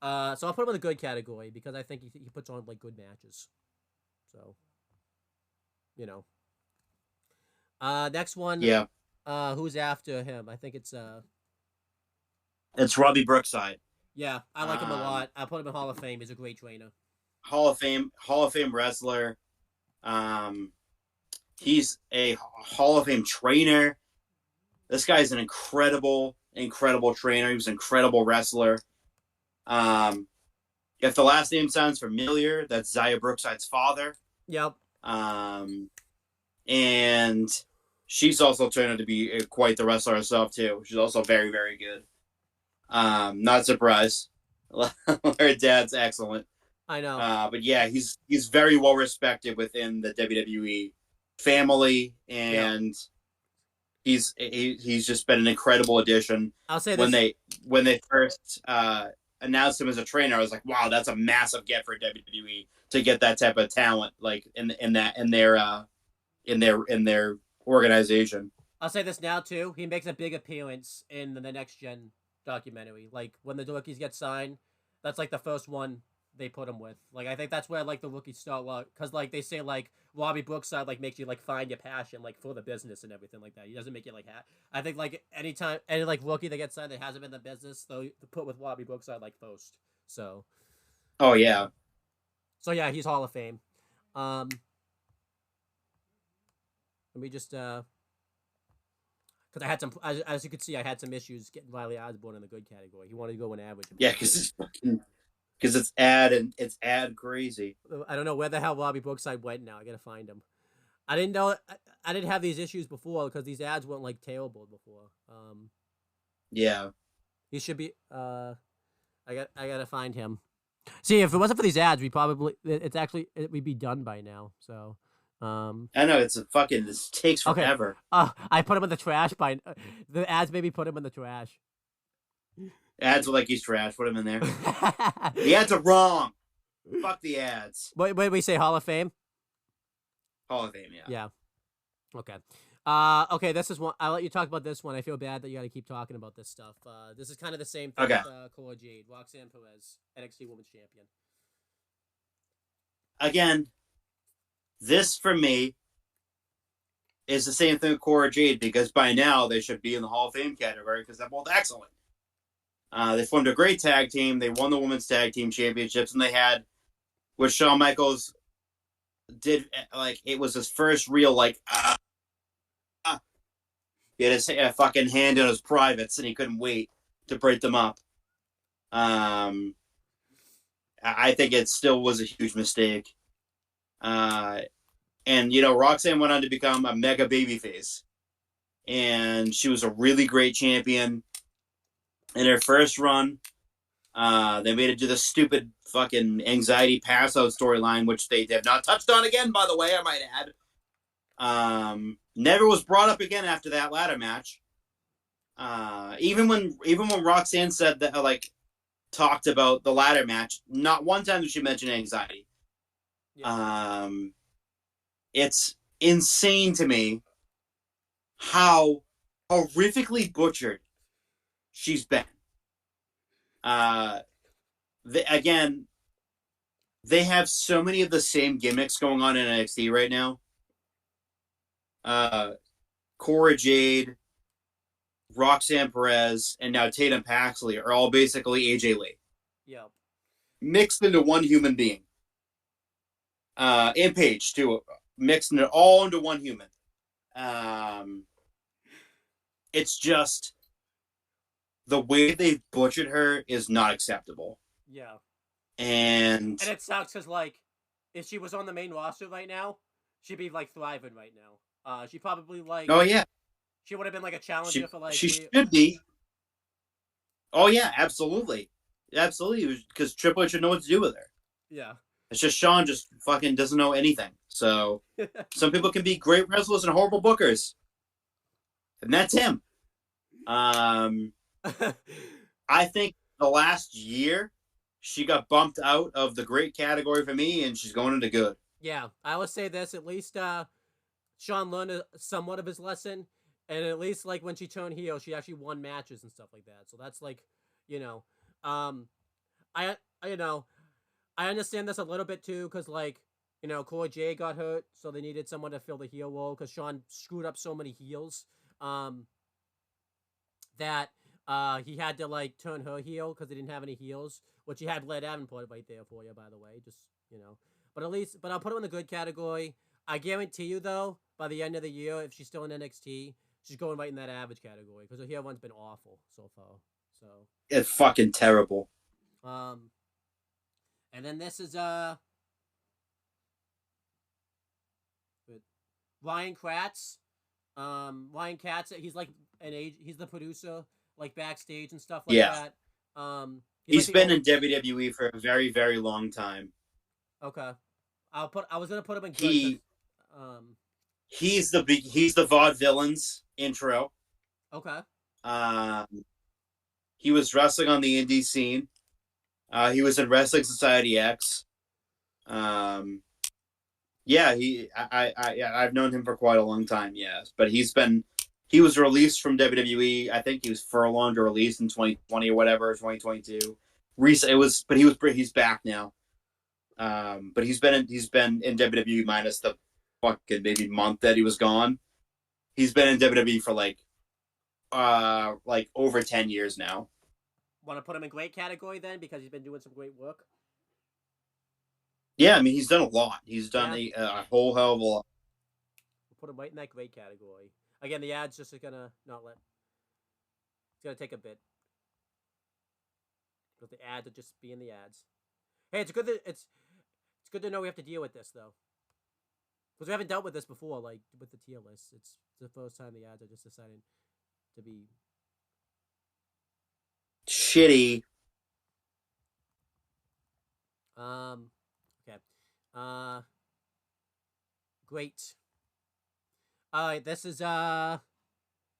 So I'll put him in the good category because I think he puts on like good matches. So, you know. Next one. Yeah. Who's after him? I think it's Robbie Brookside. Yeah, I like him a lot. I put him in Hall of Fame. He's a great trainer. Hall of Fame wrestler. He's a Hall of Fame trainer. This guy's an incredible trainer. He was an incredible wrestler. If the last name sounds familiar, that's Zaya Brookside's father. Yep. And she's also turned out to be quite the wrestler herself too. She's also very, very good. Not surprised. Her dad's excellent. I know. But yeah, he's very well respected within the WWE family, and he's just been an incredible addition. I'll say this. When they first announced him as a trainer, I was like, wow, that's a massive get for WWE to get that type of talent like in their organization. I'll say this now too. He makes a big appearance in the Next Gen documentary. Like when the rookies get signed, that's like the first one they put him with. Like I think that's where like the rookies start, because like they say like Robbie Brookside like makes you like find your passion like for the business and everything like that. He doesn't make you like I think like anytime any like rookie that gets signed that hasn't been in the business, they'll put with Robbie Brookside like first. So. Oh yeah. So yeah, he's Hall of Fame. Let me just because I had some, as you could see, I had some issues getting Riley Osborne in the good category. He wanted to go in average. Yeah, because it's ad crazy. I don't know where the hell Robbie Brookside went now. I gotta find him. I didn't know. I didn't have these issues before because these ads weren't like terrible before. Yeah. He should be. I gotta find him. See, if it wasn't for these ads, we'd be done by now. So. I know this takes forever. Okay. I put him in the trash the ads maybe put him in the trash. Ads are like he's trash. Put him in there. The ads are wrong. Fuck the ads. Wait, we say Hall of Fame? Hall of Fame, yeah. Yeah. Okay. Okay, this is one. I'll let you talk about this one. I feel bad that you got to keep talking about this stuff. This is kind of the same thing with Cora Jade. Roxanne Perez, NXT Women's Champion. Again, this, for me, is the same thing with Cora Jade, because by now they should be in the Hall of Fame category because they're both excellent. They formed a great tag team. They won the Women's Tag Team Championships, and they had, what Shawn Michaels did, like, it was his first real, like, he had his fucking hand in his privates, and he couldn't wait to break them up. I think it still was a huge mistake. And, you know, Roxanne went on to become a mega babyface. And she was a really great champion. In her first run, they made it do the stupid fucking anxiety pass-out storyline, which they have not touched on again, by the way, I might add. Never was brought up again after that ladder match. Even when Roxanne said that, like, talked about the ladder match, not one time did she mention anxiety. Yeah. It's insane to me how horrifically butchered she's been. Again, they have so many of the same gimmicks going on in NXT right now. Cora Jade, Roxanne Perez, and now Tatum Paxley are all basically AJ Lee. Yeah. Mixed into one human being. And Paige, too. Mixed into, all into one human. It's just the way they've butchered her is not acceptable. Yeah. And it sucks because, like, if she was on the main roster right now, she'd be, like, thriving right now. She probably, like... Oh, yeah. She would have been, like, a challenger for, like... She should be. Oh, yeah, absolutely. Absolutely, because Triple H should know what to do with her. Yeah. It's just Sean just fucking doesn't know anything. So, some people can be great wrestlers and horrible bookers. And that's him. I think the last year, she got bumped out of the great category for me, and she's going into good. Yeah, I would say this. At least Sean learned somewhat of his lesson, and at least like when she turned heel, she actually won matches and stuff like that. So that's like, you know, I understand this a little bit too, because like, Cora Jade got hurt, so they needed someone to fill the heel role because Sean screwed up so many heels, that he had to like turn her heel because they didn't have any heels, which he had Led Davenport right there for you, by the way, just But I'll put her in the good category. I guarantee you though, by the end of the year, if she's still in NXT, she's going right in that average category because her heel run's been awful so far. So it's fucking terrible. And then this is Ryan Kratz. Ryan Katz, he's like he's the producer, like backstage and stuff like that. He's been in WWE for a very, very long time. Okay. I was gonna put him in good. He's the Vaudevillains intro. Okay. He was wrestling on the indie scene. He was in Wrestling Society X. I've known him for quite a long time. Yes, but he was released from WWE. I think he was furlonged or released in 2020 or whatever, 2022. He's back now. But he's been in WWE minus the fucking maybe month that he was gone. He's been in WWE for like over 10 years now. Want to put him in great category then because he's been doing some great work? Yeah, I mean he's done a lot. He's done a whole hell of a lot. We'll put him right in that great category. Again, the ads just are gonna not let. It's gonna take a bit. But the ads will just be in the ads. Hey, it's good to know we have to deal with this though, because we haven't dealt with this before, like with the tier list. It's the first time the ads are just deciding to be shitty. Okay. Great. All right. This is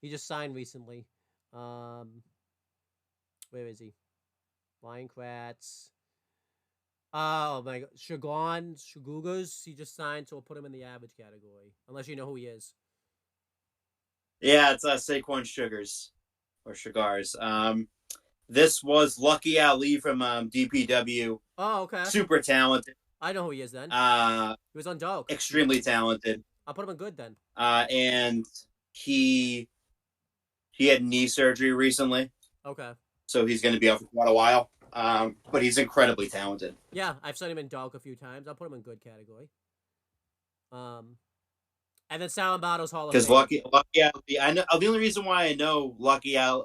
he just signed recently. Where is he? Lion Kratz. Oh my god, Shagugas, he just signed, so we'll put him in the average category. Unless you know who he is. Yeah, it's Saquon Sugars. Or Shugars. This was Lucky Ali from DPW. Oh, okay. Super talented. I know who he is then. He was on Dark. Extremely talented. I'll put him in good then. And he had knee surgery recently. Okay. So he's going to be out for quite a while. But he's incredibly talented. Yeah, I've seen him in Dark a few times. I'll put him in good category. And then Sal Battle's Hall of Fame. Because Lucky Ali, I know the only reason why I know Lucky Ali,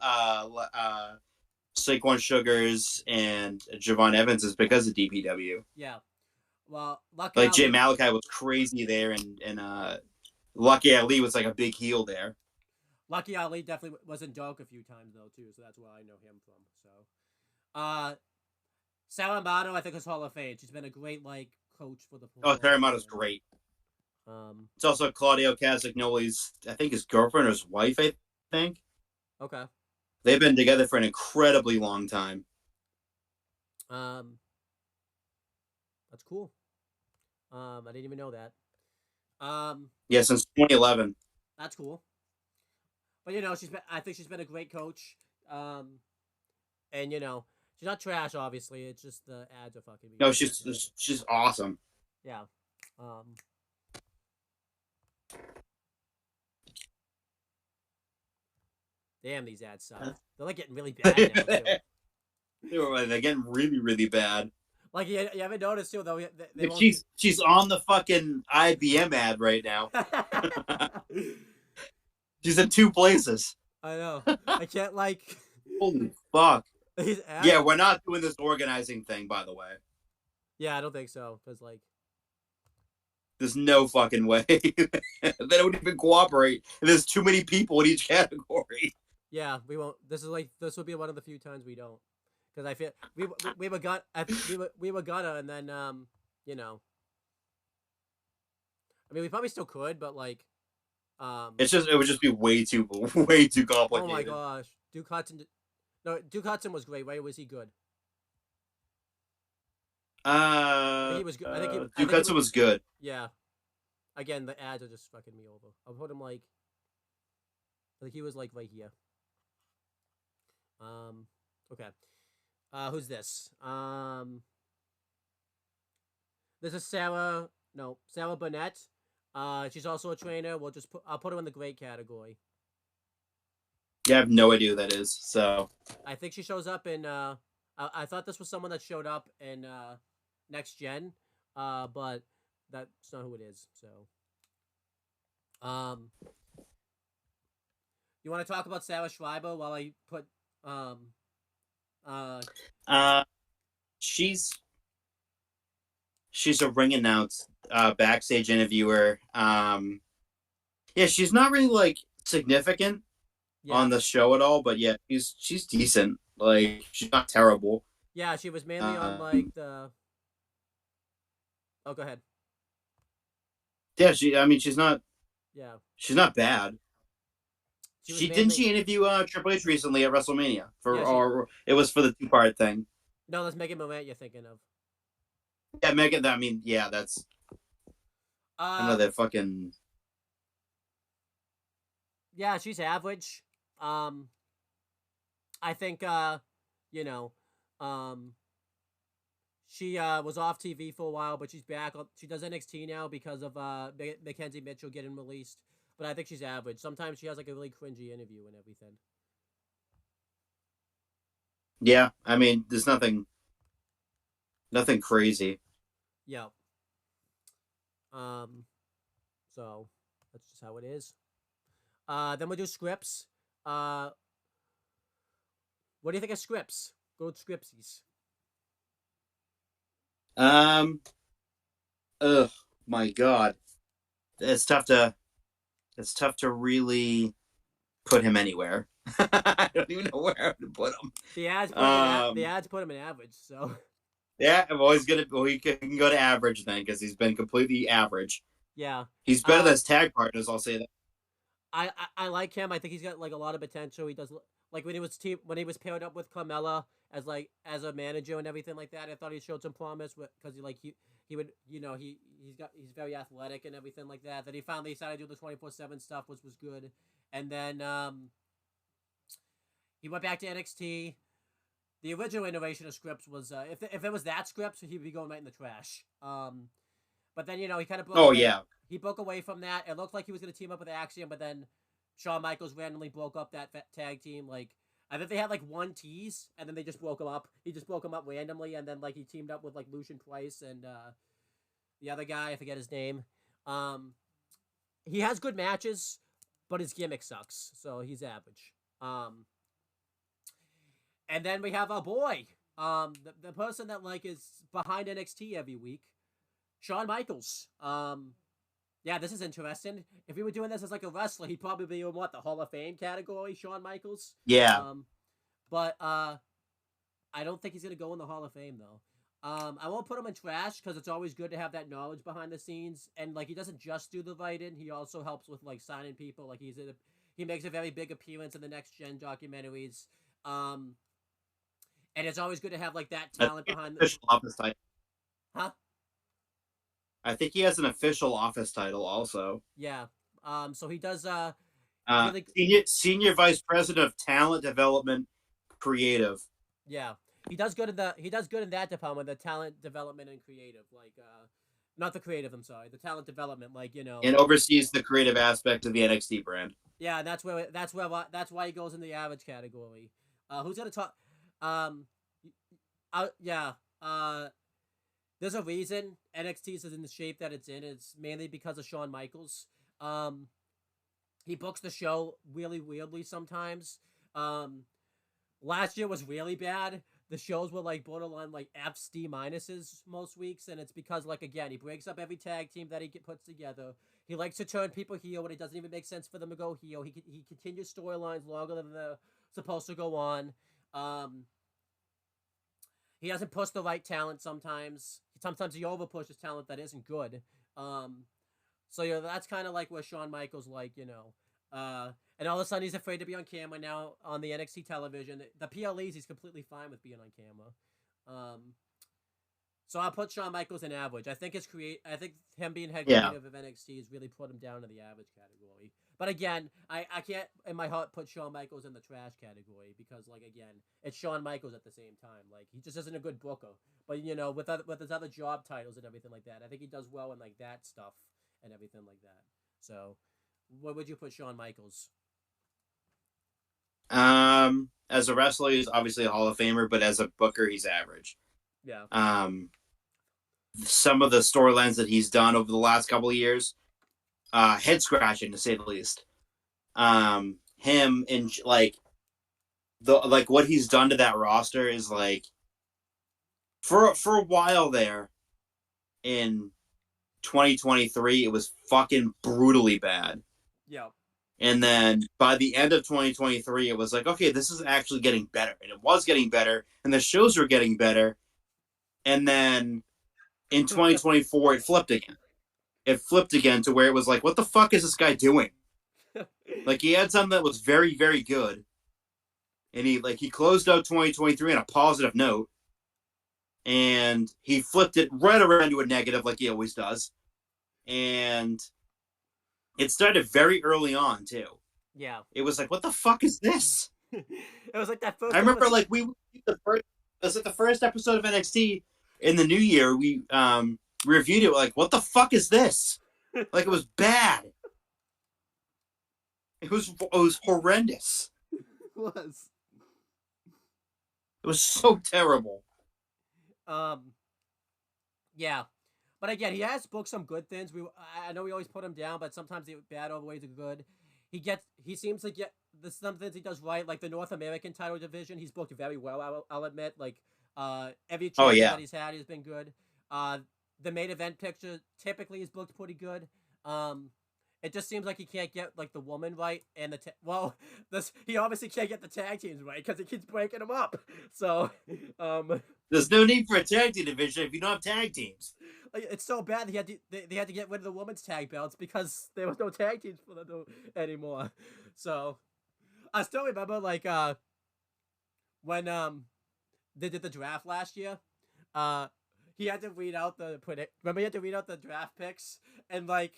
Saquon Sugars and Javon Evans is because of DPW. Yeah. Well, Lucky Ali, Jay Malachi was crazy there, and Lucky Ali was like a big heel there. Lucky Ali definitely was in Dark a few times though too, so that's where I know him from. So, Sal Amato, I think is Hall of Fame. She's been a great coach for the. Sal Amato's great. It's also Claudio Castagnoli's, I think, his girlfriend or his wife. I think. Okay. They've been together for an incredibly long time. That's cool. I didn't even know that. Yeah, since 2011. That's cool. But I think she's been a great coach. And She's not trash, obviously. It's just the ads are fucking me. No, she's awesome. Yeah. Damn, these ads suck. They're like getting really bad now too. They're getting really, really bad. Like you haven't noticed too, though. They Like, won't... she's on the fucking IBM ad right now. She's in 2 places. I know. I can't like. Holy fuck! These ads... Yeah, we're not doing this organizing thing, by the way. Yeah, I don't think so. Because like, there's no fucking way. They don't even cooperate. And there's too many people in each category. Yeah, we won't. This will be one of the few times we don't. Because I feel we were gonna and then you know, I mean we probably still could, but like it would just be way too complicated. Oh my gosh, Duke Hudson was great, right? Was he good? I think he was good. Duke Hudson was good. Yeah. Again, the ads are just fucking me over. I'll put him like he was like right here. Okay. Who's this? This is Sarah Burnett. She's also a trainer. I'll put her in the great category. Yeah, I have no idea who that is. So I think she shows up in. I thought this was someone that showed up in Next Gen, but that's not who it is. So, you want to talk about Sarah Schreiber while I put she's a ring announce backstage interviewer. Yeah, she's not really like significant on the show at all, but yeah, she's decent. Like, she's not terrible. Yeah, she was mainly on like the. Oh, go ahead. Yeah, she's not. Yeah. She's not bad. Didn't she interview Triple H recently at WrestleMania or it was for the 2-part thing? No, that's Megan Morant you're thinking of. Yeah, Megan. I mean, yeah, that's. I know that fucking. Yeah, she's average. I think she was off TV for a while, but she's back. She does NXT now because of Mackenzie Mitchell getting released. But I think she's average. Sometimes she has like a really cringy interview and everything. Yeah, I mean, there's nothing crazy. Yeah. So that's just how it is. Then we'll do scripts. What do you think of scripts? Go with scriptsies. Oh my god, it's tough to really put him anywhere. I don't even know where to put him. The ads put him in average, so. Yeah, he can go to average then because he's been completely average. Yeah, he's better than his tag partners. I'll say that. I like him. I think he's got like a lot of potential. He does like when he was paired up with Carmella as a manager and everything like that. I thought he showed some promise because he would he's very athletic and everything like that. Then he finally decided to do the 24/7 stuff, which was good. And then he went back to NXT. The original iteration of scripts was if it was that script, he'd be going right in the trash. But then he kind of he broke away from that. It looked like he was going to team up with Axiom, but then Shawn Michaels randomly broke up that tag team. Like, I think they had like one tease, and then they just broke him up. He just broke him up randomly, and then like he teamed up with like Lucian Price and the other guy. I forget his name. He has good matches, but his gimmick sucks, so he's average. And then we have our boy, the person that like is behind NXT every week, Shawn Michaels. Yeah, this is interesting. If we were doing this as like a wrestler, he'd probably be in the Hall of Fame category, Shawn Michaels. Yeah. But I don't think he's gonna go in the Hall of Fame though. I won't put him in trash because it's always good to have that knowledge behind the scenes, and like he doesn't just do the writing; he also helps with like signing people. Like he makes a very big appearance in the Next Gen documentaries. And it's always good to have like that talent behind the official office title. Huh? I think he has an official office title also. Yeah. So he does senior vice president of talent development creative. Yeah. he does good in that department, the talent development and creative, like not the creative. I'm sorry, the talent development, like and oversees the creative aspect of the NXT brand. yeah, that's why he goes in the average category. Who's gonna talk? Um, yeah. Uh, there's a reason NXT is in the shape that it's in. It's mainly because of Shawn Michaels. Um, he books the show really weirdly sometimes. Um, last year was really bad. The shows were like borderline like F's D minuses most weeks, and it's because like again he breaks up every tag team that he puts together. He likes to turn people heel when it doesn't even make sense for them to go heel. He continues storylines longer than they're supposed to go on. Um, he doesn't push the right talent sometimes. Sometimes he over pushes talent that isn't good. Um, so that's kind of like where Shawn Michaels and all of a sudden he's afraid to be on camera now on the NXT television. The PLEs he's completely fine with being on camera. Um, so I'll put Shawn Michaels in average. I think him being head Yeah. creative of NXT has really put him down to the average category. But again, I can't in my heart put Shawn Michaels in the trash category because like again, it's Shawn Michaels at the same time. Like he just isn't a good booker. But with his other job titles and everything like that, I think he does well in like that stuff and everything like that. So, what would you put Shawn Michaels? As a wrestler, he's obviously a Hall of Famer, but as a booker, he's average. Yeah. Some of the storylines that he's done over the last couple of years, head scratching to say the least. Him and like what he's done to that roster is like for a while there in 2023, it was fucking brutally bad. Yeah. And then by the end of 2023, it was like, okay, this is actually getting better. And it was getting better. And the shows were getting better. And then in 2024, it flipped again. It flipped again to where it was like, what the fuck is this guy doing? Like, he had something that was very, very good. And he closed out 2023 on a positive note. And he flipped it right around to a negative like he always does. And it started very early on, too. Yeah. It was like, what the fuck is this? It was like that first. I remember like it was like the first episode of NXT in the new year. We reviewed it like, what the fuck is this? Like it was bad. It was horrendous. It was. It was so terrible. Yeah, but again, he has booked some good things. I know we always put him down, but sometimes the bad overweighs are good. He seems to get some things he does right, like the North American title division. He's booked very well. I'll admit, like every champion that he's had has been good. The main event picture typically is booked pretty good. It just seems like he can't get like the woman right and he obviously can't get the tag teams right because he keeps breaking them up. So, there's no need for a tag team division if you don't have tag teams. Like, it's so bad they had to get rid of the women's tag belts because there was no tag teams for them anymore. So, I still remember like when they did the draft last year. He had to read out remember he had to read out the draft picks and like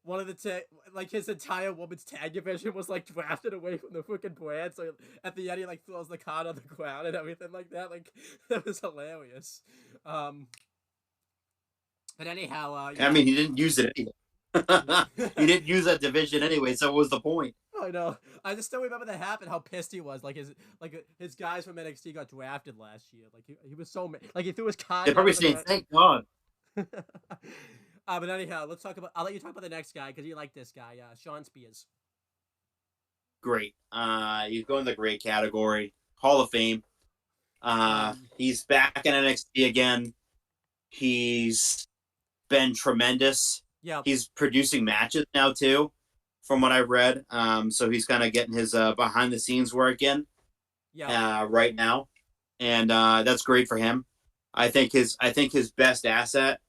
one of the like his entire women's tag division was like drafted away from the freaking brand. So at the end he like throws the card on the ground and everything like that. Like that was hilarious. But anyhow, yeah. I mean, he didn't use it anyway. He didn't use that division anyway, so what was the point? I know. I just still remember that happened. How pissed he was. Like his guys from NXT got drafted last year. Like he was so like he threw his card. They're probably saying, "Thank God." But anyhow, let's talk about. I'll let you talk about the next guy because you like this guy, Sean Spears. Great. He's going in the great category, Hall of Fame. He's back in NXT again. He's been tremendous. Yeah. He's producing matches now too, from what I've read. So he's kind of getting his behind the scenes work in. Yeah. Right now, and that's great for him. I think his best asset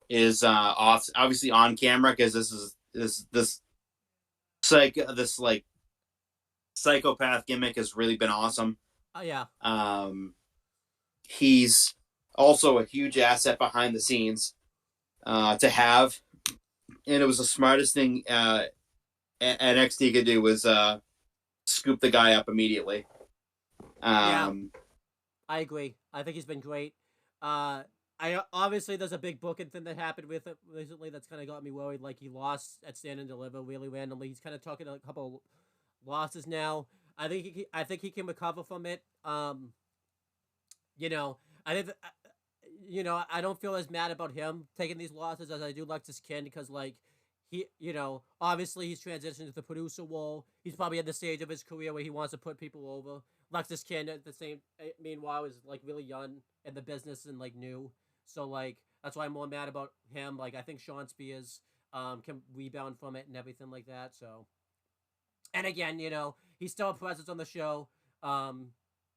is obviously on camera because this psychopath gimmick has really been awesome. Yeah. He's also a huge asset behind the scenes to have, and it was the smartest thing NXT could do was scoop the guy up immediately. Yeah, I agree. I think he's been great. I obviously there's a big booking thing that happened with it recently that's kind of got me worried. Like he lost at Stand and Deliver really randomly. He's kind of talking a couple losses now. I think he can recover from it. You know, I think. You know, I don't feel as mad about him taking these losses as I do Lexus Kin because, like, he, you know, obviously he's transitioned to the producer role. He's probably at the stage of his career where he wants to put people over. Lexus Kin, at the same, meanwhile, is like really young in the business and like new. So like that's why I'm more mad about him. Like I think Sean Spears can rebound from it and everything like that. So and again, you know, he's still a presence on the show. Um,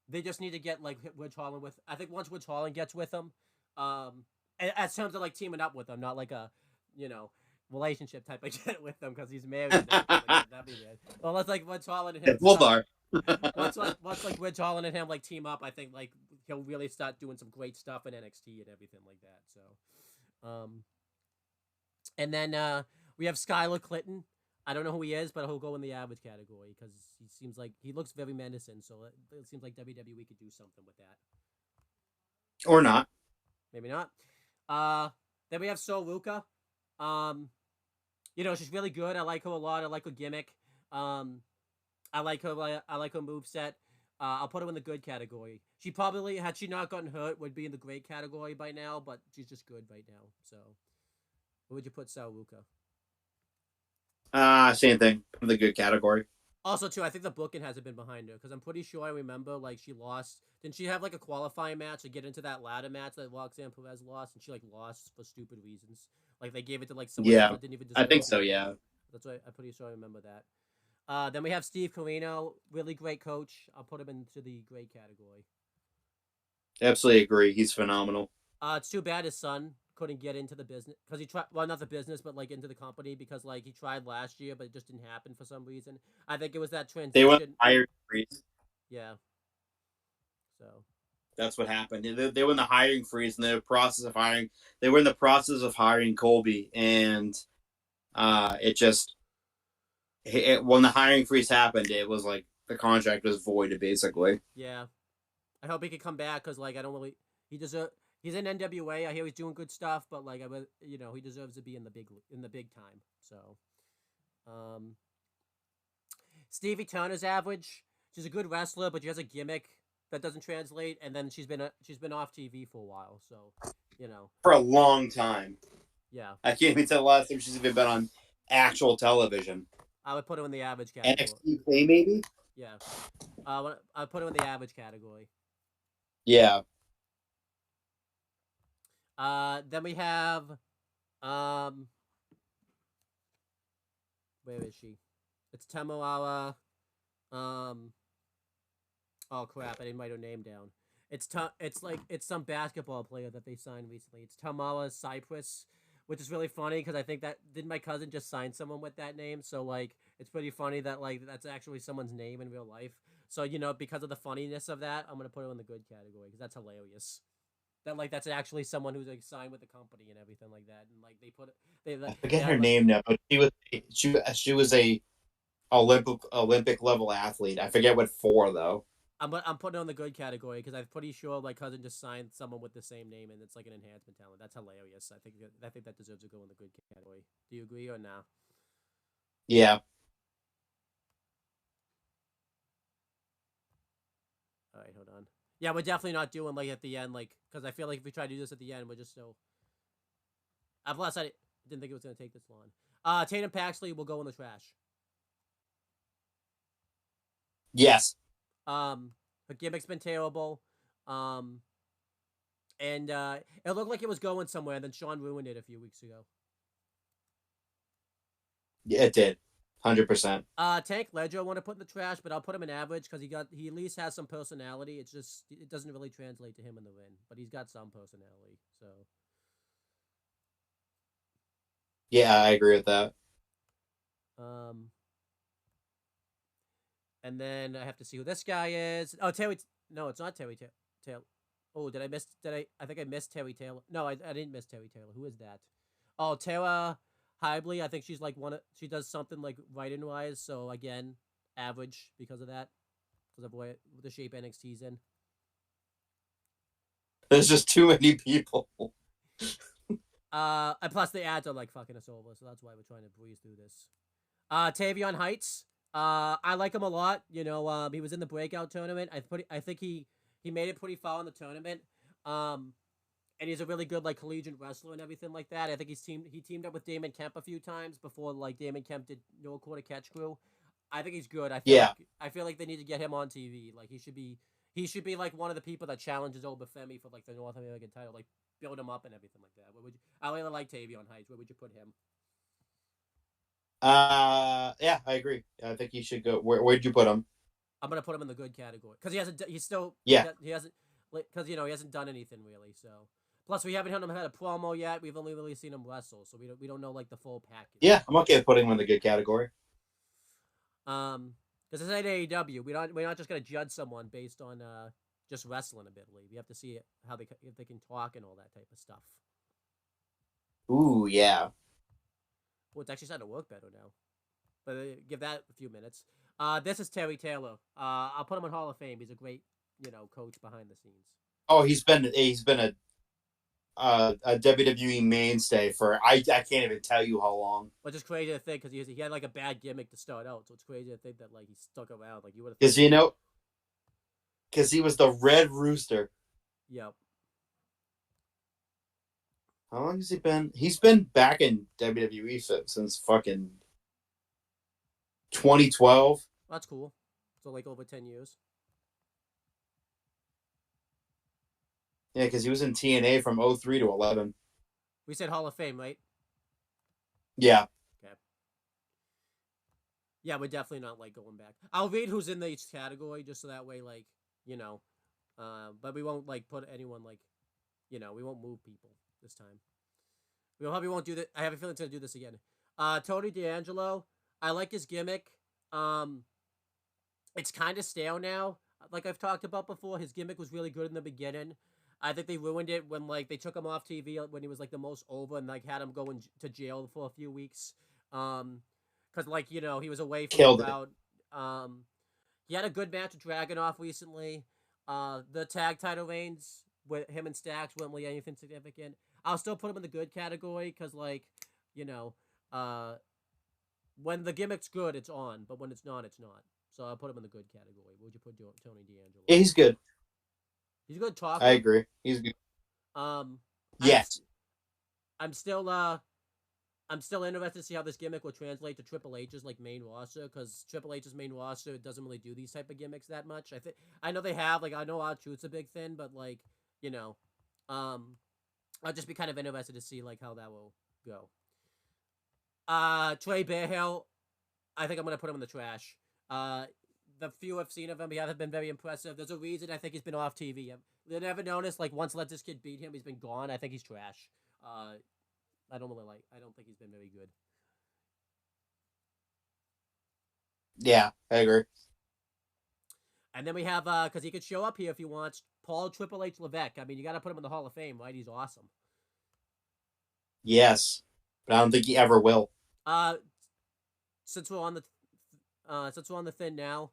they just need to get like Ridge Holland with. I think once Ridge Holland gets with him, as terms of like teaming up with him, not like a, you know, relationship type of get with him because he's married and everything like that. That'd be weird. Well, let's like Ridge Holland and him. Both are. Once like Ridge Holland and him like team up, I think like he'll really start doing some great stuff in NXT and everything like that. So, and then we have Skylar Clinton. I don't know who he is, but he'll go in the average category because he seems like he looks very menacing. So it seems like WWE could do something with that. Or not. Maybe not. Then we have Sol Ruka. You know, she's really good. I like her a lot. I like her gimmick. I like her. I like her moveset. I'll put her in the good category. She probably, had she not gotten hurt, would be in the great category by now. But she's just good right now. So, where would you put Sol Ruka? Same thing. The good category. Also, too, I think the booking hasn't been behind her because I'm pretty sure I remember like she lost. Didn't she have like a qualifying match to get into that ladder match that Roxanne Perez lost, and she like lost for stupid reasons? Like they gave it to like someone else that didn't even deserve I think it. so. Yeah. That's why I'm pretty sure I remember that. Then we have Steve Carino, really great coach. I'll put him into the great category. Absolutely agree. He's phenomenal. It's too bad his son couldn't get into the business because he tried. Well, not the business, but like into the company because like he tried last year, but it just didn't happen for some reason. I think it was that They went transition. hiring freeze. Yeah. So. That's what happened. They were in the hiring freeze, and they were in the process of hiring. They were in the process of hiring Colby, and it just when the hiring freeze happened, it was like the contract was voided basically. Yeah. I hope he can come back because like I don't really. He's in NWA. I hear he's doing good stuff, but like you know, he deserves to be in the big time. So, Stevie Turner's average. She's a good wrestler, but she has a gimmick that doesn't translate, and then she's been off TV for a while. So, you know, for a long time. Yeah, I can't even tell the last time she's even been on actual television. I would put her in the average category. NXT play maybe. Yeah, I put her in the average category. Yeah. Then we have, where is she? It's Tamuawa. Oh crap! I didn't write her name down. It's some basketball player that they signed recently. It's Tamawa Cypress, which is really funny because I think that didn't my cousin just sign someone with that name? So like it's pretty funny that like that's actually someone's name in real life. So you know because of the funniness of that, I'm gonna put her in the good category because that's hilarious. That like that's actually someone who's like signed with the company and everything like that, and like they put it. I forget her name now, but she was a Olympic level athlete. I forget what for though. I'm putting it on the good category because I'm pretty sure my cousin just signed someone with the same name and it's like an enhancement talent. That's hilarious. I think that deserves to go in the good category. Do you agree or not? Yeah. All right, hold on. Yeah, we're definitely not doing like at the end, like because I feel like if we try to do this at the end, we're just so. Plus, I didn't think it was gonna take this long. Tatum Paxley will go in the trash. Yes. Her gimmick's been terrible. And it looked like it was going somewhere. And then Sean ruined it a few weeks ago. Yeah, it did. 100%. Tank Ledger I want to put in the trash, but I'll put him in average because he at least has some personality. It's just it doesn't really translate to him in the ring, but he's got some personality. So. Yeah, I agree with that. And then I have to see who this guy is. Oh, Terry. No, it's not Terry Taylor. Oh, did I miss? I think I missed Terry Taylor. No, I didn't miss Terry Taylor. Who is that? Oh, Tara Hybley. I think she's like she does something like writing wise. So again, average because of that. Because of the shape NXT's in. There's just too many people. And plus the ads are like fucking us over, so that's why we're trying to breeze through this. Tavion Heights. I like him a lot. You know, he was in the breakout tournament. I think he made it pretty far in the tournament. And he's a really good like collegiate wrestler and everything like that. I think he teamed up with Damon Kemp a few times before like Damon Kemp did no quarter catch crew. I think he's good. Yeah. I feel like they need to get him on TV. Like he should be like one of the people that challenges Obafemi for like the North American title, like build him up and everything like that. Where would you? I really like Tavion Heights. Where would you put him? Yeah, I agree. I think he should go. Where'd you put him? I'm gonna put him in the good category because he hasn't. He's still. Yeah. He hasn't. Because you know he hasn't done anything really. So plus we haven't had him had a promo yet. We've only really seen him wrestle, so we don't know like the full package. Yeah, I'm okay with putting him in the good category. Because it's at AEW, we're not just gonna judge someone based on just wrestling ability. We have to see how if they can talk and all that type of stuff. Ooh, yeah. Well, it's actually starting to work better now. But give that a few minutes. This is Terry Taylor. I'll put him in Hall of Fame. He's a great, coach behind the scenes. Oh, he's been a WWE mainstay for I can't even tell you how long. Which is crazy to think because he had like a bad gimmick to start out, so it's crazy to think that like he stuck around. Like you would have. Because he was the Red Rooster. Yep. How long has he been? He's been back in WWE since fucking 2012. That's cool. So like over 10 years. Yeah, because he was in TNA from 03 to 11. We said Hall of Fame, right? Yeah. Okay. Yeah, we're definitely not like going back. I'll read who's in each category just so that way, like, but we won't like put anyone like, we won't move people this time. We probably won't do that. I have a feeling it's gonna do this again. Tony D'Angelo. I like his gimmick. It's kind of stale now. Like I've talked about before, his gimmick was really good in the beginning. I think they ruined it when like they took him off TV when he was like the most over and like had him go to jail for a few weeks. Because like he was away from Killed the crowd. He had a good match with Dragunov recently. The tag title reigns with him and Stacks weren't really anything significant. I'll still put him in the good category because like when the gimmick's good, it's on, but when it's not, it's not. So I'll put him in the good category. Would you put Tony D'Angelo? Yeah, he's good. He's a good talker. I agree. He's good. Yes. I'm still interested to see how this gimmick will translate to Triple H's like main roster because Triple H's main roster doesn't really do these type of gimmicks that much. I know they have like I know R-Truth's a big thing, but like I'll just be kind of interested to see like how that will go. Trey Bearhill, I think I'm gonna put him in the trash. The few I've seen of him, he hasn't been very impressive. There's a reason I think he's been off TV. You never noticed, like, once Let This Kid beat him, he's been gone. I think he's trash. I don't think he's been very good. Yeah, I agree. And then we have, because he could show up here if he wants, Paul Triple H Levesque. I mean, you got to put him in the Hall of Fame, right? He's awesome. Yes, but I don't think he ever will. Since we're on the thing now,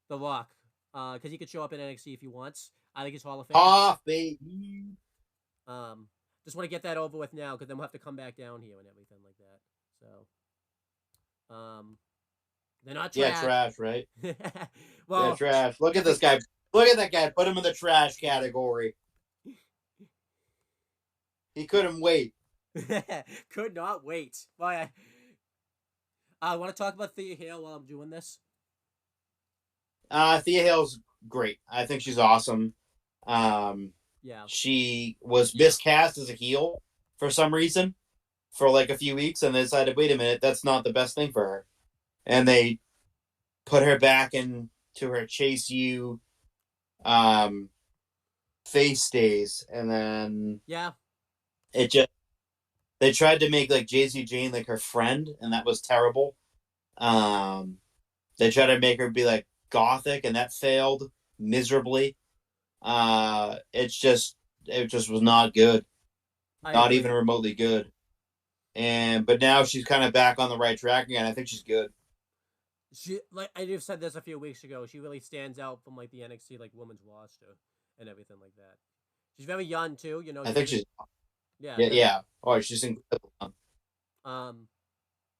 The Rock, because he could show up in NXT if he wants. I think he's Hall of Fame. Off, baby. Just want to get that over with now because then we'll have to come back down here and everything like that. So, they're not trash. Yeah, trash, right? Well, yeah, trash. Look at this guy. Look at that guy. Put him in the trash category. He couldn't wait. Could not wait. Why? I want to talk about Thea Hale while I'm doing this. Thea Hale's great. I think she's awesome. Yeah. She was miscast as a heel for some reason for like a few weeks, and they decided, wait a minute, that's not the best thing for her. And they put her back into her Chase U face days, and then they tried to make like JC Jane like her friend, and that was terrible. They tried to make her be like gothic, and that failed miserably. It just was not good. Not even remotely good. But now she's kind of back on the right track again. I think she's good. She, like I just said this a few weeks ago, she really stands out from like the NXT like women's roster and everything like that. She's very young too. You know, I she think doesn't. she's Yeah, yeah, because yeah. Oh, she's incredible. um,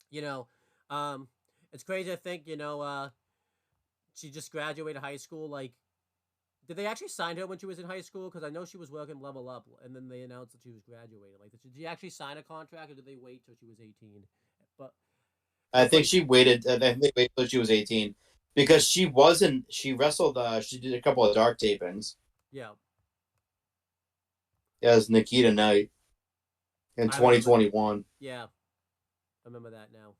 you know, um, it's crazy to think. She just graduated high school. Like, did they actually sign her when she was in high school? Because I know she was working Level Up, and then they announced that she was graduating. Like, did she actually sign a contract, or did they wait till she was 18? But I think wait, she waited. I think they waited till she was 18 because she wasn't. She wrestled. She did a couple of dark tapings yeah, as Nikita Knight in I remember that. 2021. Yeah, I remember that now.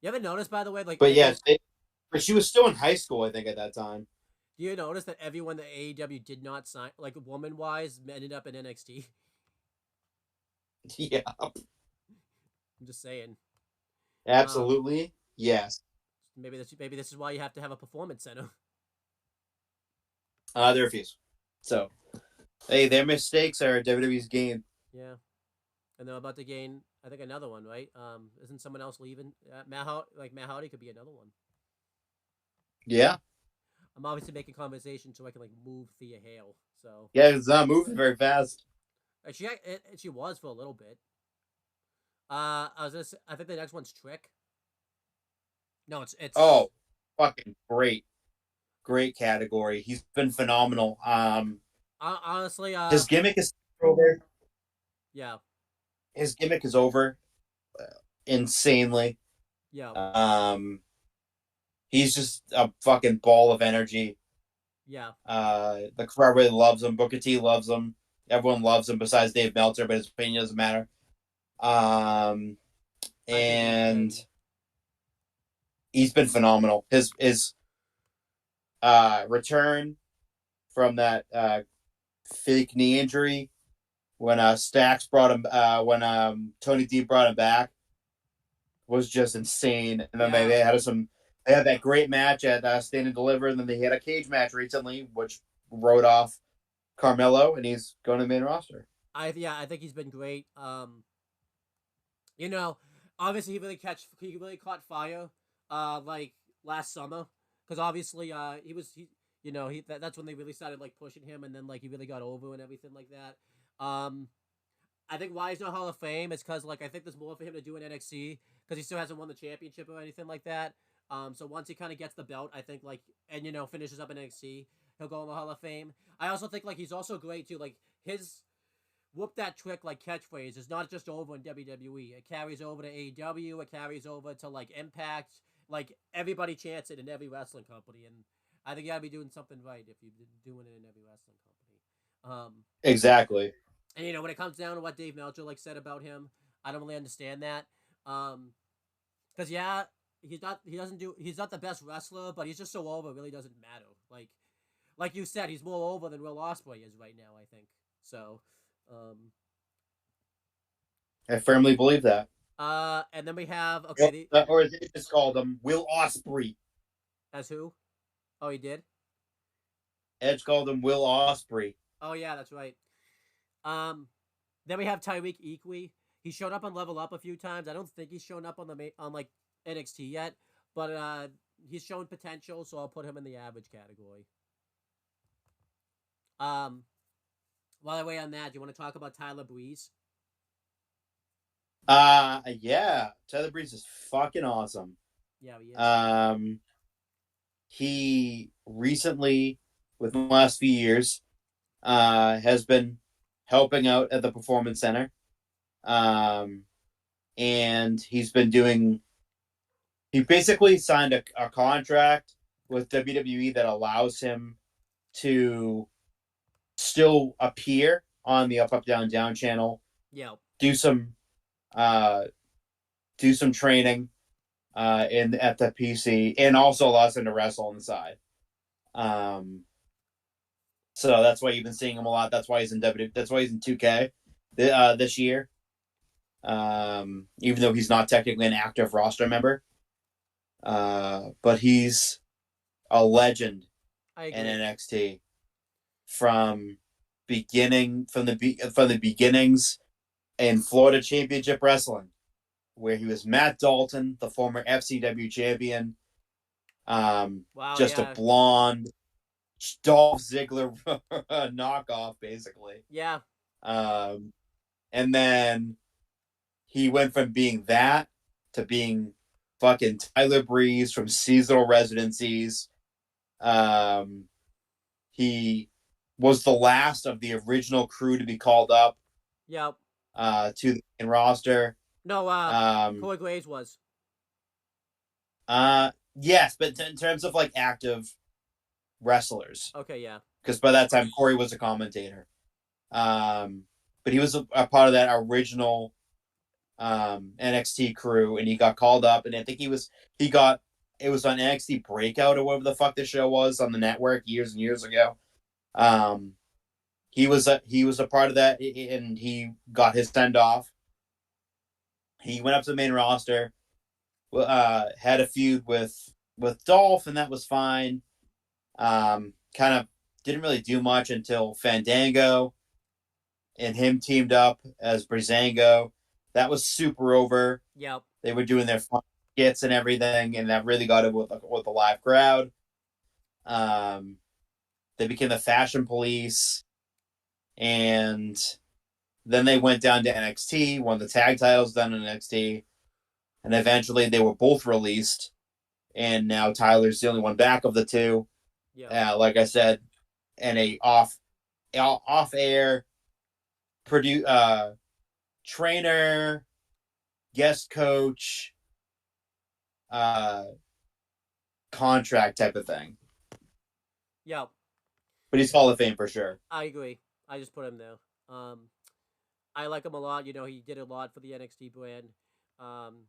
You ever notice, by the way, like But every yes, but she was still in high school. I think at that time. do you notice that everyone that AEW did not sign, like woman wise, ended up in NXT? Yeah, I'm just saying. Um, absolutely. Yes. maybe this is why you have to have a performance center. They refuse. So hey, their mistakes are WWE's game. Yeah, and they're about to gain, I think, another one, right? Isn't someone else leaving? Matt Hardy could be another one. Yeah. I'm obviously making conversation so I can like move Thea Hale. So Yeah, it's not moving very fast. she was for a little bit. I think the next one's Trick. No, it's Oh, fucking great. Great category. He's been phenomenal. honestly, His gimmick is over. yeah, His gimmick is over insanely. yeah, Um, he's just a fucking ball of energy. yeah. The crowd really loves him. Booker T loves him. Everyone loves him besides Dave Meltzer, but his opinion doesn't matter. Um, I think and he's been phenomenal. His return from that fake knee injury when Stacks brought him when Tony D brought him back was just insane. And then yeah. they had that great match at Stand and Deliver, and then they had a cage match recently, which wrote off Carmelo, and he's going to the main roster. I think he's been great. You know, obviously he really caught fire, like last summer, because obviously that's when they really started like pushing him, and then like he really got over and everything like that. I think why he's not Hall of Fame is because like I think there's more for him to do in NXT because he still hasn't won the championship or anything like that. So once he kind of gets the belt, I think like and finishes up in NXT, he'll go in the Hall of Fame. I also think like he's also great too. Like his whoop that trick like catchphrase is not just over in WWE. It carries over to AEW. It carries over to like Impact. Like everybody chants it in every wrestling company, and I think you gotta be doing something right if you're doing it in every wrestling company. Exactly. And when it comes down to what Dave Meltzer like said about him, I don't really understand that. Because yeah, he's not the best wrestler, but he's just so over. It really doesn't matter. Like you said, he's more over than Will Ospreay is right now. I think so. Um, I firmly believe that. and then we have okay, Or as they just called him, Will Ospreay. as who? Oh, he did. Edge called him Will Ospreay. Oh yeah, that's right. Um, then we have Tyreek Equi. He showed up on Level Up a few times. I don't think he's shown up on like NXT yet, but he's shown potential, so I'll put him in the average category. Um, while I wait on that, do you want to talk about Tyler Breeze? Yeah. Tyler Breeze is fucking awesome. Yeah, he is. Um, he recently, within the last few years, has been helping out at the Performance Center. And he's been doing. He basically signed a contract with WWE that allows him to still appear on the Up Up Down Down channel, Yeah. do some uh, do some training in at the PC, and also allows him to wrestle on the side. Um, so that's why you've been seeing him a lot. That's why he's in W. That's why he's in 2K this year. Even though he's not technically an active roster member, but he's a legend I in agree. NXT from from the beginnings in Florida Championship Wrestling, where he was Matt Dalton, the former FCW champion, Wow. just a Yeah. blonde, Dolph Ziggler knockoff, basically. Yeah. Um, and then he went from being that to being fucking Tyler Breeze from seasonal residencies. Um, he was the last of the original crew to be called up Yep. to the main roster. No, Um, Corey Graves was. yes, but in terms of like active wrestlers, Okay, yeah. because by that time Corey was a commentator. But he was a part of that original NXT crew, and he got called up, and I think it was on NXT Breakout or whatever the fuck the show was on the network years and years ago. Um, he was a part of that, and he got his send off. He went up to the main roster, had a feud with Dolph, and that was fine. Kind of didn't really do much until Fandango and him teamed up as Breezango. That was super over. Yep. They were doing their fun skits and everything, and that really got it with a live crowd. They became the Fashion Police, and then they went down to NXT, won the tag titles down in NXT, and eventually they were both released. And now Tyler's the only one back of the two. Yeah. Like I said, and a off air trainer, guest coach, uh, contract type of thing. Yep. But he's Hall of Fame for sure. I agree. I just put him there. I like him a lot. You know, he did a lot for the NXT brand. Um,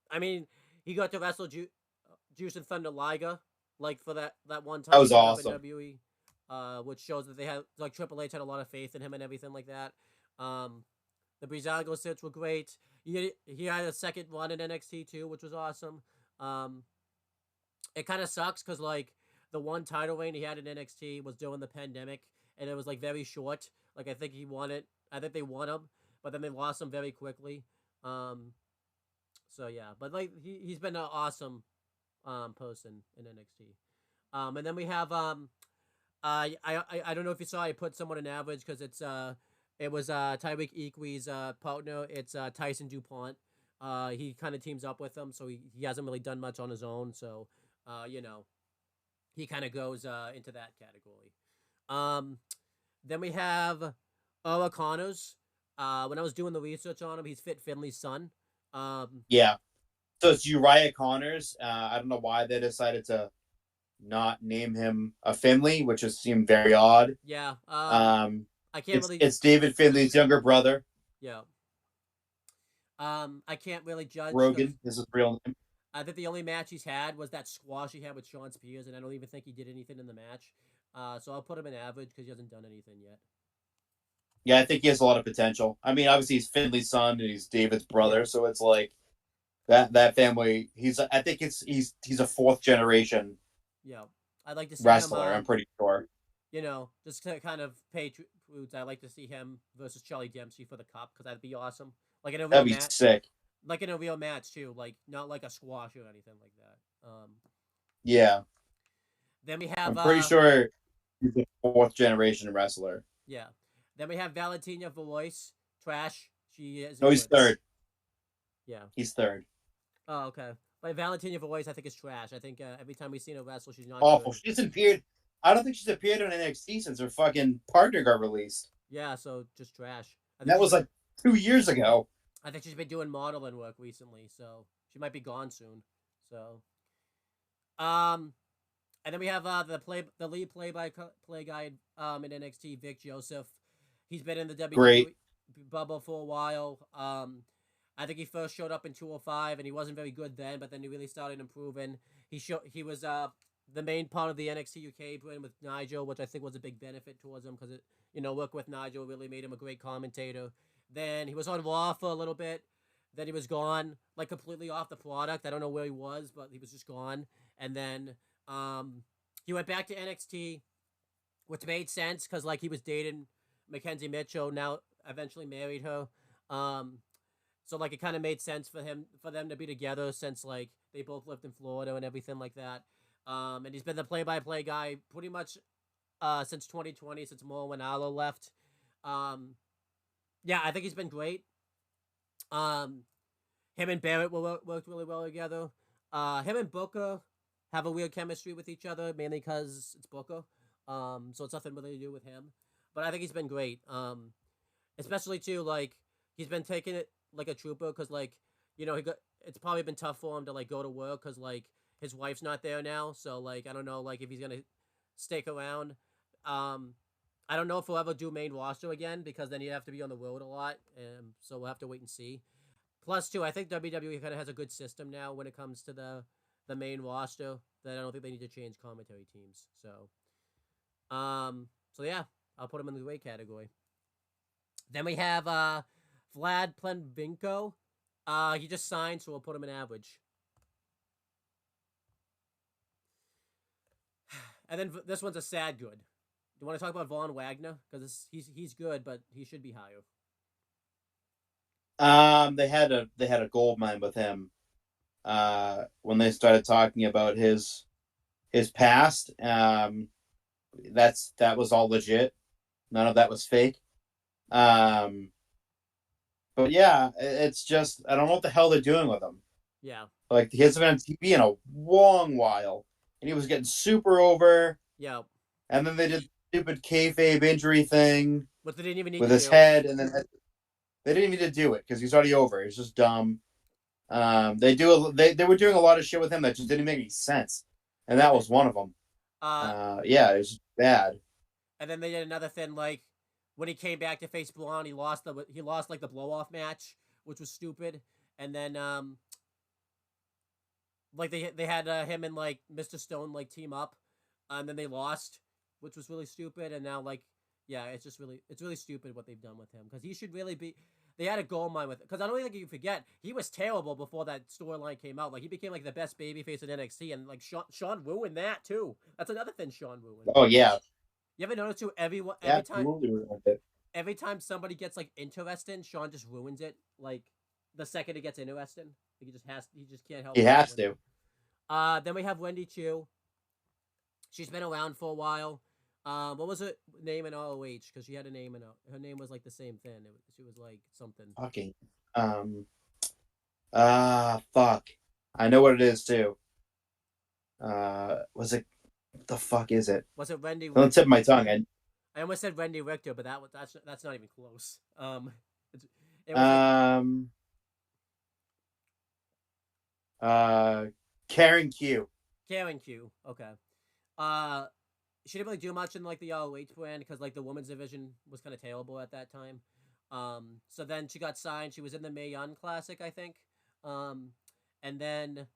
I mean, he got to wrestle Juice and Thunder Liger, like for that one time That was he showed up in awesome. WWE, which shows that they had like Triple H had a lot of faith in him and everything like that. Um, the Breezango sits were great. He had a second run in NXT too, which was awesome. Um, it kind of sucks because like the one title reign he had in NXT was during the pandemic, and it was like very short. Like I think he won it. I think they won him, but then they lost him very quickly. Um, so yeah, but like he's been an awesome person in NXT. And then we have I don't know if you saw I put someone in average because it was Tyreek Equee's partner. It's Tyson DuPont. He kind of teams up with him, so he hasn't really done much on his own. So you know, he kind of goes into that category. Um, then we have Ola Connors. When I was doing the research on him, he's Fit Finley's son. Yeah. So it's Uriah Connors. I don't know why they decided to not name him a Finley, which just seemed very odd. Yeah. I can't It's really. it's David Finley's younger brother. Yeah. I can't really judge because Rogan is his real name. I think the only match he's had was that squash he had with Sean Spears, and I don't even think he did anything in the match. So I'll put him in average because he hasn't done anything yet. Yeah, I think he has a lot of potential. I mean, obviously he's Finley's son and he's David's brother, Yeah. so it's like that family. I think he's a fourth generation Yeah. I'd like to see him. wrestler. I'm pretty sure. You know, just to kind of pay tribute, I'd like to see him versus Charlie Dempsey for the cup because that'd be awesome. Like in a real That'd be match, sick. like in a real match too. Like not like a squash or anything like that. Yeah, Then we have I'm pretty sure he's a fourth generation wrestler. yeah. Then we have Valentina Velois. Trash. She is. No, he's third. Yeah. He's third. Oh, okay. But Valentina Velois, I think, is trash. I think every time we've seen her wrestle, she's not Awful. good. She hasn't appeared. I don't think she's appeared on NXT since her fucking partner got released. Yeah, so just trash. That was like 2 years ago. I think she's been doing modeling work recently, so she might be gone soon. So, and then we have the lead play guy in NXT, Vic Joseph. He's been in the WWE bubble for a while. I think he first showed up in 205, and he wasn't very good then, but then he really started improving. He was the main part of the NXT UK brand with Nigel, which I think was a big benefit towards him because work with Nigel really made him a great commentator. Then he was on Raw for a little bit. Then he was gone, like completely off the product. I don't know where he was, but he was just gone. And then he went back to NXT, which made sense because like he was dating Mackenzie Mitchell. Now eventually married her. So like it kind of made sense for them to be together since like they both lived in Florida and everything like that. And he's been the play-by-play guy pretty much since 2020, since Mo and Allo left. Um, yeah, I think he's been great. Um, him and Barrett worked really well together. Him and Booker have a weird chemistry with each other, mainly because it's Booker. So it's nothing really to do with him. But I think he's been great. Especially too, like he's been taking it like a trooper, because like he got. It's probably been tough for him to like go to work because like his wife's not there now. So like I don't know like if he's gonna stick around. Um, I don't know if he'll ever do main roster again because then he'd have to be on the road a lot. So we'll have to wait and see. Plus, too, I think WWE kind of has a good system now when it comes to the main roster. That I don't think they need to change commentary teams. So yeah, I'll put him in the great category. Then we have Vlad Plenvinko. He just signed, so we'll put him in average. And then this one's a sad good. Do you want to talk about Von Wagner? Because he's good, but he should be higher. They had a gold mine with him when they started talking about his past. That was all legit. None of that was fake. Um, but yeah, it's just I don't know what the hell they're doing with him. Yeah. Like he hasn't been on TV in a long while, and he was getting super over. Yeah. And then they did stupid kayfabe injury thing But they didn't even need with to his do. head, and then they didn't even need to do it because he's already over. He's just dumb. They were doing a lot of shit with him that just didn't make any sense, and that was one of them. Yeah, it was just bad. And then they did another thing like when he came back to face Braun, he lost like the blow off match, which was stupid. And then like they had him and like Mr. Stone like team up, and then they lost, which was really stupid. And now like yeah, it's really stupid what they've done with him because he should really be. They had a gold mine with it because I don't think you forget he was terrible before that storyline came out. Like he became like the best babyface in NXT, and like Sean ruined that too. That's another thing Sean ruined. Oh yeah, You ever notice too? absolutely. Every time somebody gets like interesting, Sean just ruins it. Like the second it gets interesting, he just can't help He it. has to. Then we have Wendy Chu. She's been around for a while. What was her name in ROH? Because she had a name in her name was like the same thing. She was like something. Fucking. Fuck. I know what it is too. Was it? What the fuck is it? Was it Wendy? On the tip of my tongue. I almost said Wendy Richter, but that's not even close. It was like Um. Karen Q. Karen Q. Okay. She didn't really do much in like the ROH brand because like the women's division was kind of terrible at that time. So then she got signed. She was in the Mae Young Classic, I think. Um, and then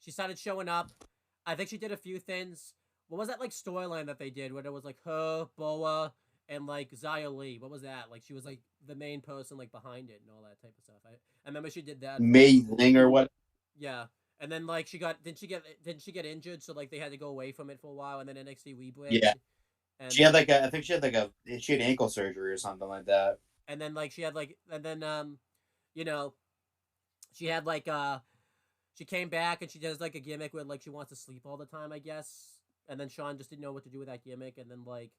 she started showing up. I think she did a few things. What was that like storyline that they did where it was like her, Boa, and like Xia Li? What was that? Like she was like the main person like behind it and all that type of stuff. I remember she did that. Amazing or what? Yeah. And then like didn't she get injured so like they had to go away from it for a while and then NXT Yeah. rebranded and She had like a. I think she had ankle surgery or something like that. and then like she had like and then you know she had like she came back and she does like a gimmick where like she wants to sleep all the time, I guess. And then Sean just didn't know what to do with that gimmick and then like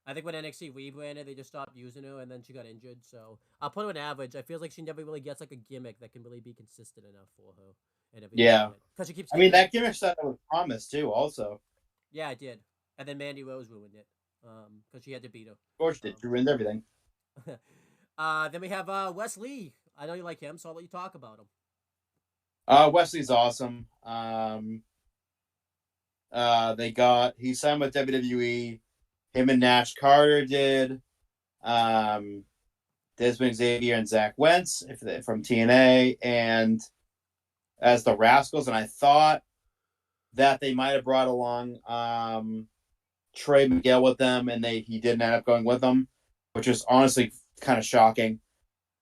I think when NXT rebranded, they just stopped using her, and then she got injured. So I'll put her an average. I feel like she never really gets like a gimmick that can really be consistent enough for her and everything. Yeah. Because she keeps. I mean that gimmick stuff was promised too. Also, Yeah, I did. And then Mandy Rose ruined it. Because she had to beat her. of course, it ruined everything. Then we have Wes Lee. I know you like him, so I'll let you talk about him. Wesley's awesome. He signed with WWE. Him and Nash Carter did. Desmond Xavier and Zach Wentz from TNA, and as the Rascals. And I thought that they might have brought along Trey Miguel with them, and he didn't end up going with them, which is honestly kind of shocking.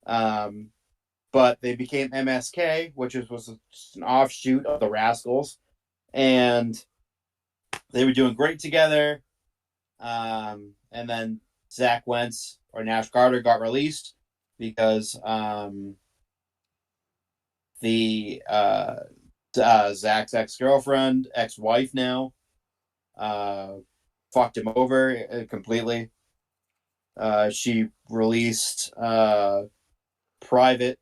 But they became MSK, which was just an offshoot of the Rascals, and they were doing great together. And then Zach Wentz or Nash Carter got released because Zach's ex-girlfriend, ex-wife now, fucked him over completely. She released private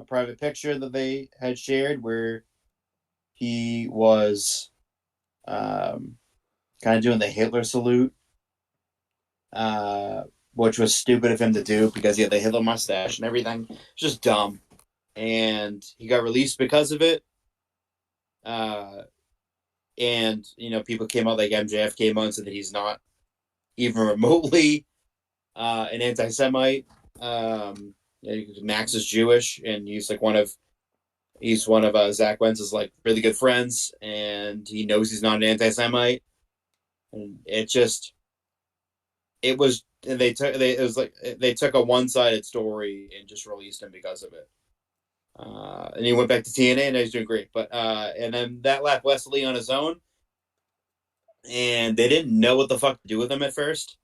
a private picture that they had shared where he was kind of doing the Hitler salute, uh, which was stupid of him to do because he had the Hitler mustache and everything. It's just dumb. And he got released because of it. And, people came out, like MJF came out and said that he's not even remotely an anti Semite. Max is Jewish, and he's one of Zach Wentz's like really good friends, and he knows he's not an anti-Semite. And they took a one-sided story and just released him because of it. And he went back to TNA, and he's doing great. But and then that left Wesley on his own, and they didn't know what the fuck to do with him at first.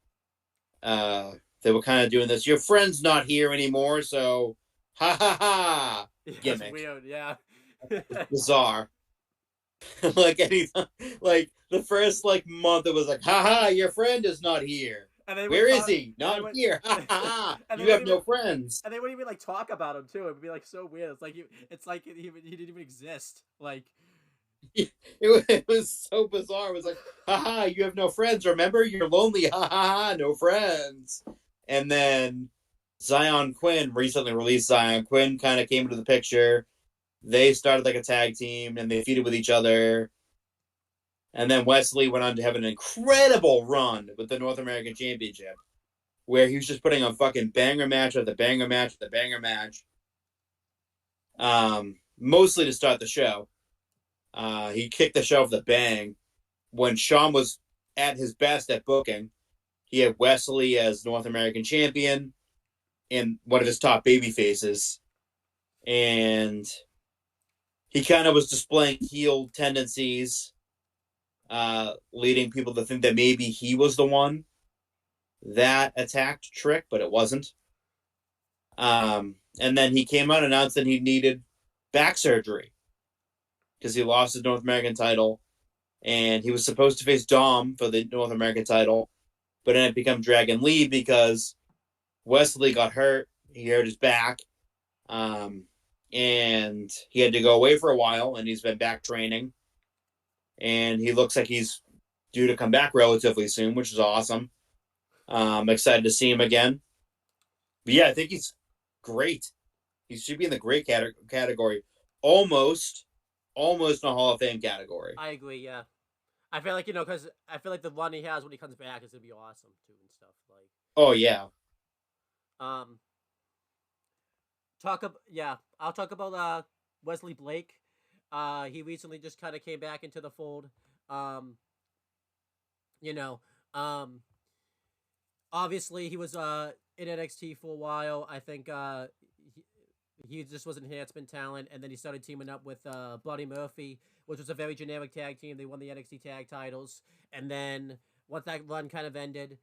They were kind of doing this. Your friend's not here anymore, so ha ha ha. Gimmick. That's weird, yeah. Bizarre. Like anytime, like the first month, it was like, haha, your friend is not here. Where is he? Not here. Ha ha. You have no friends. And they wouldn't even talk about him too. It would be so weird. It's like he didn't even exist. It was so bizarre. It was like, haha, you have no friends. Remember, you're lonely. Ha ha ha, no friends. And then Zion Quinn recently released. Zion Quinn kind of came into the picture. They started like a tag team, and they feuded with each other. And then Wesley went on to have an incredible run with the North American Championship, where he was just putting on fucking banger match after banger match after banger match. Mostly to start the show. He kicked the show with a bang. When Shawn was at his best at booking, he had Wesley as North American Champion and one of his top baby faces. And he kind of was displaying heel tendencies, leading people to think that maybe he was the one that attacked Trick, but it wasn't. And then he came out and announced that he needed back surgery because he lost his North American title, and he was supposed to face Dom for the North American title, but then it became Dragon Lee because Wesley got hurt. He hurt his back. And he had to go away for a while, and he's been back training. And he looks like he's due to come back relatively soon, which is awesome. I'm excited to see him again. But yeah, I think he's great. He should be in the great category. Almost in a Hall of Fame category. I agree, yeah. I feel like, because I feel like the run he has when he comes back is going to be awesome, too, and stuff. Oh, yeah. I'll talk about Wesley Blake. He recently just kind of came back into the fold. Obviously he was in NXT for a while. I think he just was enhancement talent, and then he started teaming up with Bloody Murphy, which was a very generic tag team. They won the NXT tag titles, and then once that run kind of ended,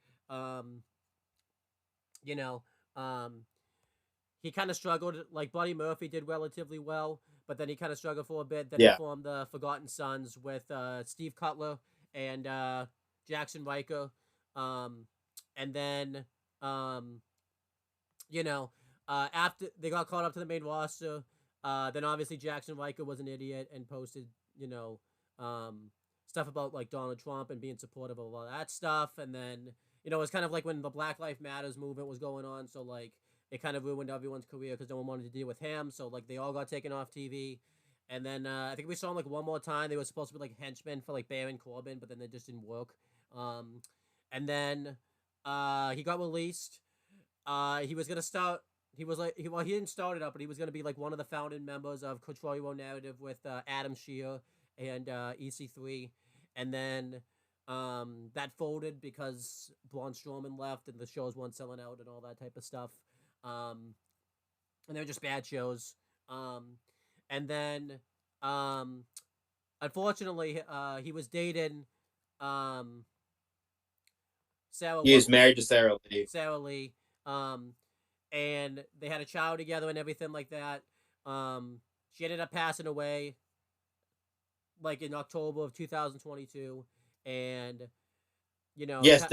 he kind of struggled. Like Bloody Murphy did relatively well, but then he kind of struggled for a bit. Then he formed the Forgotten Sons with Steve Cutler and Jackson Riker. And then, after they got caught up to the main roster, then obviously Jackson Riker was an idiot and posted, stuff about like Donald Trump and being supportive of all that stuff. And then, it was kind of like when the Black Lives Matters movement was going on. So like it kind of ruined everyone's career because no one wanted to deal with him. So like they all got taken off TV. And then I think we saw him like one more time. They were supposed to be like henchmen for like Baron Corbin, but then they just didn't work. And then he got released. He was gonna start. He didn't start it up, but he was gonna be like one of the founding members of Control Your Own Narrative with Adam Shear and EC3. And then that folded because Braun Strowman left and the shows weren't selling out and all that type of stuff. And they were just bad shows. And then, unfortunately, he was dating Sarah. He is married to Sarah Lee. Sarah Lee. And they had a child together and everything like that. She ended up passing away, like in October of 2022, and You know, Yes,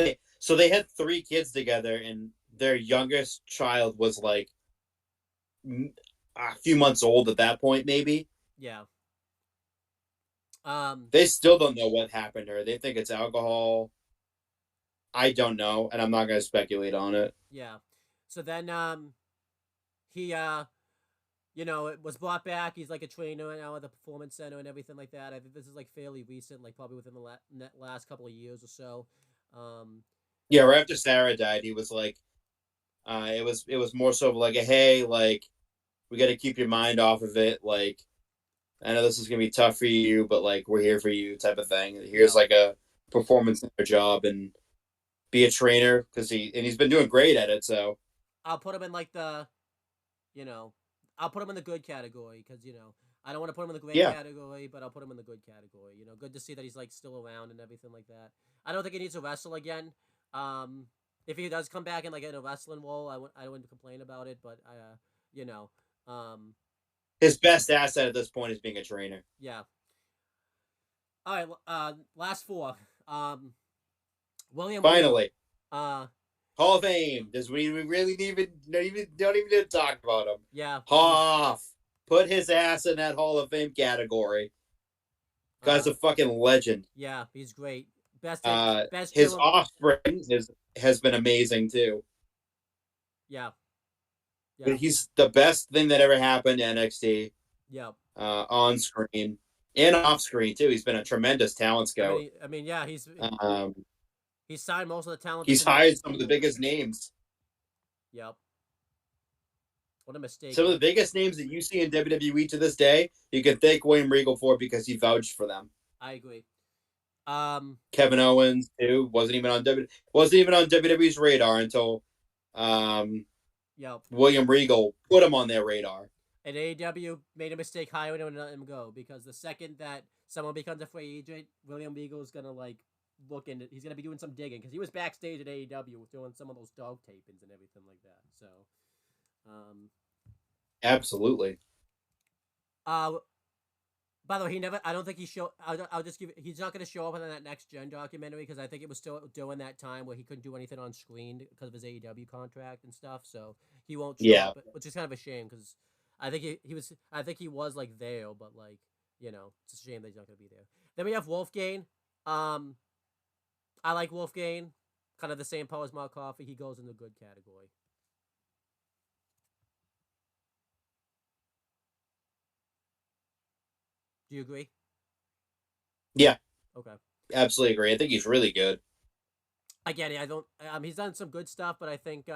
they had 3 kids together, and their youngest child was like a few months old at that point, maybe. yeah. Um, They still don't know what happened to her. They think it's alcohol. I don't know, and I'm not going to speculate on it. yeah. So then, he it was brought back. He's like a trainer now at the performance center and everything like that. I think this is like fairly recent, like probably within the last couple of years or so. Um, Yeah, right after Sarah died, he was like, it was more so of like a hey, like we got to keep your mind off of it. Like I know this is gonna be tough for you, but like we're here for you, type of thing. Here's yeah, like a performance center job and be a trainer because he's been doing great at it. So I'll put him in like the, you know, I'll put him in the good category because I don't want to put him in the great yeah, category, but I'll put him in the good category. Good to see that he's like still around and everything like that. I don't think he needs to wrestle again. Um, if he does come back in like in a wrestling role, I wouldn't complain about it. But you know, um, his best asset at this point is being a trainer. yeah. All right, last four. Um, William Regal. Finally, Uh, Hall of Fame. Does we really don't even need to talk about him? yeah, he's Hoff, put his ass in that Hall of Fame category. Guy's uh, a fucking legend. yeah, he's great. Best His German. offspring has been amazing too. Yeah, yeah, But he's the best thing that ever happened to NXT yeah. on screen and off screen too. He's been a tremendous talent scout. Yeah, Um, he's signed most of the talent that's he's in the. hired some of the biggest names. Yep. What a mistake. Some of the biggest names that you see in WWE to this day, you can thank William Regal for because he vouched for them. I agree. Um, Kevin Owens too wasn't even on WWE's radar until yep. William Regal put him on their radar. And AEW made a mistake hiring him and letting him go because the second that someone becomes a free agent, William Regal is gonna like look into. He's gonna be doing some digging because he was backstage at AEW doing some of those dog tapings and everything like that. So, um, Absolutely. uh, by the way, he never. I don't think he show. I'll just give. He's not going to show up in that next gen documentary because I think it was still during that time where he couldn't do anything on screen because of his AEW contract and stuff. So he won't show Yeah. up, which is kind of a shame because I think he was. I think he was like there, but like it's a shame that he's not going to be there. Then we have Wolfgang. Um, I like Wolfgang. Kind of the same power as Mark Coffey. He goes in the good category. Do you agree? Yeah. Okay. Absolutely agree. I think he's really good. I get it. I don't. He's done some good stuff, but I think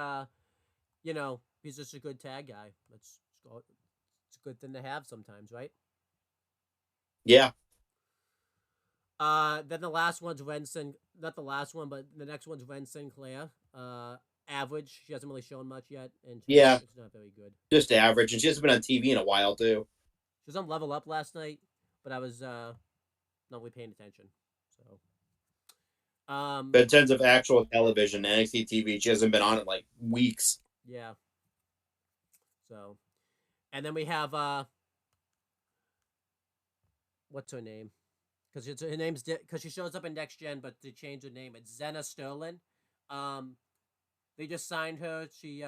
he's just a good tag guy. It's a good thing to have sometimes, right? Yeah. Then the last one's Ren Sin. Not the last one, but the next one's Ren Sinclair. Average. She hasn't really shown much yet, and Yeah. it's not very good. Just average. And she hasn't been on TV in a while too. She was on Level Up last night, but I was not really paying attention. So, But in terms of actual television, NXT TV, she hasn't been on it like weeks. yeah. So, and then we have what's her name? Because her name's because she shows up in Next Gen, but they changed her name. It's Zena Sterling. Um, they just signed her. She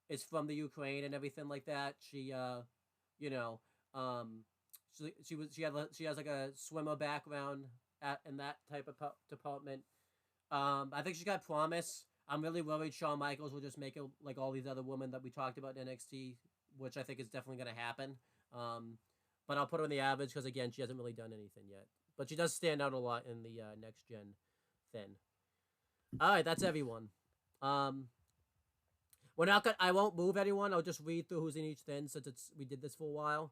is from the Ukraine and everything like that. She you know, um, she has like a swimmer background in that type of department. I think she got promise. I'm really worried Shawn Michaels will just make it like all these other women that we talked about in NXT, which I think is definitely going to happen. Um, but I'll put her in the average because again, she hasn't really done anything yet. But she does stand out a lot in the next gen thing. All right, that's everyone. Um, we're not gonna. I won't move anyone. I'll just read through who's in each thing since we did this for a while.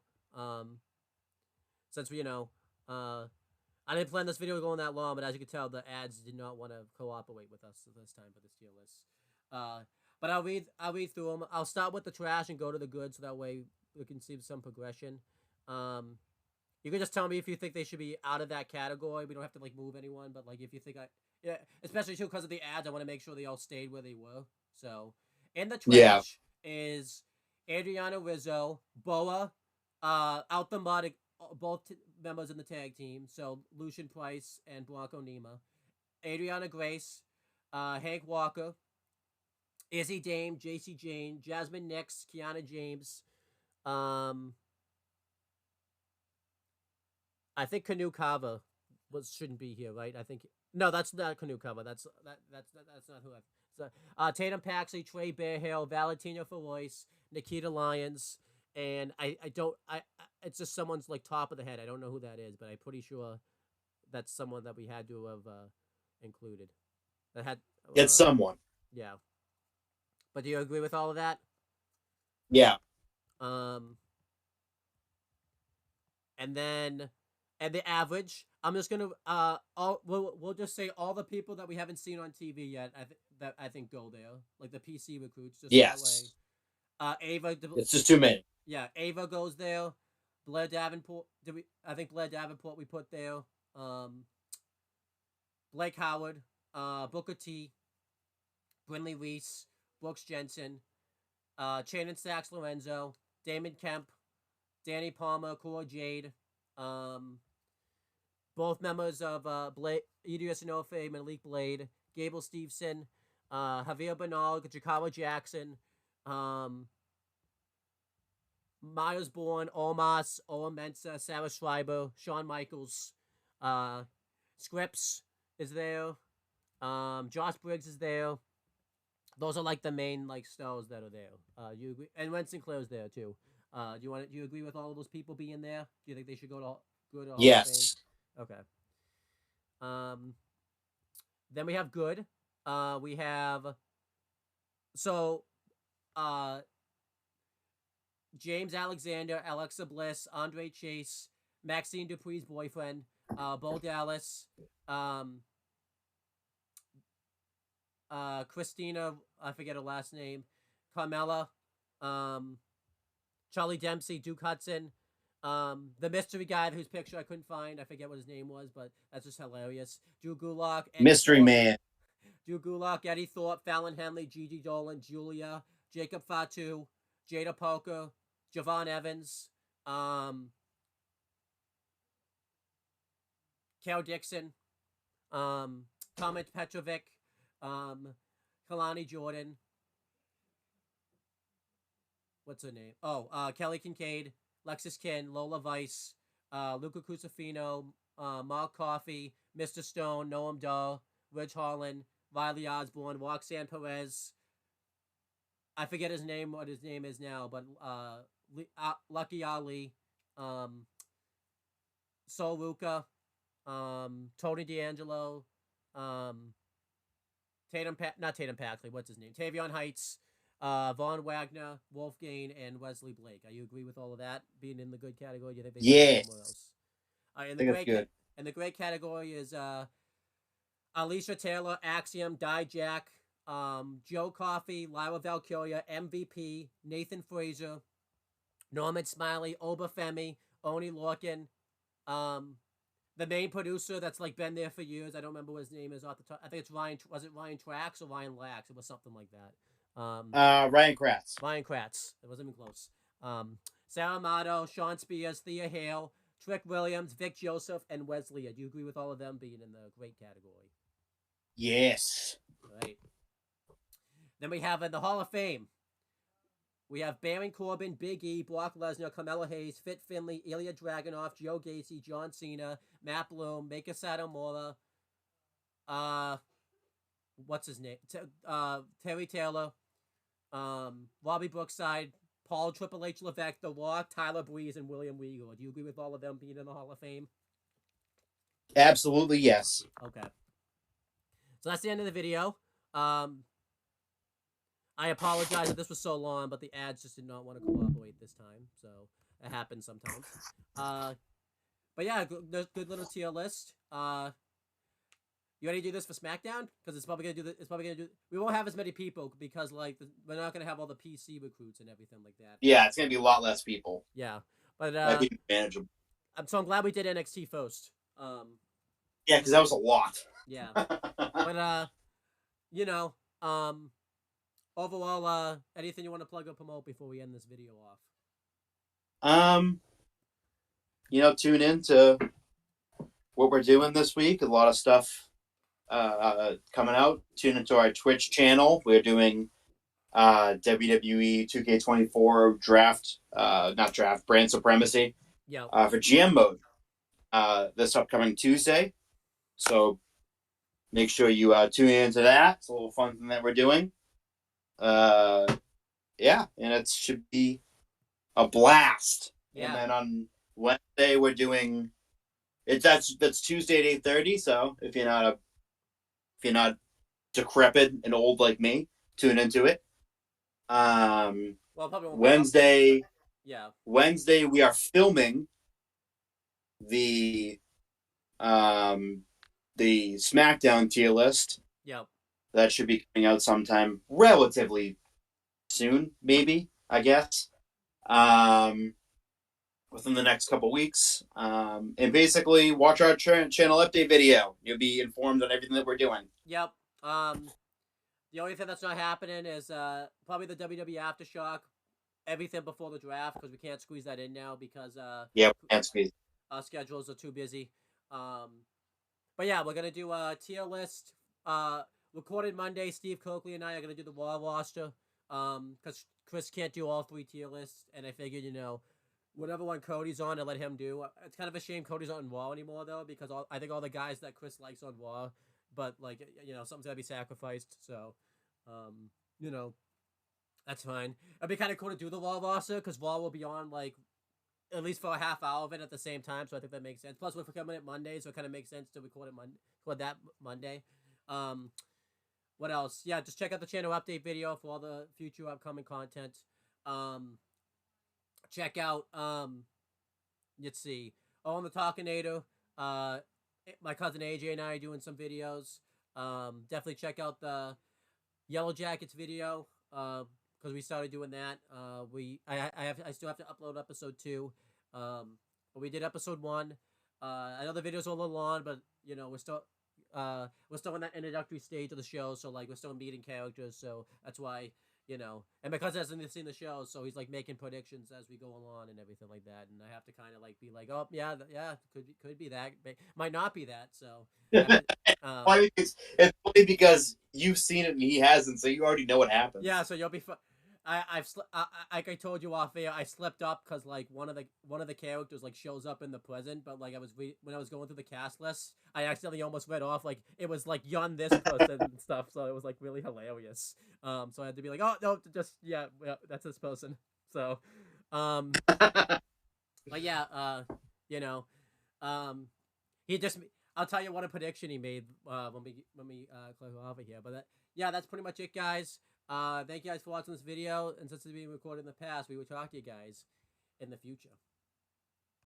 Since we I didn't plan this video going that long, but as you can tell, the ads did not want to cooperate with us this time for this tier list. But I'll read through them. I'll start with the trash and go to the good, so that way we can see some progression. You can just tell me if you think they should be out of that category. We don't have to like move anyone, but like if you think yeah, especially too because of the ads, I want to make sure they all stayed where they were. So in the Yeah. trash is Adriana Rizzo, Boa, out the mud, both members in the tag team. So Lucian Price and Bronco Nima. Adriana Grace, Hank Walker, Izzy Dame, JC Jane, Jasmine Nix, Kiana James. Um, I think Canoe Kava shouldn't be here, right? I think no, that's not Canoe Kava. That's not who I. So, Tatum Paxley, Trey Bearhill, Valentino Ferois, Nikita Lyons, and I don't it's just someone's like top of the head. I don't know who that is, but I'm pretty sure that's someone that we had to have included. That had It's someone. yeah. But do you agree with all of that? Yeah. Um, and then and the average. I'm just gonna all we'll just say all the people that we haven't seen on TV yet. That I think go there, like the PC recruits. Just that way. Yes. Ava. It's just too many. Yeah, Ava goes there. Blair Davenport. Did we? I think Blair Davenport we put there. Um, Blake Howard. Booker T. Brinley Reese. Brooks Jensen. Shannon Sachs Lorenzo. Damon Kemp. Danny Palmer. Cora Jade. Um, both members of Blade, Idris Inofe, Malik Blade, Gable Stevenson, Javier Bernal, Jakara Jackson, um, Myers Bourne, Olmas, Ola Mensa, Sarah Schreiber, Shawn Michaels, Scripps is there, Josh Briggs is there. Those are like the main like stars that are there. You agree? And Ren Sinclair's there too. Do you agree with all of those people being there? Do you think they should go to Hall of Fame? Yes. Okay. Um, then we have good. We have so uh James Alexander, Alexa Bliss, Andre Chase, Maxine Dupree's boyfriend, Bo Dallas, um, Christina, I forget her last name, Carmella, um, Charlie Dempsey, Duke Hudson, the mystery guy whose picture I couldn't find. I forget what his name was, but that's just hilarious. Drew Gulak, Mystery Man. Drew Gulak, Eddie Thorpe, Fallon Henley, Gigi Dolan, Julia, Jacob Fatu, Jada Polka, Javon Evans, Cal Dixon, Tomat Petrovic, Kalani Jordan. What's her name? Oh, Kelly Kincaid, Lexus Kin, Lola Vice, Luca Cusafino, Mark Coffey, Mr. Stone, Noam Dahl, Rich Holland, Riley Osborne, Roxanne Perez. I forget his name, what his name is now, but Lucky Ali, um, Sol Luca, Tony D'Angelo, um, not Tatum Paxley, what's his name? Tavion Heights, Vaughn Wagner, Wolfgang, and Wesley Blake. Are you agree with all of that being in the good category? Do you think they should be somewhere Yes. else? I think that's good. And the great category is Alicia Taylor, Axiom, Dijak, Joe Coffey, Lyra Valkyria, MVP, Nathan Fraser, Norman Smiley, Obafemi, Oni Lorcan, the main producer that's like been there for years. I don't remember what his name is off the top. I think it's Ryan. Was it Ryan Trax or Ryan Lax? It was something like that. Ryan Kratz. Ryan Kratz. It wasn't even close. Sarah Amato, Sean Spears, Thea Hale, Trick Williams, Vic Joseph, and Wesley. Do you agree with all of them being in the great category? Yes. Right. Then we have in the Hall of Fame. We have Baron Corbin, Big E, Brock Lesnar, Carmelo Hayes, Fit Finley, Ilya Dragunov, Joe Gacy, John Cena, Matt Bloom, Mika Satomura, what's his name? Terry Taylor, Robbie Brookside, Paul Triple H Levesque, The Rock, Tyler Breeze, and William Regal. Do you agree with all of them being in the Hall of Fame? Absolutely, yes. Okay. So that's the end of the video. I apologize that this was so long, but the ads just did not want to cooperate this time, so it happens sometimes. But yeah, good little tier list. You ready to do this for SmackDown? Because it's probably gonna do. We won't have as many people because we're not gonna have all the PC recruits and everything like that. Yeah, it's gonna be a lot less people. Yeah, but might be manageable. I'm glad we did NXT first. Yeah, because that was a lot. Yeah, but overall, anything you want to plug or promote before we end this video off? Tune in to what we're doing this week. A lot of stuff coming out. Tune into our Twitch channel. We're doing WWE 2K24 draft, not draft, brand supremacy Yeah. for GM mode this upcoming Tuesday. So make sure you tune into that. It's a little fun thing that we're doing. Yeah, and it should be a blast. Yeah. And then on Wednesday we're doing it. That's Tuesday at 8:30. So if you're not decrepit and old like me, tune into it. Well, probably won't Wednesday. Yeah. Wednesday we are filming the SmackDown tier list. Yep. That should be coming out sometime relatively soon, maybe, I guess. Within the next couple weeks. And basically watch our channel update video. You'll be informed on everything that we're doing. Yep. The only thing that's not happening is probably the WWE Aftershock. Everything before the draft, because we can't squeeze that in now because Yeah, we can't squeeze. Our schedules are too busy. But yeah, we're gonna do a tier list. Recorded Monday. Steve Coakley and I are gonna do the Raw roster. Because Chris can't do all 3 tier lists, and I figured, whatever one Cody's on, to let him do. It's kind of a shame Cody's not on Raw anymore though, because I think all the guys that Chris likes on Raw, but like something's gotta be sacrificed. So, that's fine. It'd be kind of cool to do the Raw roster because Raw will be on like at least for a half hour of it at the same time, so I think that makes sense. Plus, we're coming at Monday, so it kind of makes sense to record that Monday. What else? Yeah, just check out the channel update video for all the future upcoming content. Check out let's see. On the Talkinator, my cousin AJ and I are doing some videos. Definitely check out the Yellow Jackets video. Because we started doing that. I still have to upload episode 2. But we did episode 1. I know the videos are a little long, but we're still in that introductory stage of the show, so like we're still meeting characters, so that's why and my cousin hasn't seen the show, so he's like making predictions as we go along and everything like that, and I have to kind of like be like, oh yeah, could be that, but might not be that, so. It's funny because you've seen it and he hasn't, so you already know what happens. Yeah, so you'll be. Like I told you off air, I slipped up because like one of the characters like shows up in the present, but like when I was going through the cast list, I accidentally almost read off like it was like yon this person and stuff, so it was like really hilarious. So I had to be like, oh no, just yeah, that's this person. So, but yeah, he just. I'll tell you what a prediction he made when we close over here. But yeah, that's pretty much it, guys. Thank you guys for watching this video. And since it's being recorded in the past, we will talk to you guys in the future.